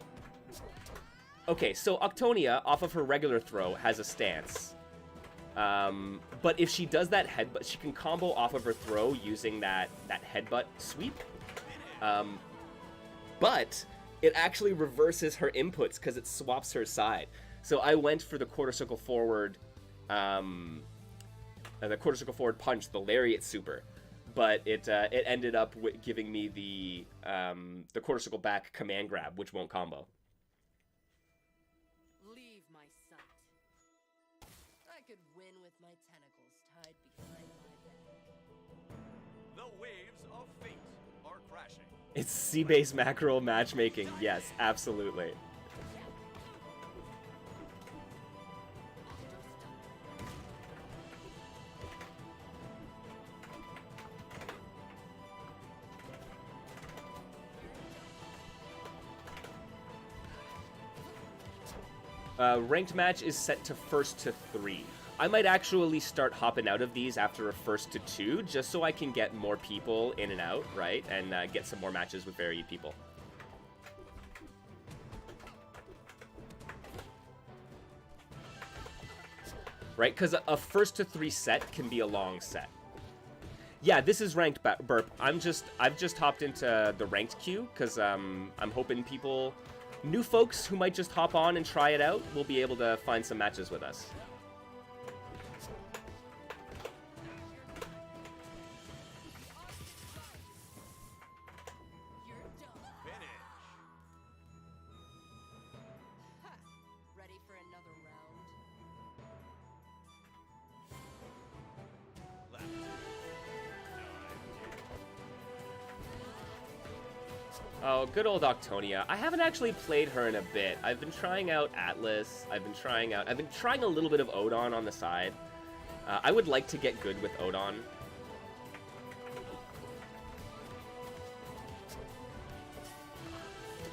Okay, so Octonia, off of her regular throw, has a stance. But if she does that headbutt, she can combo off of her throw using that headbutt sweep. But it actually reverses her inputs because it swaps her side. So I went for the quarter circle forward, punch, the lariat super, but it ended up giving me the quarter circle back command grab, which won't combo. Leave my sight. I could win with my tentacles tied behind my back. The waves of fate are crashing. It's C-base macro matchmaking. Yes, absolutely. Ranked match is set to 1st to 3. I might actually start hopping out of these after a 1st to 2, just so I can get more people in and out, right? And get some more matches with varied people. Right? Because a 1st to 3 set can be a long set. Yeah, this is ranked burp. I've just hopped into the ranked queue because I'm hoping people, new folks who might just hop on and try it out, will be able to find some matches with us. Ready for another round? Oh, good old Octonia. I haven't actually played her in a bit. I've been trying out Atlas. I've been trying a little bit of Odon on the side. I would like to get good with Odon.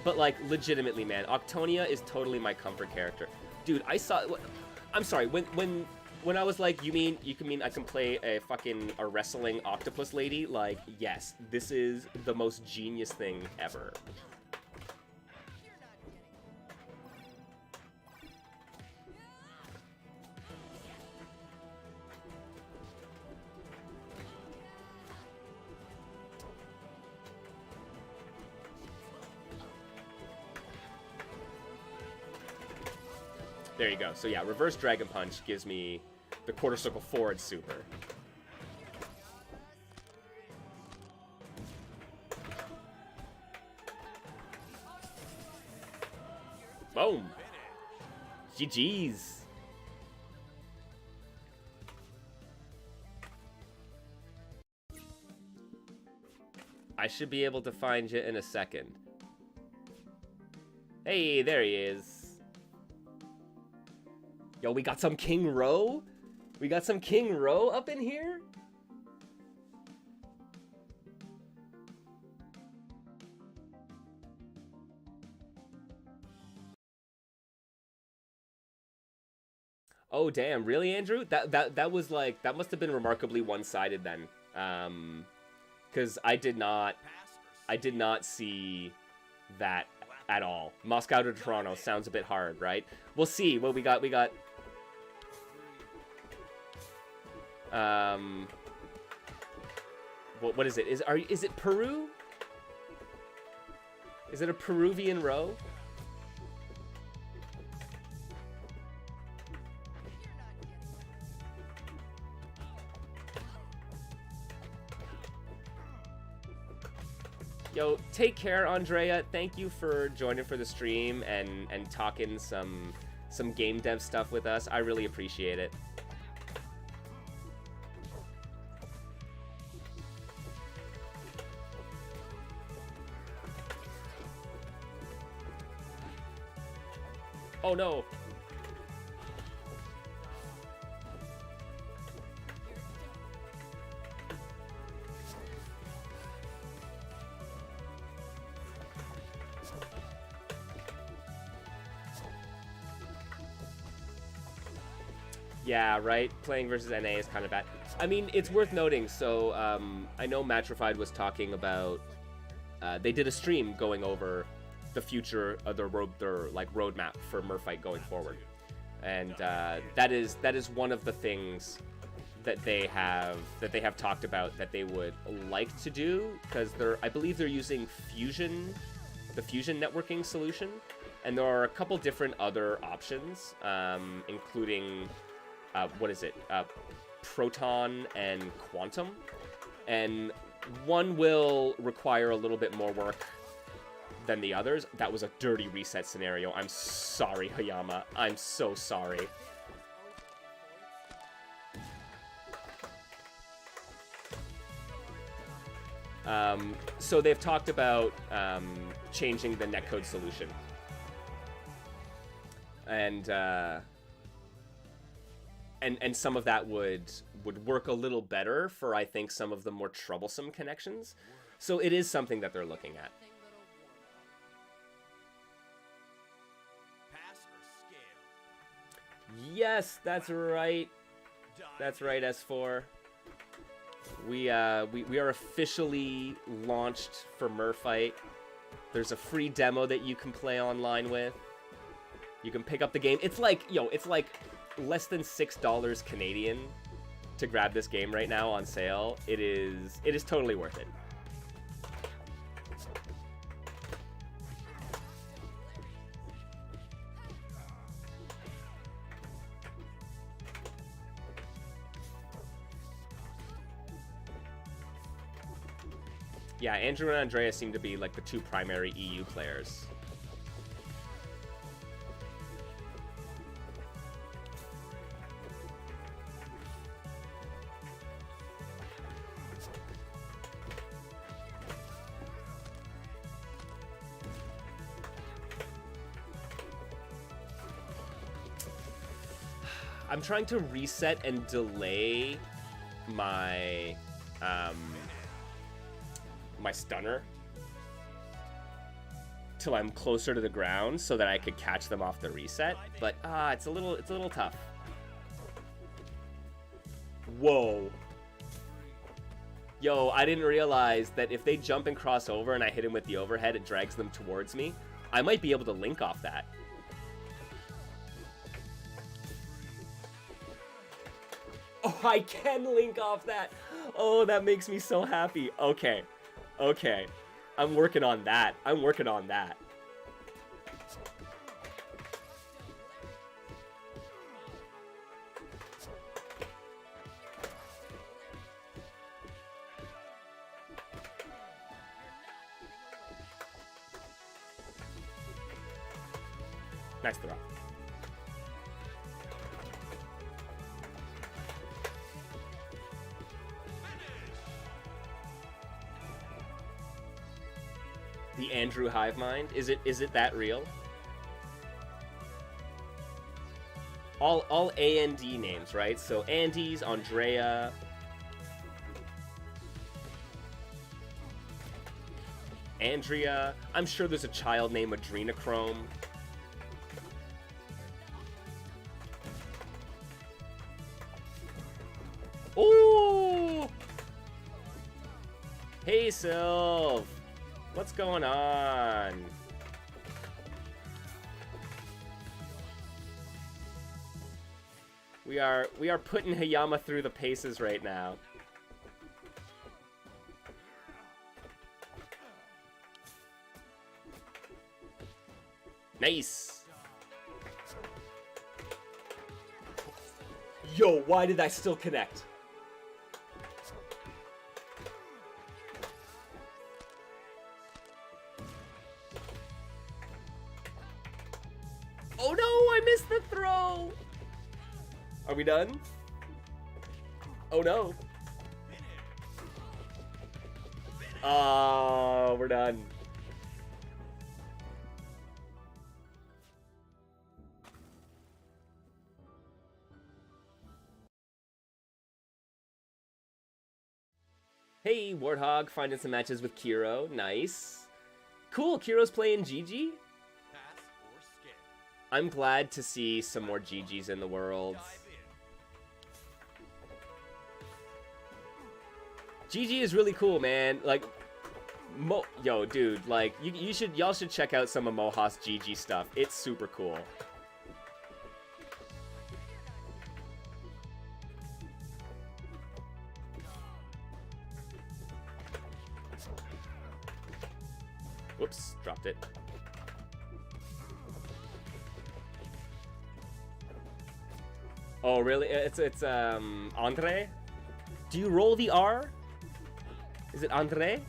But like, legitimately, man, Octonia is totally my comfort character. Dude, I'm sorry, when I was like, you mean I can play a wrestling octopus lady? Like, yes, this is the most genius thing ever. There you go. So yeah, reverse Dragon Punch gives me the quarter circle forward super. Boom. GG's. I should be able to find you in a second. Hey, there he is. Yo, we got some King Row? We got some King Row up in here? Oh damn, really, Andrew? That was like, that must have been remarkably one-sided then. Cuz I did not see that at all. Moscow to Toronto sounds a bit hard, right? We'll see. What we got what is it? Is it Peru? Is it a Peruvian row? Yo, take care, Andrea. Thank you for joining for the stream and talking some game dev stuff with us. I really appreciate it. Oh no. Yeah, right? Playing versus NA is kind of bad. I mean, it's worth noting, so I know Matrified was talking about... they did a stream going over the future of their roadmap for Merfight going forward. And that is one of the things that they have talked about that they would like to do, because I believe they're using the Fusion networking solution, and there are a couple different other options, including Proton and Quantum, and one will require a little bit more work than the others. That was a dirty reset scenario. I'm sorry, Hayama. I'm so sorry. So they've talked about changing the netcode solution, and some of that would work a little better for, I think, some of the more troublesome connections. So it is something that they're looking at. Yes, that's right. That's right, S4. We are officially launched for Merfight. There's a free demo that you can play online with. You can pick up the game. It's like, it's like less than $6 Canadian to grab this game right now on sale. It is totally worth it. Yeah, Andrew and Andrea seem to be like the two primary EU players. I'm trying to reset and delay my my stunner till I'm closer to the ground so that I could catch them off the reset, but it's a little tough. Whoa. Yo, I didn't realize that if they jump and cross over and I hit him with the overhead, it drags them towards me. I might be able to link off that. Oh, I can link off that. Oh, that makes me so happy. Okay. Okay. I'm working on that. I'm working on that. Nice throw. The Andrew hive mind? Is it that real? all A and D names, right? So Andes, Andrea. Andrea. I'm sure there's a child named Adrenochrome. Ooh! Hey, Sylv! What's going on? We are putting Hayama through the paces right now. Nice! Yo, why did I still connect? Oh no, I missed the throw! Are we done? Oh no. Oh, we're done. Hey, Warthog, finding some matches with Kiro. Nice. Cool, Kiro's playing GG. I'm glad to see some more GGs in the world. GG is really cool, man. Like, yo, dude, like, y'all should check out some of Mohawk's GG stuff. It's super cool. Whoops, dropped it. Oh, really? It's Andre? Do you roll the R? Is it Andre?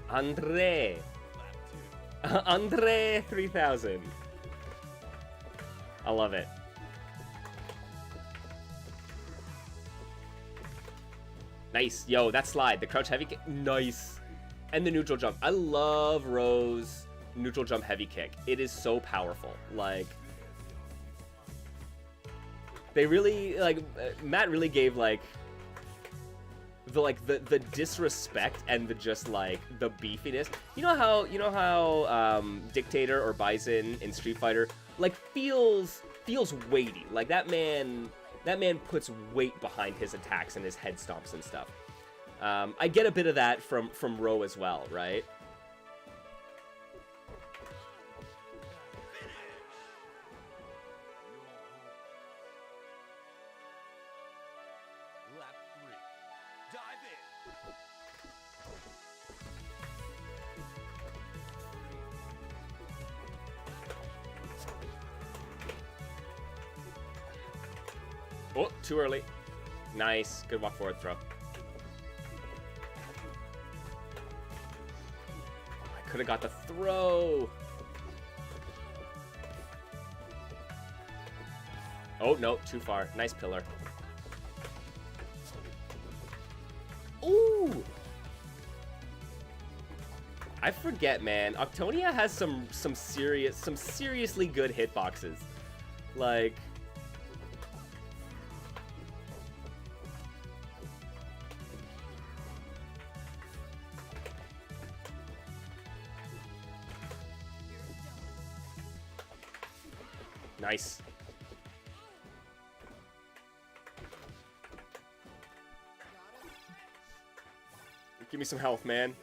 Andre. Andre 3000. I love it. Nice. Yo, that slide. The crouch heavy kick. Nice. And the neutral jump. I love Rose neutral jump heavy kick. It is so powerful. Like, they really, like, Matt really gave, like, the disrespect and the just, like, the beefiness. You know how Dictator or Bison in Street Fighter, like, feels weighty. Like, that man puts weight behind his attacks and his head stomps and stuff. I get a bit of that from Ro as well, right? Lap 3. Dive in. Oh, too early. Nice. Good walk forward throw. I could have got the throw. Oh, no. Too far. Nice pillar. Ooh. I forget, man. Octonia has some seriously good hitboxes. Like, nice. Give me some health, man.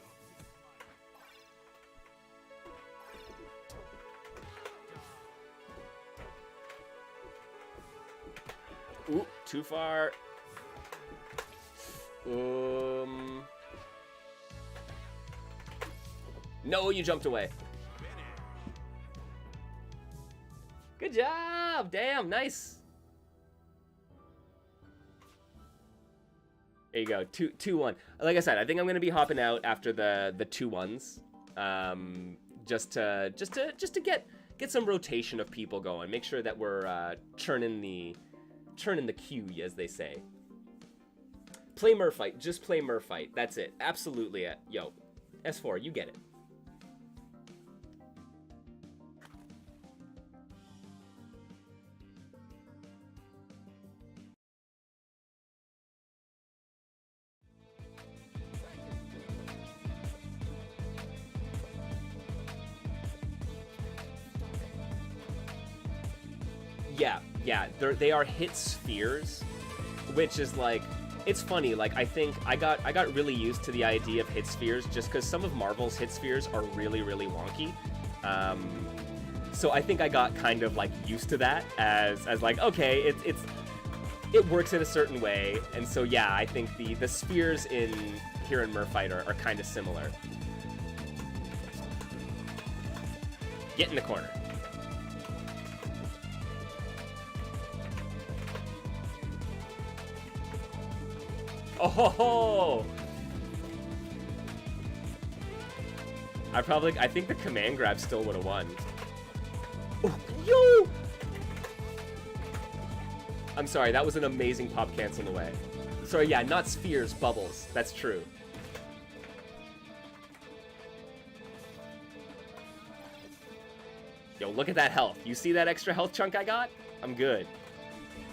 Ooh, too far. No, you jumped away. Good job! Damn, nice. There you go, 2-1. Like I said, I think I'm gonna be hopping out after the 2-1s, just to get get some rotation of people going. Make sure that we're churning the queue, as they say. Play Merfight. Just play Merfight. That's it. Absolutely. Yo, S4, you get it. Yeah, they are hit spheres, which is like, it's funny. Like, I think I got really used to the idea of hit spheres just because some of Marvel's hit spheres are really, really wonky. So I think I got kind of like used to that as like, okay, it works in a certain way, and so yeah, I think the spheres here in Merfight are kind of similar. Get in the corner. Oh! I think the command grab still would have won. Oh, yo! I'm sorry, that was an amazing pop cancel away. Sorry, yeah, not spheres, bubbles. That's true. Yo, look at that health. You see that extra health chunk I got? I'm good.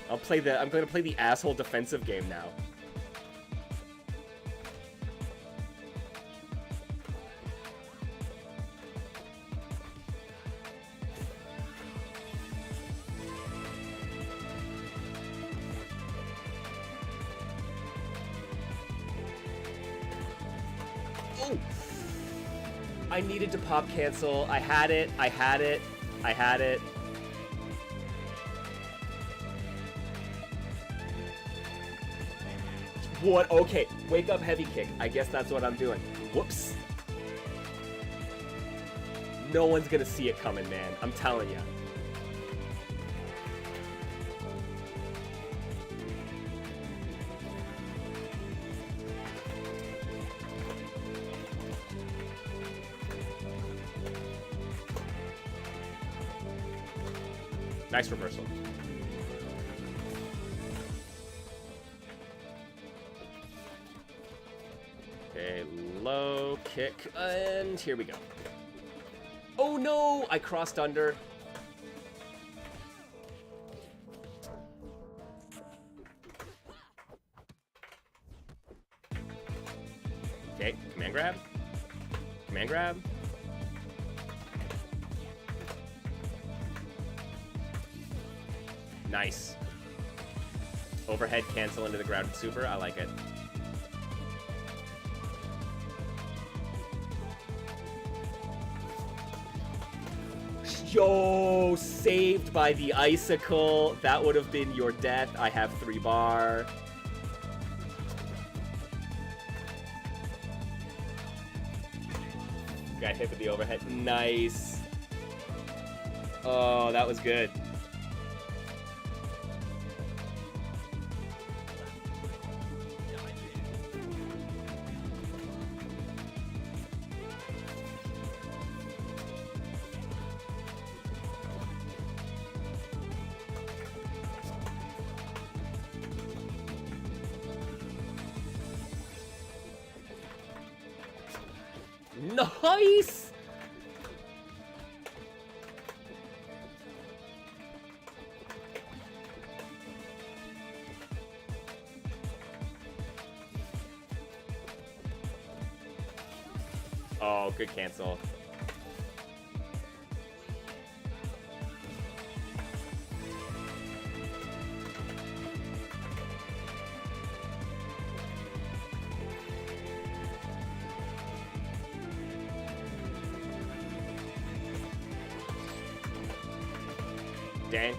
I'm gonna play the asshole defensive game now. I needed to pop cancel. I had it. What? Okay, wake up heavy kick. I guess that's what I'm doing. Whoops. No one's gonna see it coming, man. I'm telling you. Nice reversal. Okay, low kick, and here we go. Oh no! I crossed under. Okay, command grab. Command grab. Nice. Overhead cancel into the grounded super. I like it. Yo, saved by the icicle. That would have been your death. I have 3 bar. Got hit with the overhead. Nice. Oh, that was good. Nice! Oh, good cancel. Dang.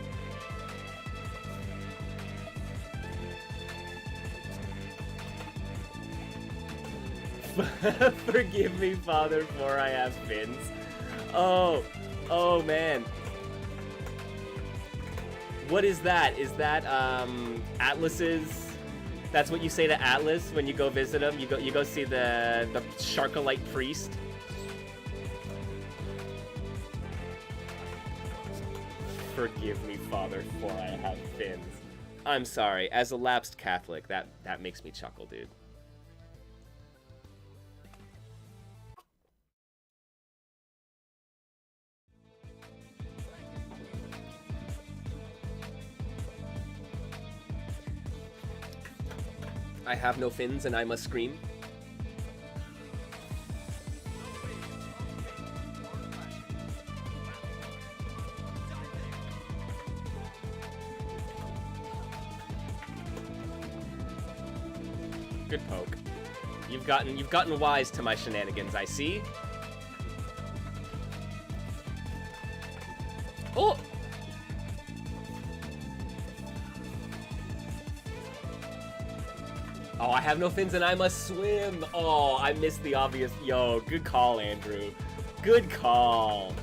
Forgive me, Father, for I have fins. Oh man. What is that? Is that Atlas's? That's what you say to Atlas when you go visit him. You go see the Sharkalite priest. Forgive me, Father, for I have fins. I'm sorry. As a lapsed Catholic, that makes me chuckle, dude. I have no fins and I must scream. Good poke. You've gotten wise to my shenanigans, I see. Oh! Oh, I have no fins and I must swim. Oh, I missed the obvious. Yo, good call, Andrew. Good call.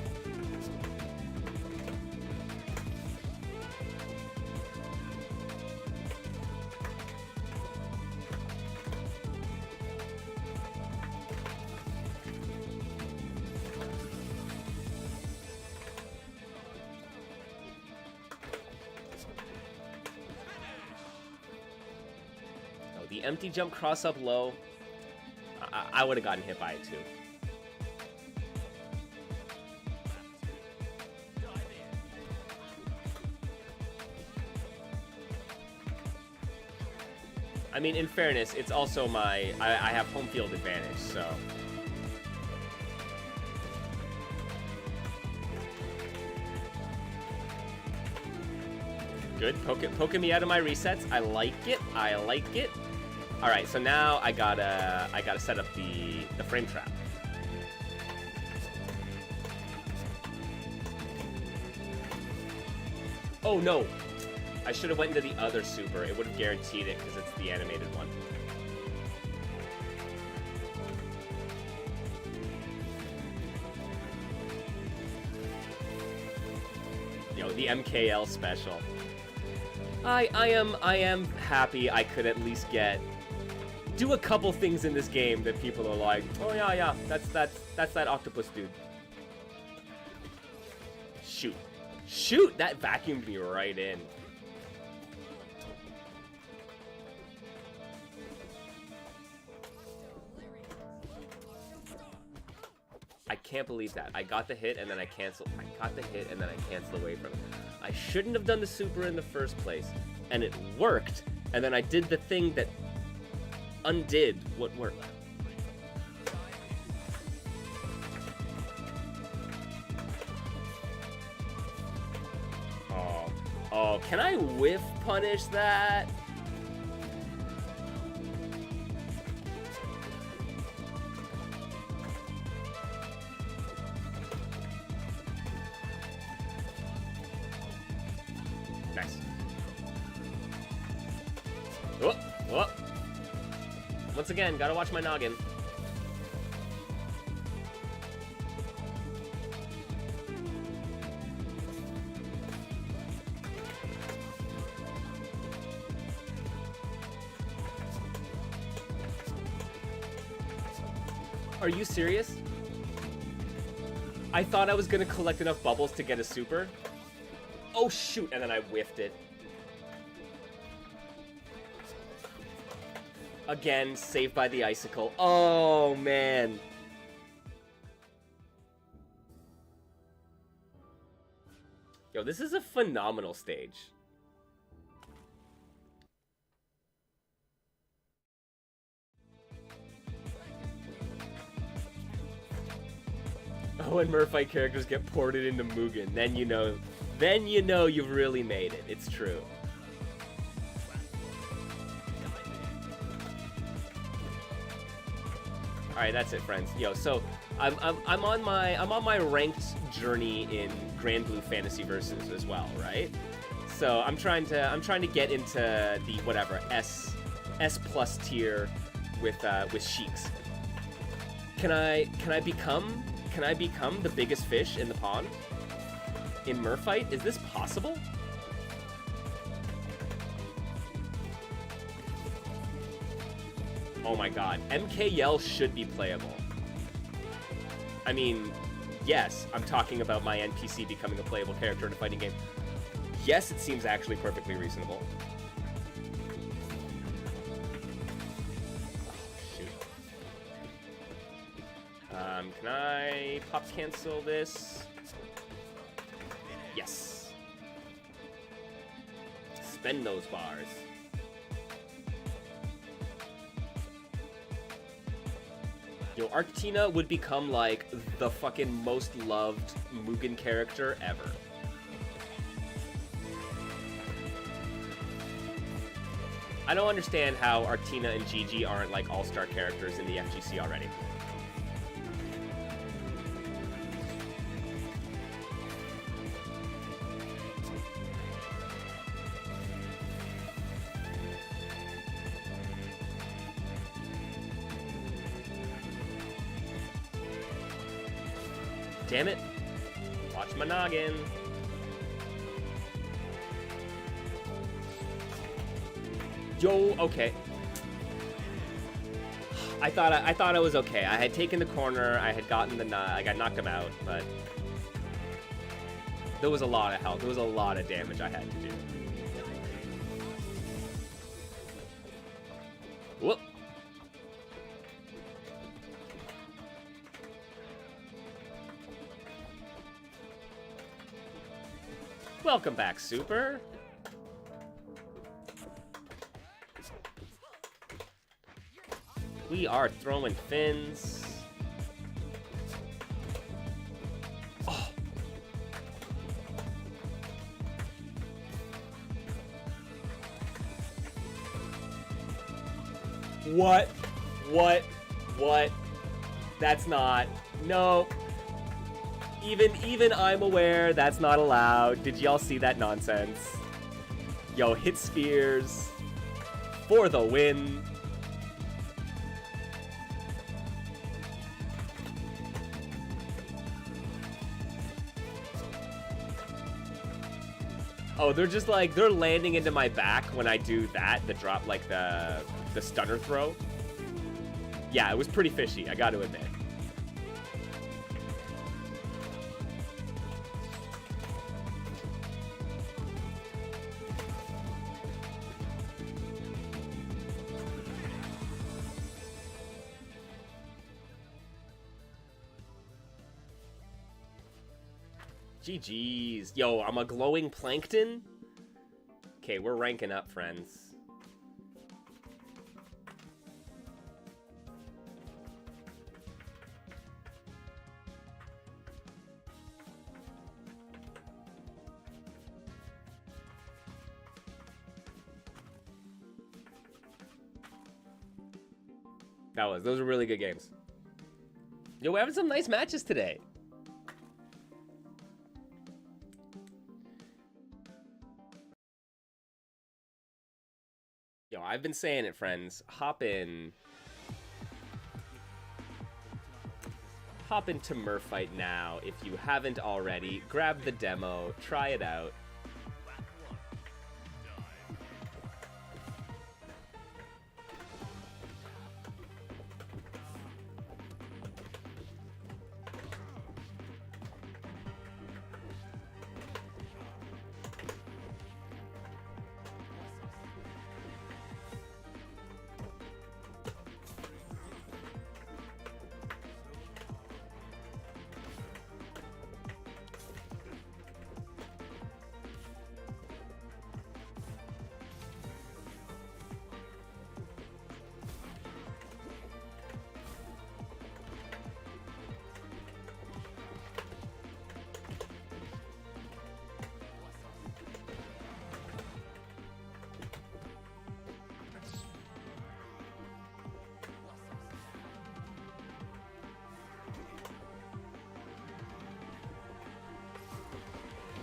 The empty jump cross up low, I would have gotten hit by it too. I mean, in fairness, it's also I have home field advantage, so. Good, poking me out of my resets. I like it. I like it. All right, so now I gotta set up the frame trap. Oh no, I should have went into the other super. It would have guaranteed it because it's the animated one. Yo, the MKL special. I am happy I could at least do a couple things in this game that people are like, oh yeah, that's that octopus dude. Shoot, that vacuumed me right in. I can't believe that. I got the hit and then I canceled. I got the hit and then I canceled away from it. I shouldn't have done the super in the first place. And it worked. And then I did the thing that undid what worked. Oh, can I whiff punish that? Nice. Oh. Once again, gotta watch my noggin. Are you serious? I thought I was gonna collect enough bubbles to get a super. Oh shoot, and then I whiffed it. Again, saved by the icicle. Oh man. Yo, this is a phenomenal stage. Oh, when Merfight characters get ported into Mugen, then you know you've really made it. It's true. All right, that's it, friends. Yo, so I'm on my ranked journey in Grand Blue Fantasy Versus as well, right? So I'm trying to get into the whatever S plus tier with Sheiks. Can I become the biggest fish in the pond in Merfight? Is this possible? Oh my god, MKL should be playable. I mean, Yes, I'm talking about my NPC becoming a playable character in a fighting game. Yes, it seems actually perfectly reasonable. Shoot. Can I pops cancel this? Yes. Spend those bars. Yo, Arctina would become, like, the fucking most loved Mugen character ever. I don't understand how Arctina and Gigi aren't, like, all-star characters in the FGC already. Damn it. Watch my noggin. Yo, okay. I thought I was okay. I had taken the corner, I had gotten I got knocked him out, but there was a lot of health. There was a lot of damage I had to do. Whoop. Welcome back, Super. We are throwing fins. Oh. What? That's not. No. Even I'm aware that's not allowed. Did y'all see that nonsense? Yo, hit spheres for the win. Oh, they're just like, they're landing into my back when I do that, the drop, like the stunner throw. Yeah, it was pretty fishy, I gotta admit. GG's. Yo, I'm a glowing plankton? Okay, we're ranking up, friends. Those were really good games. Yo, we're having some nice matches today. Yo, I've been saying it, friends. Hop into Merfight now if you haven't already. Grab the demo, try it out.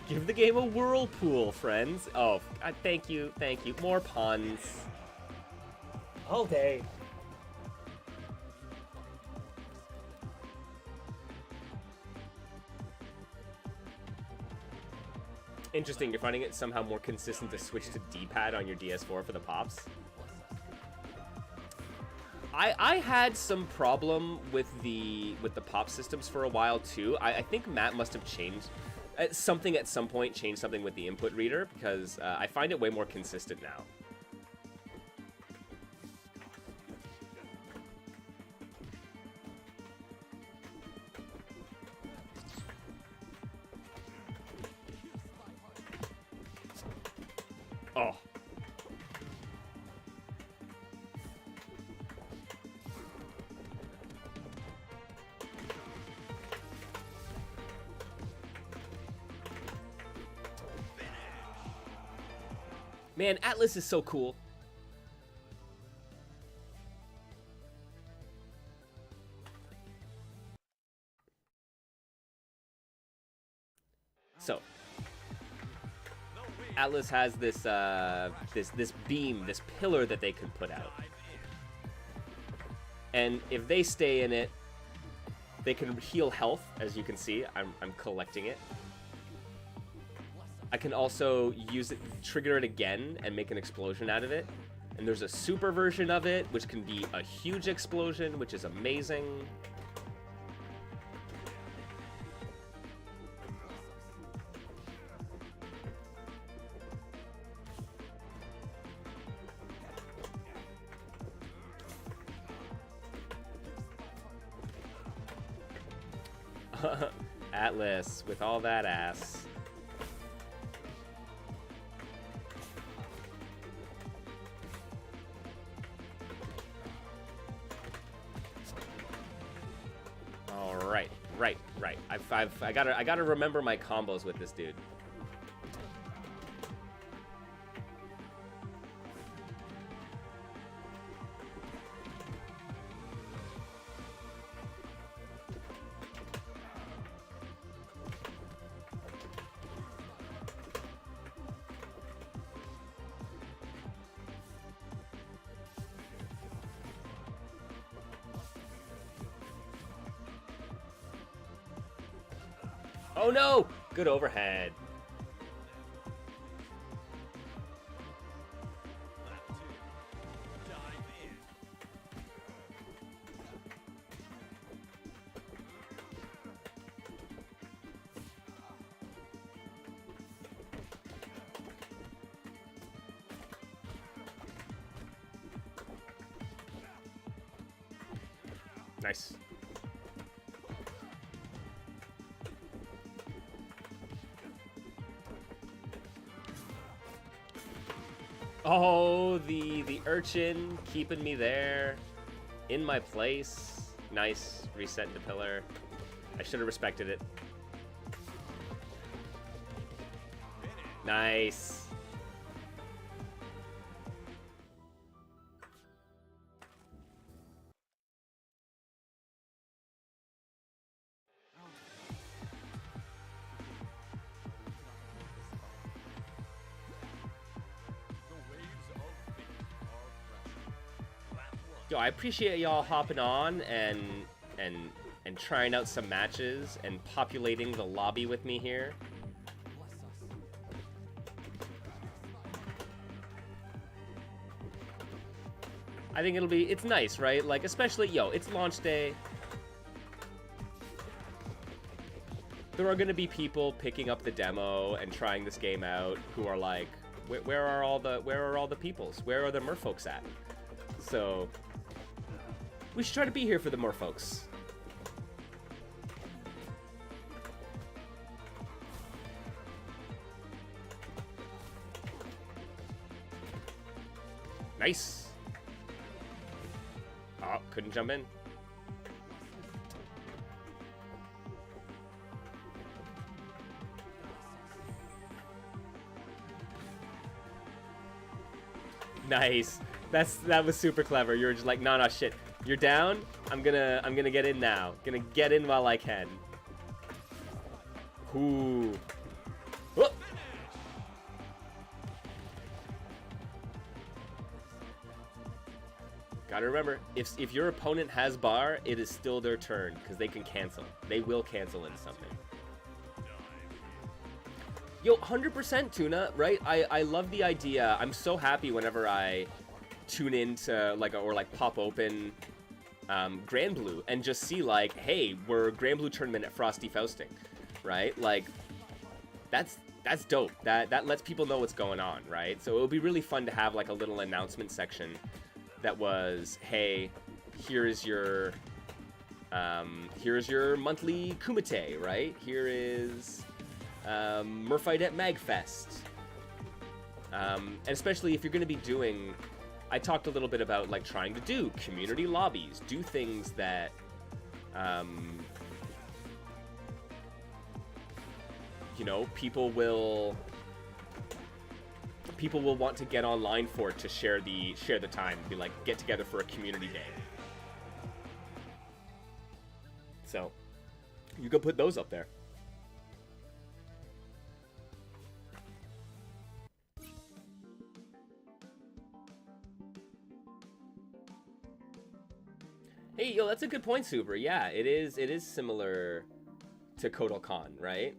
Give the game a whirlpool, friends. Oh, thank you, thank you. More puns. All day. Interesting, you're finding it somehow more consistent to switch to D-pad on your DS4 for the pops? I had some problem with the pop systems for a while too. I think Matt must have changed something at some point, changed something with the input reader, because I find it way more consistent now. Oh. Man, Atlas is so cool. So, Atlas has this this beam, this pillar that they can put out. And if they stay in it, they can heal health, as you can see. I'm collecting it. I can also use it, trigger it again, and make an explosion out of it. And there's a super version of it, which can be a huge explosion, which is amazing. Atlas, with all that ass. Right. I gotta remember my combos with this dude. Oh no! Good overhead. Nice. Oh, the urchin keeping me there in my place. Nice. Reset into pillar. I should have respected it. Nice. Yo, I appreciate y'all hopping on and trying out some matches and populating the lobby with me here. I think it's nice, right? Like, especially, yo, it's launch day. There are gonna be people picking up the demo and trying this game out who are like, where are all the peoples? Where are the merfolks at? So we should try to be here for the merfolks. Nice. Oh, couldn't jump in. Nice. That was super clever. You were just like, nah, shit. You're down. I'm gonna get in now. Gonna get in while I can. Ooh. Oh. Gotta remember, if your opponent has bar, it is still their turn because they can cancel. They will cancel into something. Yo, 100% Tuna, right? I love the idea. I'm so happy whenever I tune into like or like pop open Grand Blue and just see like, hey, we're Grand Blue tournament at Frosty Fausting, right? Like that's dope. That lets people know what's going on, right? So it would be really fun to have like a little announcement section that was, hey, here's your monthly Kumite, right? Here is Merfight at Magfest. And especially if you're going to be doing, I talked a little bit about like trying to do community lobbies, do things that you know, people will want to get online for it to share the time, be like, get together for a community day. So you can put those up there. Hey, yo, that's a good point, Super. Yeah, it is similar to Kotal Khan, right?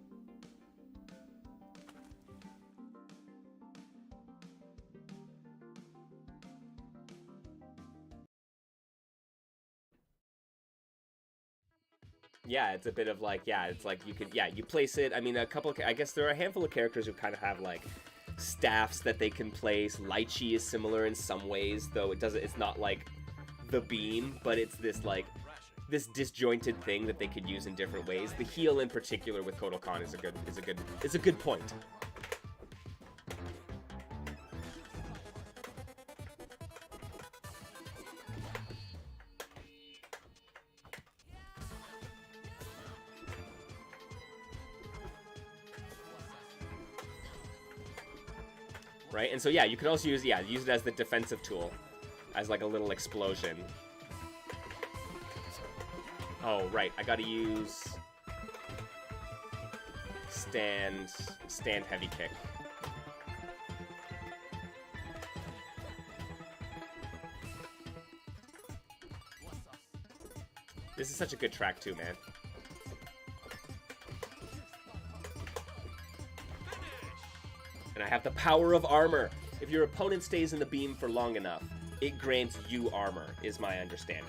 Yeah, it's a bit of like, yeah, it's like you could, yeah, you place it. I mean, I guess there are a handful of characters who kind of have like staffs that they can place. Lychee is similar in some ways, though it's not like the beam, but it's this like, this disjointed thing that they could use in different ways. The heal in particular with Kotal Khan is a good point. Right, and so yeah, you can also use it as the defensive tool, as like a little explosion. Oh right, I gotta use stand heavy kick. This is such a good track too, man. And I have the power of armor. If your opponent stays in the beam for long enough, it grants you armor, is my understanding.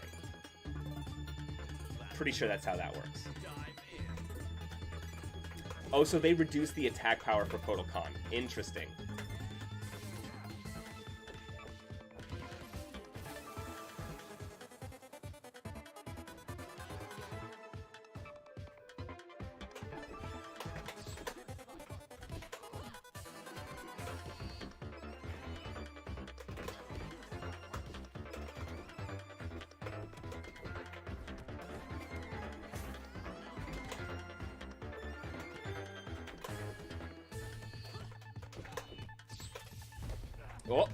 Pretty sure that's how that works. Oh, so they reduce the attack power for Kotal Khan. Interesting. Oh.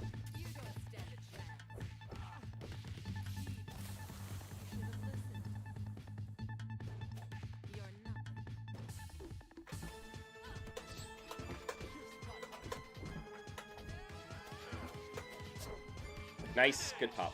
Nice, good pop.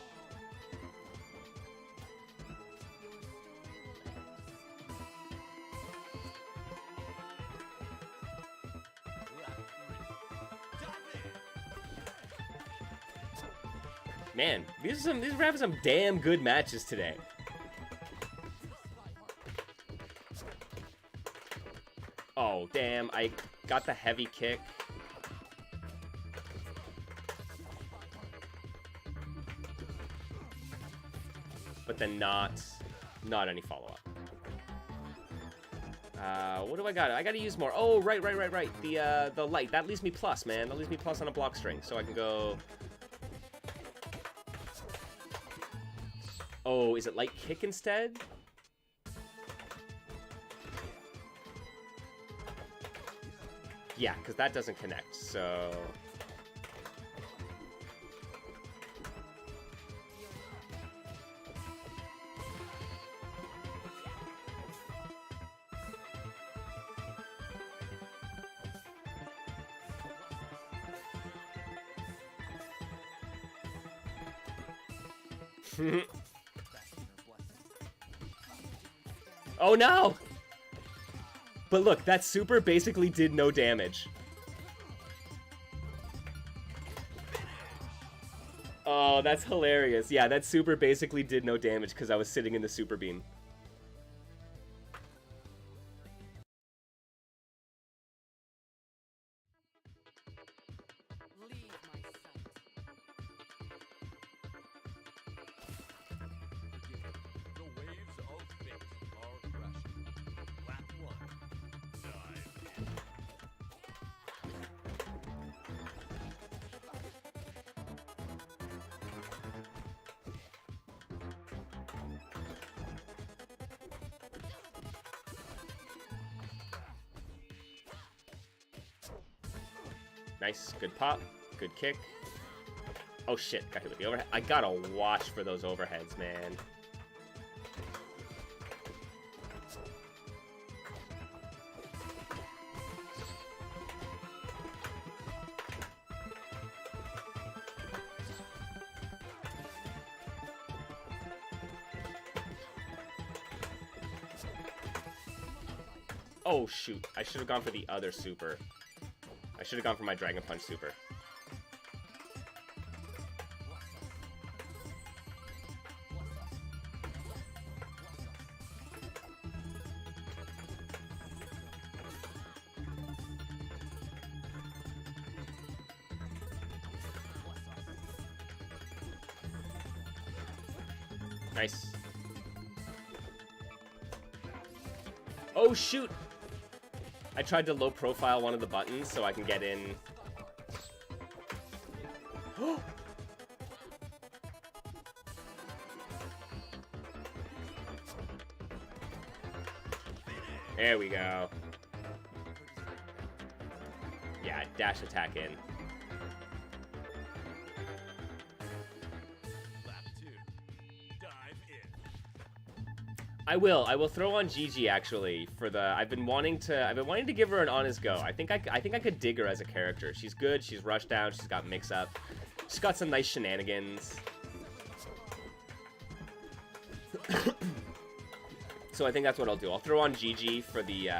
Man, these are having some damn good matches today. Oh, damn, I got the heavy kick. But then not any follow-up. What do I got? I gotta use more. Oh, right. The light. That leaves me plus, man. That leaves me plus on a block string, so I can go... Oh, is it light kick instead? Yeah, because that doesn't connect, so... Oh no! But look, that super basically did no damage. Oh, that's hilarious. Yeah, that super basically did no damage because I was sitting in the super beam. Leave my sight. The waves of fate are crashing. Lap 1. Dive. Nice, good pop, good kick. Oh shit, got hit with the overhead. I gotta watch for those overheads, man. Oh shoot, I should have gone for the other super. I should have gone for my Dragon Punch super. Nice. Oh shoot! I tried to low profile one of the buttons so I can get in. There we go. Yeah, dash attack in. Lap 2. Dive in. I will throw on Gigi actually for the I've been wanting to give her an honest go. I think I could dig her as a character. She's good, she's rush down, she's got mix up. She's got some nice shenanigans. So I think that's what I'll do. I'll throw on Gigi for the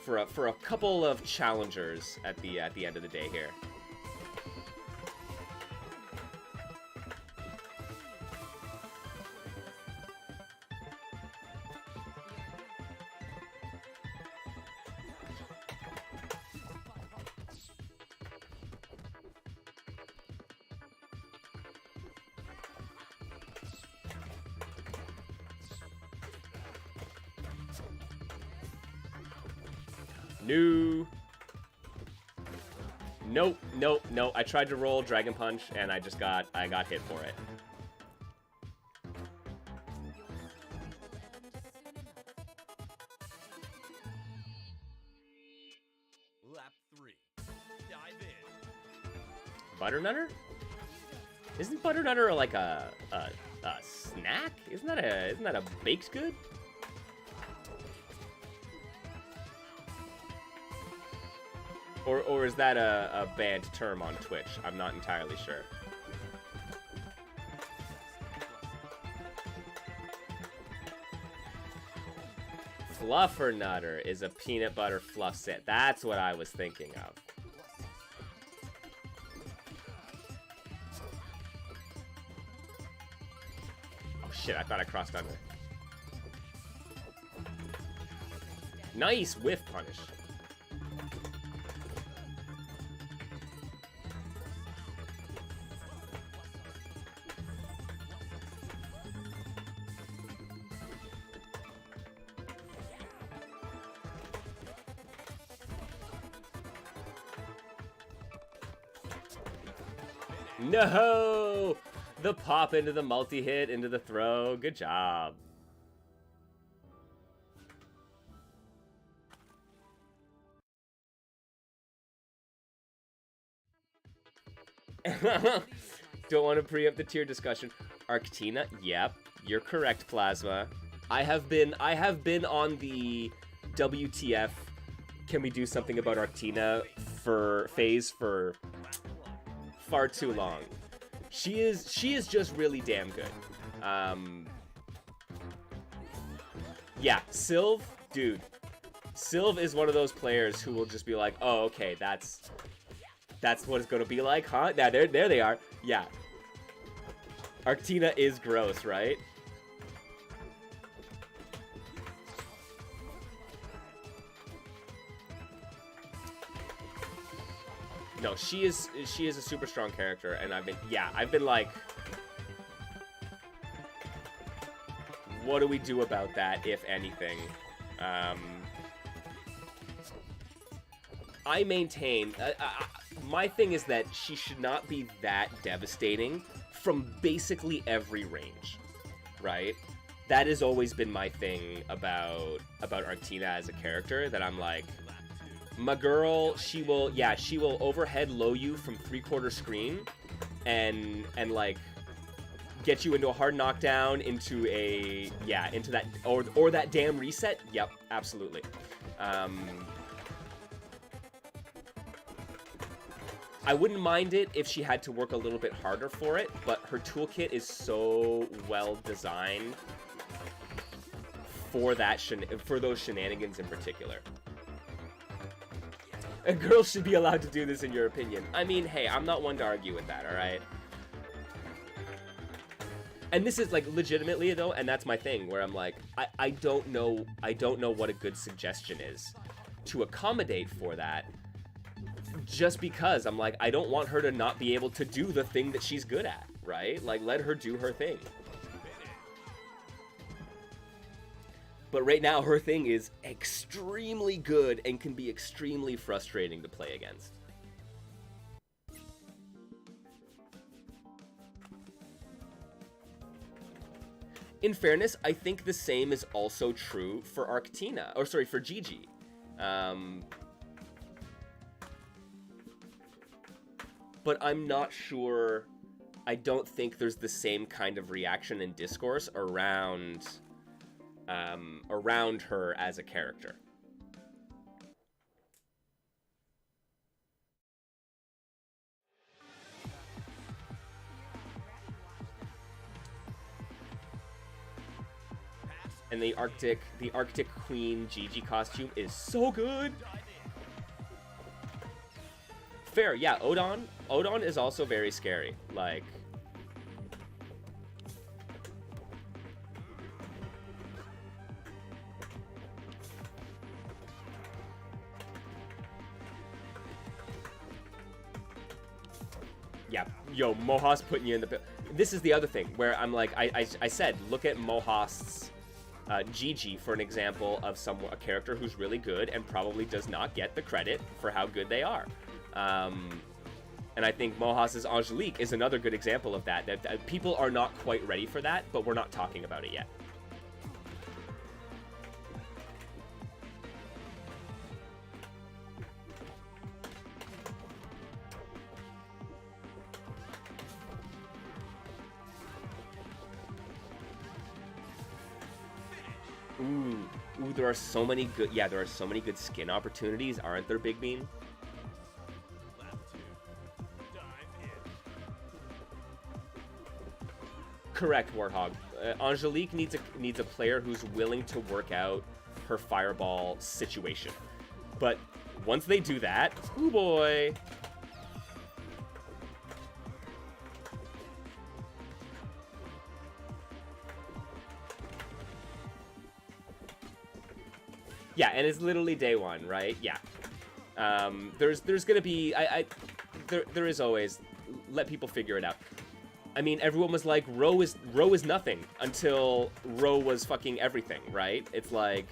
for a couple of challengers at the end of the day here. No. Nope. I tried to roll Dragon Punch and I got hit for it. Lap 3. Dive in. Butternutter? Isn't Butternutter like a snack? Isn't that a baked good? Or is that a banned term on Twitch? I'm not entirely sure. Fluffernutter is a peanut butter fluff set. That's what I was thinking of. Oh shit, I thought I crossed under. Nice whiff punish. No! The pop into the multi-hit, into the throw. Good job. Don't want to preempt the tier discussion. Arctina, yep, you're correct, Plasma. I have been on the WTF, can we do something about Arctina phase for far too long. She is just really damn good. Yeah, Sylve, dude. Sylve is one of those players who will just be like, oh, okay, that's what it's gonna be like, huh? Yeah, there they are. Yeah. Arctina is gross, right? No, she is a super strong character, and I've been like, what do we do about that, if anything? I maintain, my thing is that she should not be that devastating from basically every range, right? That has always been my thing about Arctina as a character, that I'm like, my girl, she will overhead low you from 3/4 screen and like get you into a hard knockdown, into that or that damn reset. Yep, absolutely. I wouldn't mind it if she had to work a little bit harder for it, but her toolkit is so well designed for those shenanigans in particular. A girl should be allowed to do this, in your opinion. I mean, hey, I'm not one to argue with that, alright? And this is, like, legitimately, though, and that's my thing, where I'm like, I don't know what a good suggestion is to accommodate for that, just because I'm like, I don't want her to not be able to do the thing that she's good at, right? Like, let her do her thing. But right now, her thing is extremely good and can be extremely frustrating to play against. In fairness, I think the same is also true for Arctina, or sorry, for Gigi. But I'm not sure, I don't think there's the same kind of reaction and discourse around her as a character. And the Arctic Queen Gigi costume is so good. Fair, yeah, Odon is also very scary. Like, yeah, yo, Mohas putting you in the... This is the other thing, where I'm like, I said, look at Mohas's Gigi for an example of a character who's really good and probably does not get the credit for how good they are. And I think Mohas's Angelique is another good example of that, that people are not quite ready for that, but we're not talking about it yet. Ooh, there are so many good, there are so many good skin opportunities, aren't there, Big Bean? Correct, Warthog. Angelique needs a player who's willing to work out her fireball situation. But once they do that, oh boy. Yeah, and it's literally day one, right? Yeah. There's gonna be there is always, let people figure it out. I mean, everyone was like, Row is nothing until Row was fucking everything, right? It's like,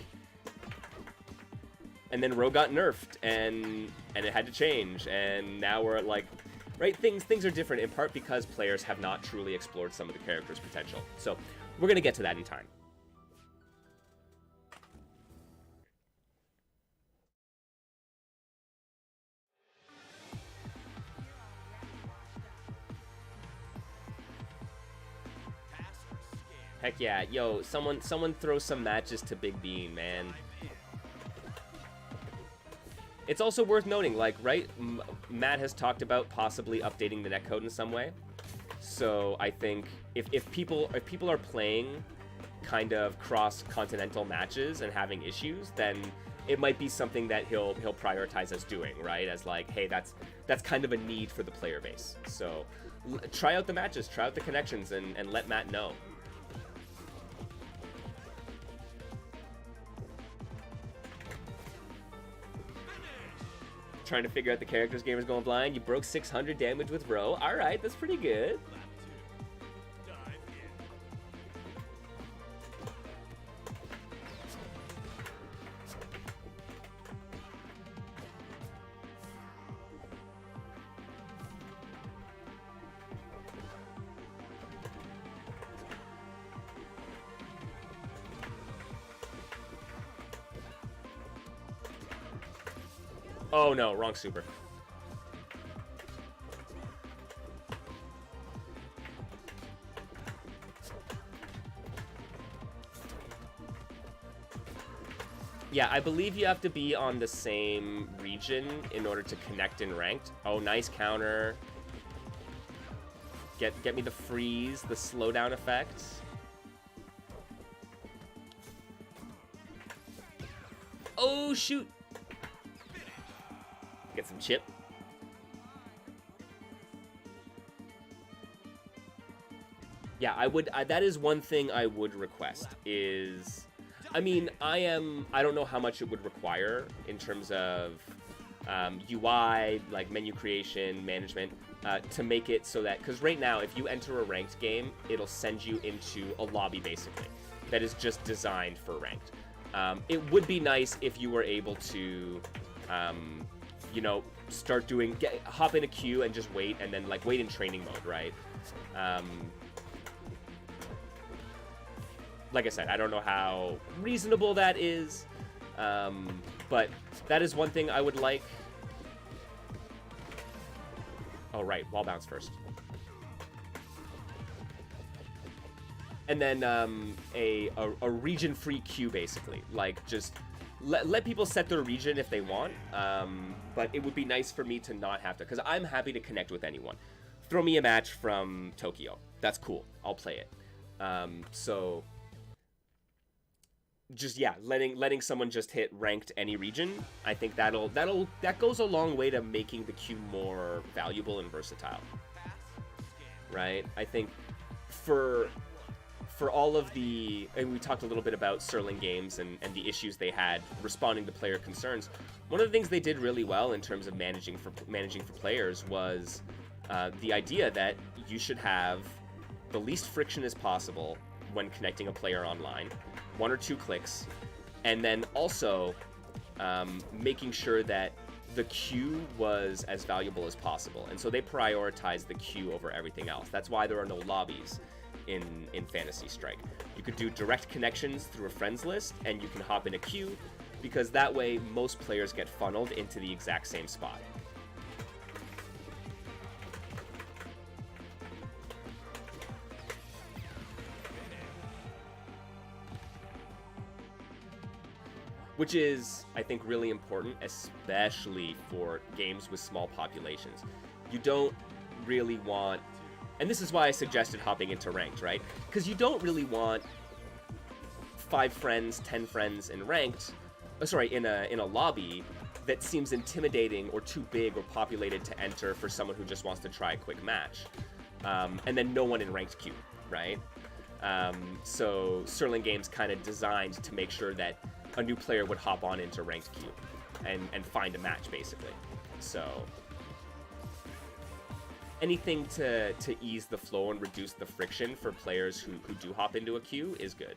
and then Row got nerfed and it had to change, and now we're at like, right? Things are different in part because players have not truly explored some of the characters' potential. So we're gonna get to that in time. Heck yeah, yo, someone throw some matches to Big Bean, man. It's also worth noting, like, right, Matt has talked about possibly updating the netcode in some way. So I think if people are playing kind of cross-continental matches and having issues, then it might be something that he'll prioritize us doing, right? As like, hey, that's kind of a need for the player base. So try out the matches, try out the connections, and let Matt know. Trying to figure out the characters, gamers going blind. You broke 600 damage with Row. All right, that's pretty good. Oh no, wrong super. Yeah, I believe you have to be on the same region in order to connect in ranked. Oh, nice counter. Get me the freeze, the slowdown effect. Oh shoot. Get some chip. Yeah, that is one thing I would request is, I mean, I don't know how much it would require in terms of UI, like menu creation, management, to make it so that, because right now, if you enter a ranked game, it'll send you into a lobby, basically, that is just designed for ranked. It would be nice if you were able to, you know, start doing, hop in a queue and just wait, and then like wait in training mode, right? Like I said, I don't know how reasonable that is, but that is one thing I would like. Oh right, wall bounce first. And then a region-free queue, basically, like just let people set their region if they want, but it would be nice for me to not have to, because I'm happy to connect with anyone. Throw me a match from Tokyo. That's cool. I'll play it. So just, yeah, letting someone just hit ranked any region, I think that goes a long way to making the queue more valuable and versatile. Right? I think for all of the, and we talked a little bit about Sterling Games and the issues they had responding to player concerns. One of the things they did really well in terms of managing for players was the idea that you should have the least friction as possible when connecting a player online, 1 or 2 clicks, and then also making sure that the queue was as valuable as possible. And so they prioritized the queue over everything else. That's why there are no lobbies in Fantasy Strike. You could do direct connections through a friends list, and you can hop in a queue, because that way most players get funneled into the exact same spot. Which is, I think, really important, especially for games with small populations. You don't really want, and this is why I suggested hopping into ranked, right? Because you don't really want 5 friends, 10 friends in ranked, in a lobby that seems intimidating or too big or populated to enter for someone who just wants to try a quick match, and then no one in ranked queue, right? So Sterling Games kind of designed to make sure that a new player would hop on into ranked queue and find a match, basically. So anything to ease the flow and reduce the friction for players who do hop into a queue is good.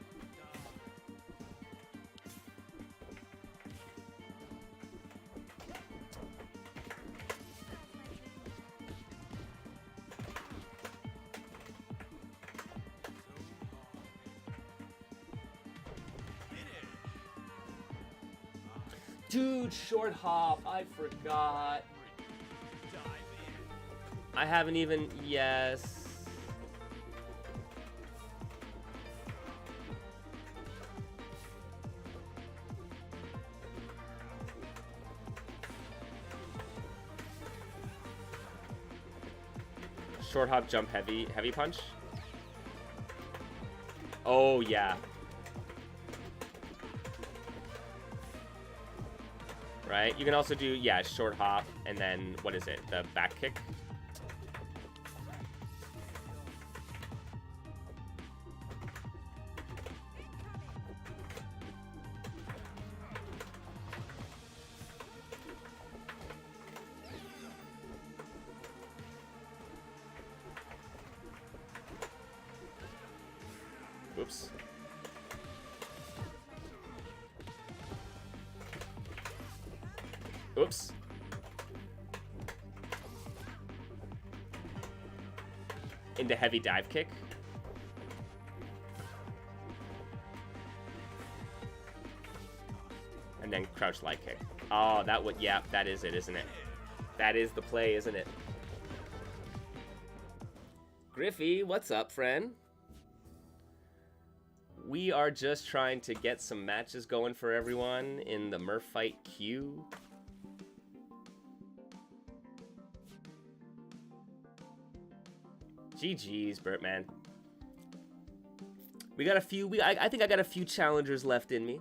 Dude, short hop, I forgot. I haven't even, yes. Short hop, jump, heavy punch. Oh, yeah. right? You can also do, yeah, short hop, and then, what is it, the back kick? Oops. Oops. Into heavy dive kick. And then crouch light kick. Oh, that would, yeah, that is it, isn't it? That is the play, isn't it? Griffey, what's up, friend? We are just trying to get some matches going for everyone in the Merfight queue. GG's, Bertman. We got a few. I think I got a few challengers left in me.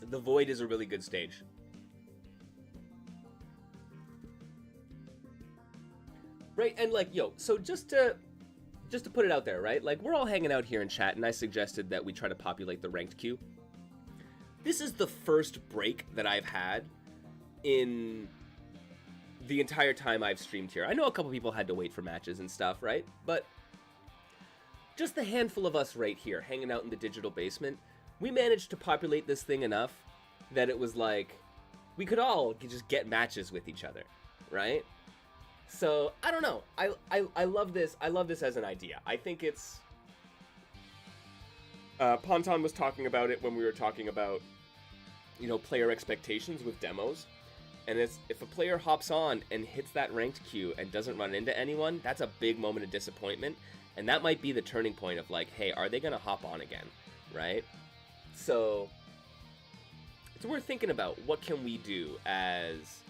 The Void is a really good stage. Right, and like, yo, so just to put it out there, right? Like, we're all hanging out here in chat, and I suggested that we try to populate the ranked queue. This is the first break that I've had in the entire time I've streamed here. I know a couple people had to wait for matches and stuff, right? But just the handful of us right here, hanging out in the digital basement, we managed to populate this thing enough that it was like, we could all just get matches with each other, right? So, I don't know. I love this. I love this as an idea. I think it's... Ponton was talking about it when we were talking about, you know, player expectations with demos. And it's, if a player hops on and hits that ranked queue and doesn't run into anyone, that's a big moment of disappointment. And that might be the turning point of like, hey, are they going to hop on again, right? So, it's worth thinking about. What can we do as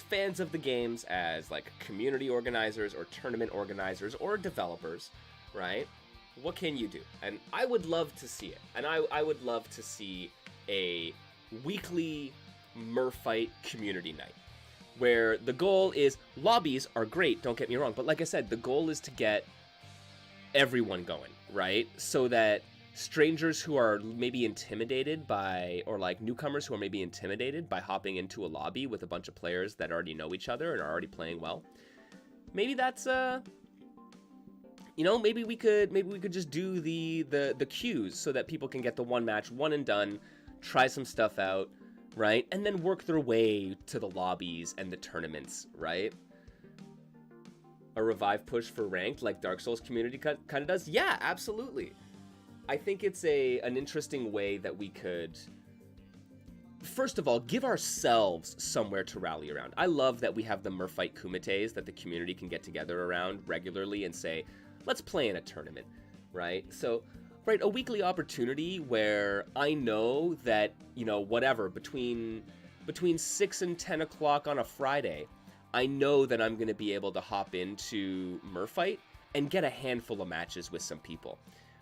fans of the games, as like community organizers or tournament organizers or developers, right? What can you do? And I would love to see it. And I would love to see a weekly Merfight community night where the goal is, lobbies are great, don't get me wrong, but like I said, the goal is to get everyone going, right? So that strangers who are maybe intimidated by, or like newcomers who are maybe intimidated by hopping into a lobby with a bunch of players that already know each other and are already playing well, maybe that's you know, maybe we could just do the queues so that people can get the one match, one and done, try some stuff out, right? And then work their way to the lobbies and the tournaments, right? A revive push for ranked like Dark Souls community kind of does? Yeah, absolutely. I think it's an interesting way that we could, first of all, give ourselves somewhere to rally around. I love that we have the Merfight kumites that the community can get together around regularly and say, let's play in a tournament, right? So, right, a weekly opportunity where I know that, you know, whatever, between 6 and 10 o'clock on a Friday, I know that I'm going to be able to hop into Merfight and get a handful of matches with some people,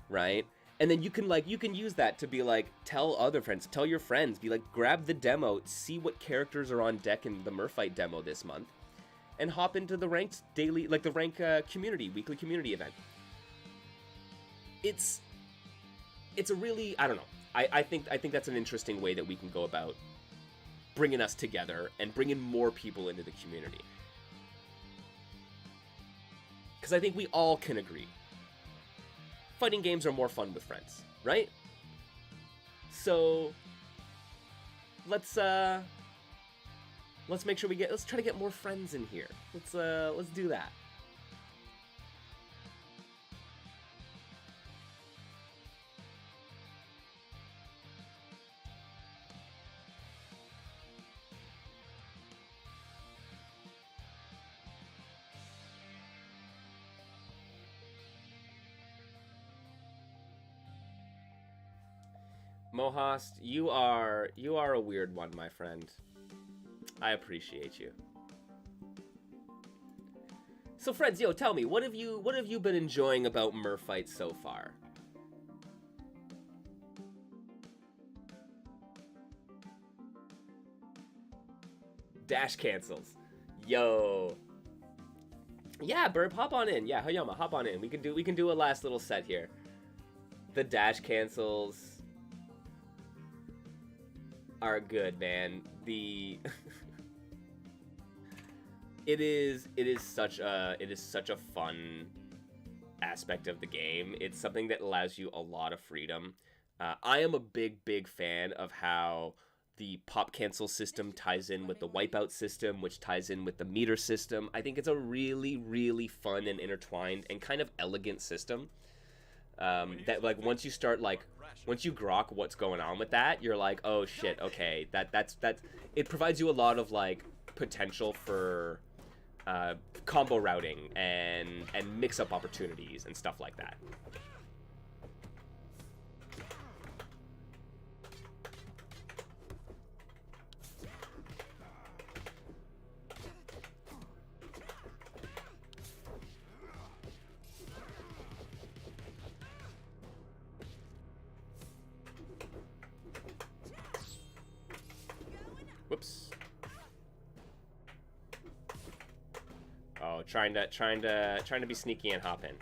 right? And then you can use that to be like, tell other friends, tell your friends, be like, grab the demo, see what characters are on deck in the Merfight demo this month, and hop into the ranked daily, like the rank weekly community event. It's a really, I don't know. I think that's an interesting way that we can go about bringing us together and bringing more people into the community. Because I think we all can agree, fighting games are more fun with friends, right? So let's make sure let's try to get more friends in here. Let's do that. Mohast, you are a weird one, my friend. I appreciate you. So friends, yo, tell me, what have you been enjoying about Merfight so far? Dash cancels. Yo. Yeah, Burp, hop on in. Yeah, Hayama, hop on in. We can do a last little set here. The dash cancels are good, man. The it is such a fun aspect of the game. It's something that allows you a lot of freedom. I am a big fan of how the pop cancel system ties in with the wipeout system, which ties in with the meter system. I think it's a really fun and intertwined and kind of elegant system. That like once you grok what's going on with that, you're like, oh shit, okay, that's it provides you a lot of like potential for combo routing and mix up opportunities and stuff like that. Whoops. Oh, trying to be sneaky and hop in.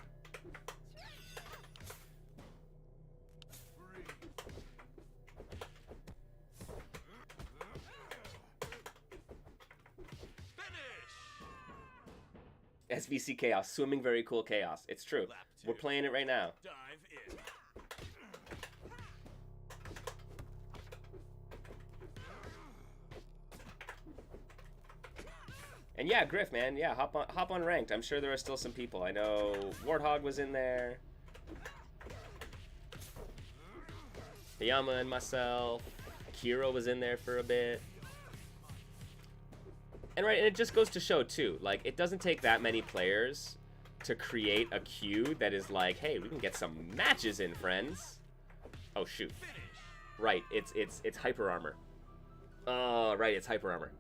SVC Chaos, swimming very cool chaos. It's true. We're playing it right now. Dive in. And yeah, Griff, man, yeah, hop on ranked. I'm sure there are still some people. I know Warthog was in there. Hayama and myself. Kiro was in there for a bit. And right, and it just goes to show too, like it doesn't take that many players to create a queue that is like, hey, we can get some matches in, friends. Oh shoot. Right, it's hyper armor. Oh, right, it's hyper armor.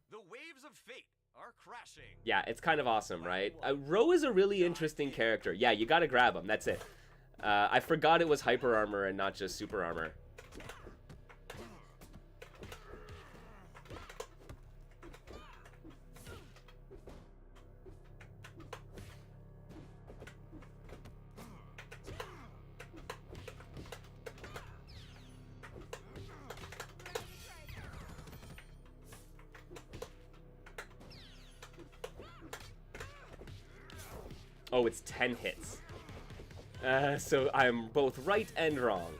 The waves of fate are crashing. Yeah, it's kind of awesome, right? Ro is a really interesting character. Yeah, you gotta grab him, that's it. I forgot it was hyper armor and not just super armor. Oh, it's 10 hits. So I'm both right and wrong.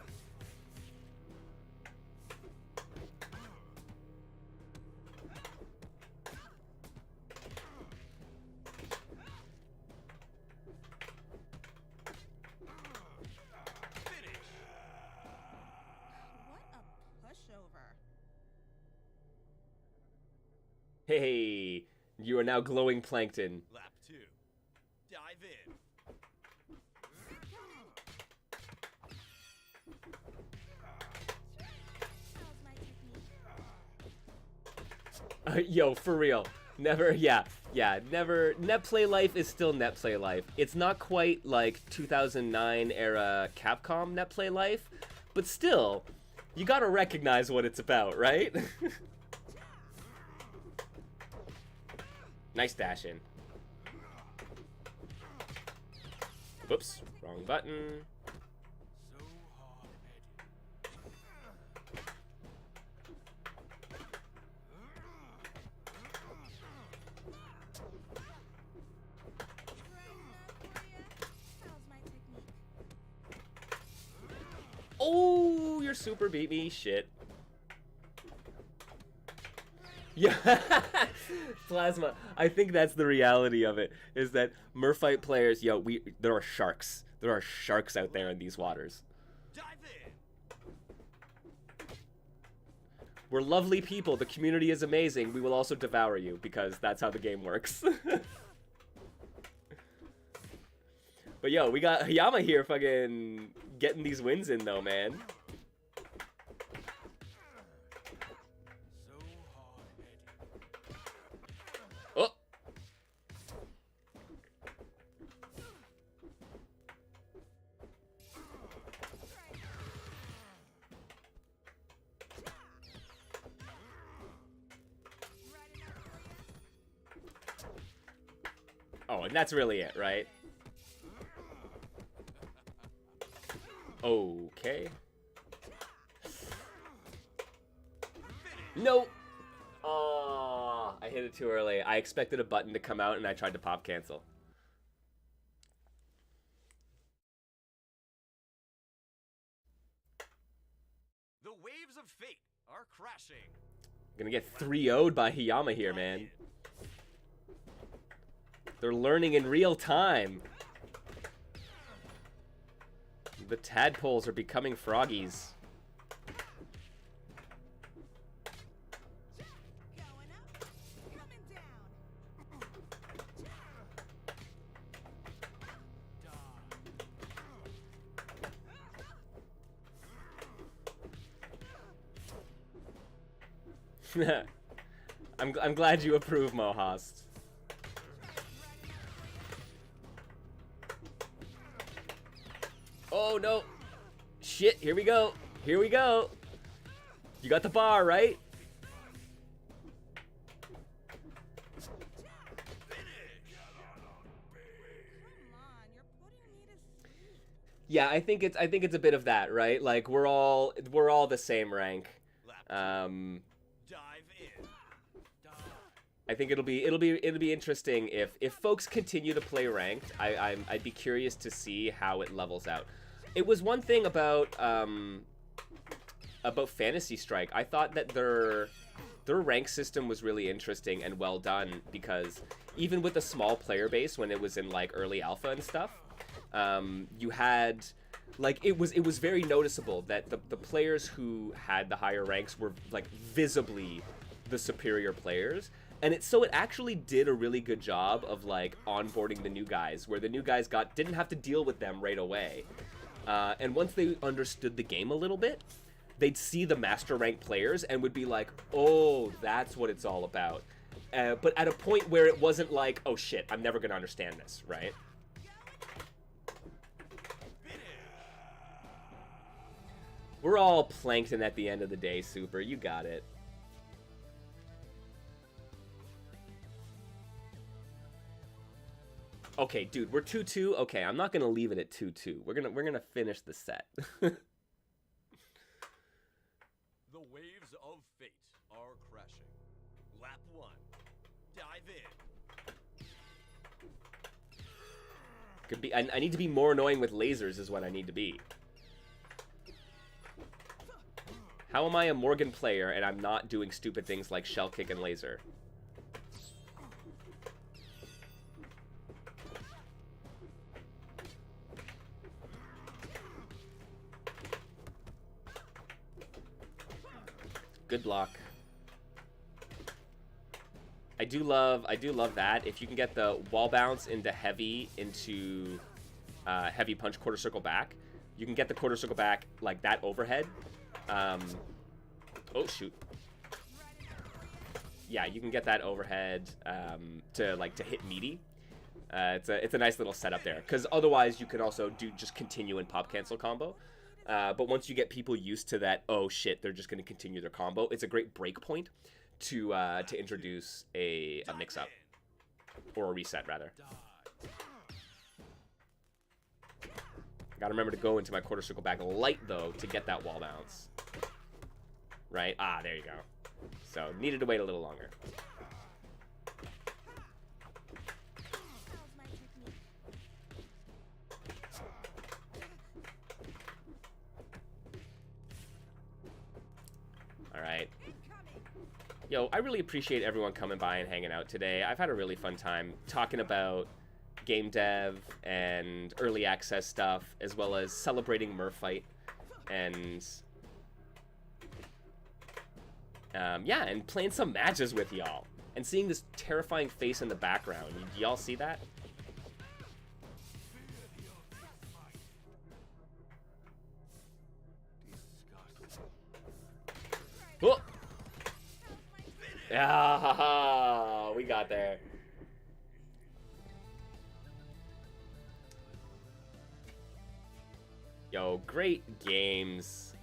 What a pushover. Hey, you are now glowing plankton. Lap 2. Dive in. How's my technique? Yo, for real. Never, yeah, never. Net play life is still net play life. It's not quite like 2009 era Capcom net play life, but still, you gotta recognize what it's about, right? Nice dash in. Whoops, wrong button. So How's my technique? Oh, your super beat me. Shit. Yeah, Plasma. I think that's the reality of it. Is that Merfight players? Yo, there are sharks. There are sharks out there in these waters. dive in. We're lovely people. The community is amazing. We will also devour you because that's how the game works. But yo, we got Hayama here fucking getting these wins in though, man. Oh. Oh, and that's really it, right? Okay. No. Oh, I hit it too early. I expected a button to come out and I tried to pop cancel. The waves of fate are crashing. Gonna get 3-0'd by Hayama here, man. They're learning in real time. The tadpoles are becoming froggies. Going up, coming down. I'm glad you approve, Mohast. Oh no. Shit, here we go. Here we go. You got the bar, right? Come on, you're putting me to sleep. Yeah, I think it's a bit of that, right? Like we're all the same rank. Lap 2. Dive in. Dive. I think it'll be interesting if folks continue to play ranked. I'd be curious to see how it levels out. It was one thing about Fantasy Strike. I thought that their rank system was really interesting and well done, because even with the small player base when it was in like early alpha and stuff, you had like it was very noticeable that the players who had the higher ranks were like visibly the superior players. And it actually did a really good job of like onboarding the new guys, where the new guys didn't have to deal with them right away. And once they understood the game a little bit, they'd see the master rank players and would be like, oh, that's what it's all about. But at a point where it wasn't like, oh shit, I'm never gonna understand this, right? We're all plankton at the end of the day, Super. You got it. Okay, dude, we're 2-2. Okay, I'm not gonna leave it at 2-2. We're gonna finish the set. The waves of fate are crashing. Lap 1. Dive in. Could be. I need to be more annoying with lasers, is what I need to be. How am I a Morgan player and I'm not doing stupid things like shell kick and laser? Good block. I do love that. If you can get the wall bounce into heavy heavy punch quarter circle back, you can get the quarter circle back like that overhead. Oh shoot. Yeah, you can get that overhead to hit meaty. It's a nice little setup there, because otherwise you can also just continue in pop cancel combo. But once you get people used to that, oh shit, they're just going to continue their combo, it's a great break point to introduce a mix-up. Or a reset, rather. Gotta remember to go into my quarter circle back light, though, to get that wall bounce. Right? Ah, there you go. So, needed to wait a little longer. How's my technique? Alright. Yo, I really appreciate everyone coming by and hanging out today. I've had a really fun time talking about game dev and early access stuff, as well as celebrating Merfight and yeah, and playing some matches with y'all and seeing this terrifying face in the background. Y'all see that? Oh! Ah, we got there. Yo, great games.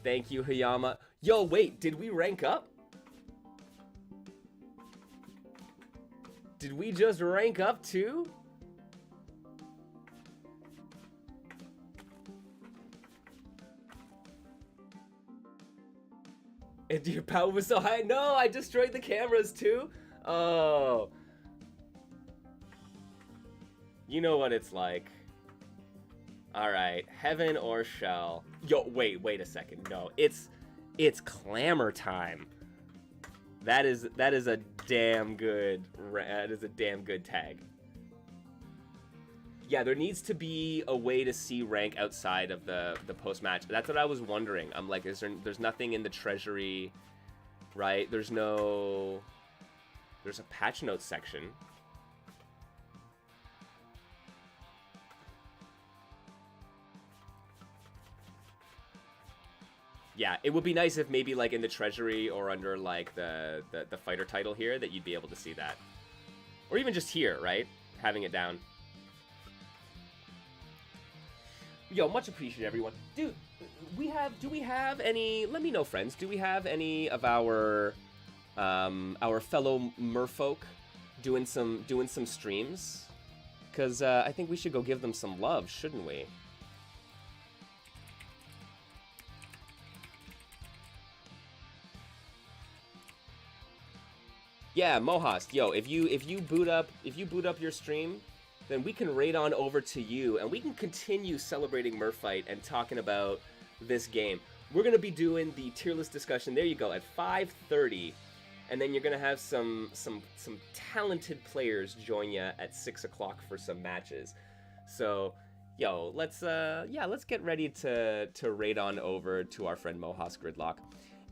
Thank you, Hayama. Yo, wait, did we rank up? Did we just rank up too? And your power was so high? No, I destroyed the cameras too? Oh. You know what it's like. Alright, heaven or shell. Yo, wait a second. No, it's clamor time. That is a damn good tag. Yeah, there needs to be a way to see rank outside of the post match. That's what I was wondering. I'm like, there's nothing in the treasury, right? There's a patch notes section. Yeah, it would be nice if maybe like in the treasury or under like the fighter title here that you'd be able to see that. Or even just here, right? Having it down. Yo, much appreciated, everyone. Dude, do we have any, let me know, friends, do we have any of our fellow merfolk doing some streams? Because I think we should go give them some love, shouldn't we? Yeah, Mohast, yo, if you boot up your stream, then we can raid on over to you and we can continue celebrating Merfight and talking about this game. We're gonna be doing the tier list discussion. There you go, at 5:30, and then you're gonna have some talented players join you at 6 o'clock for some matches. So, yo, let's get ready to raid on over to our friend Mohas Gridlock.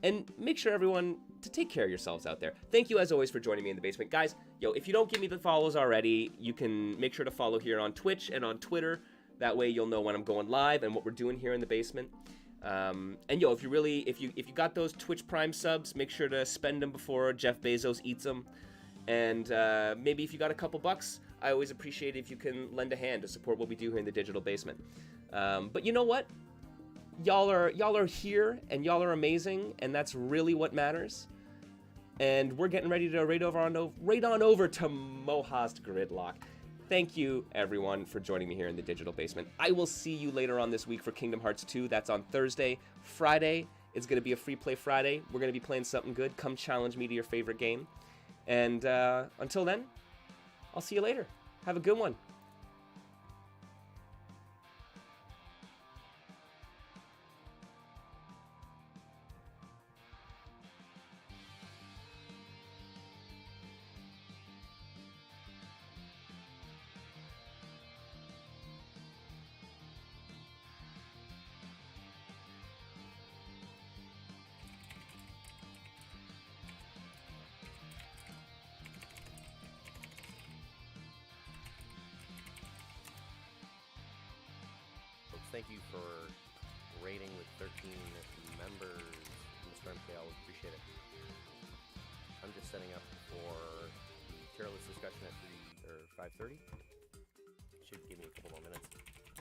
And make sure, everyone, to take care of yourselves out there. Thank you, as always, for joining me in the basement. Guys, yo, if you don't give me the follows already, you can make sure to follow here on Twitch and on Twitter. That way you'll know when I'm going live and what we're doing here in the basement. And yo, if you got those Twitch Prime subs, make sure to spend them before Jeff Bezos eats them. And maybe if you got a couple bucks, I always appreciate it if you can lend a hand to support what we do here in the digital basement. But you know what? Y'all are here, and y'all are amazing, and that's really what matters. And we're getting ready to raid on over to Mohast Gridlock. Thank you, everyone, for joining me here in the digital basement. I will see you later on this week for Kingdom Hearts 2. That's on Thursday. Friday is going to be a free play Friday. We're going to be playing something good. Come challenge me to your favorite game. And until then, I'll see you later. Have a good one. Thank you for rating with 13 members, MrMKL. Appreciate it. I'm just setting up for the tier list discussion at 5:30. Should give me a couple more minutes.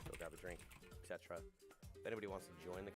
Go grab a drink, etc. If anybody wants to join the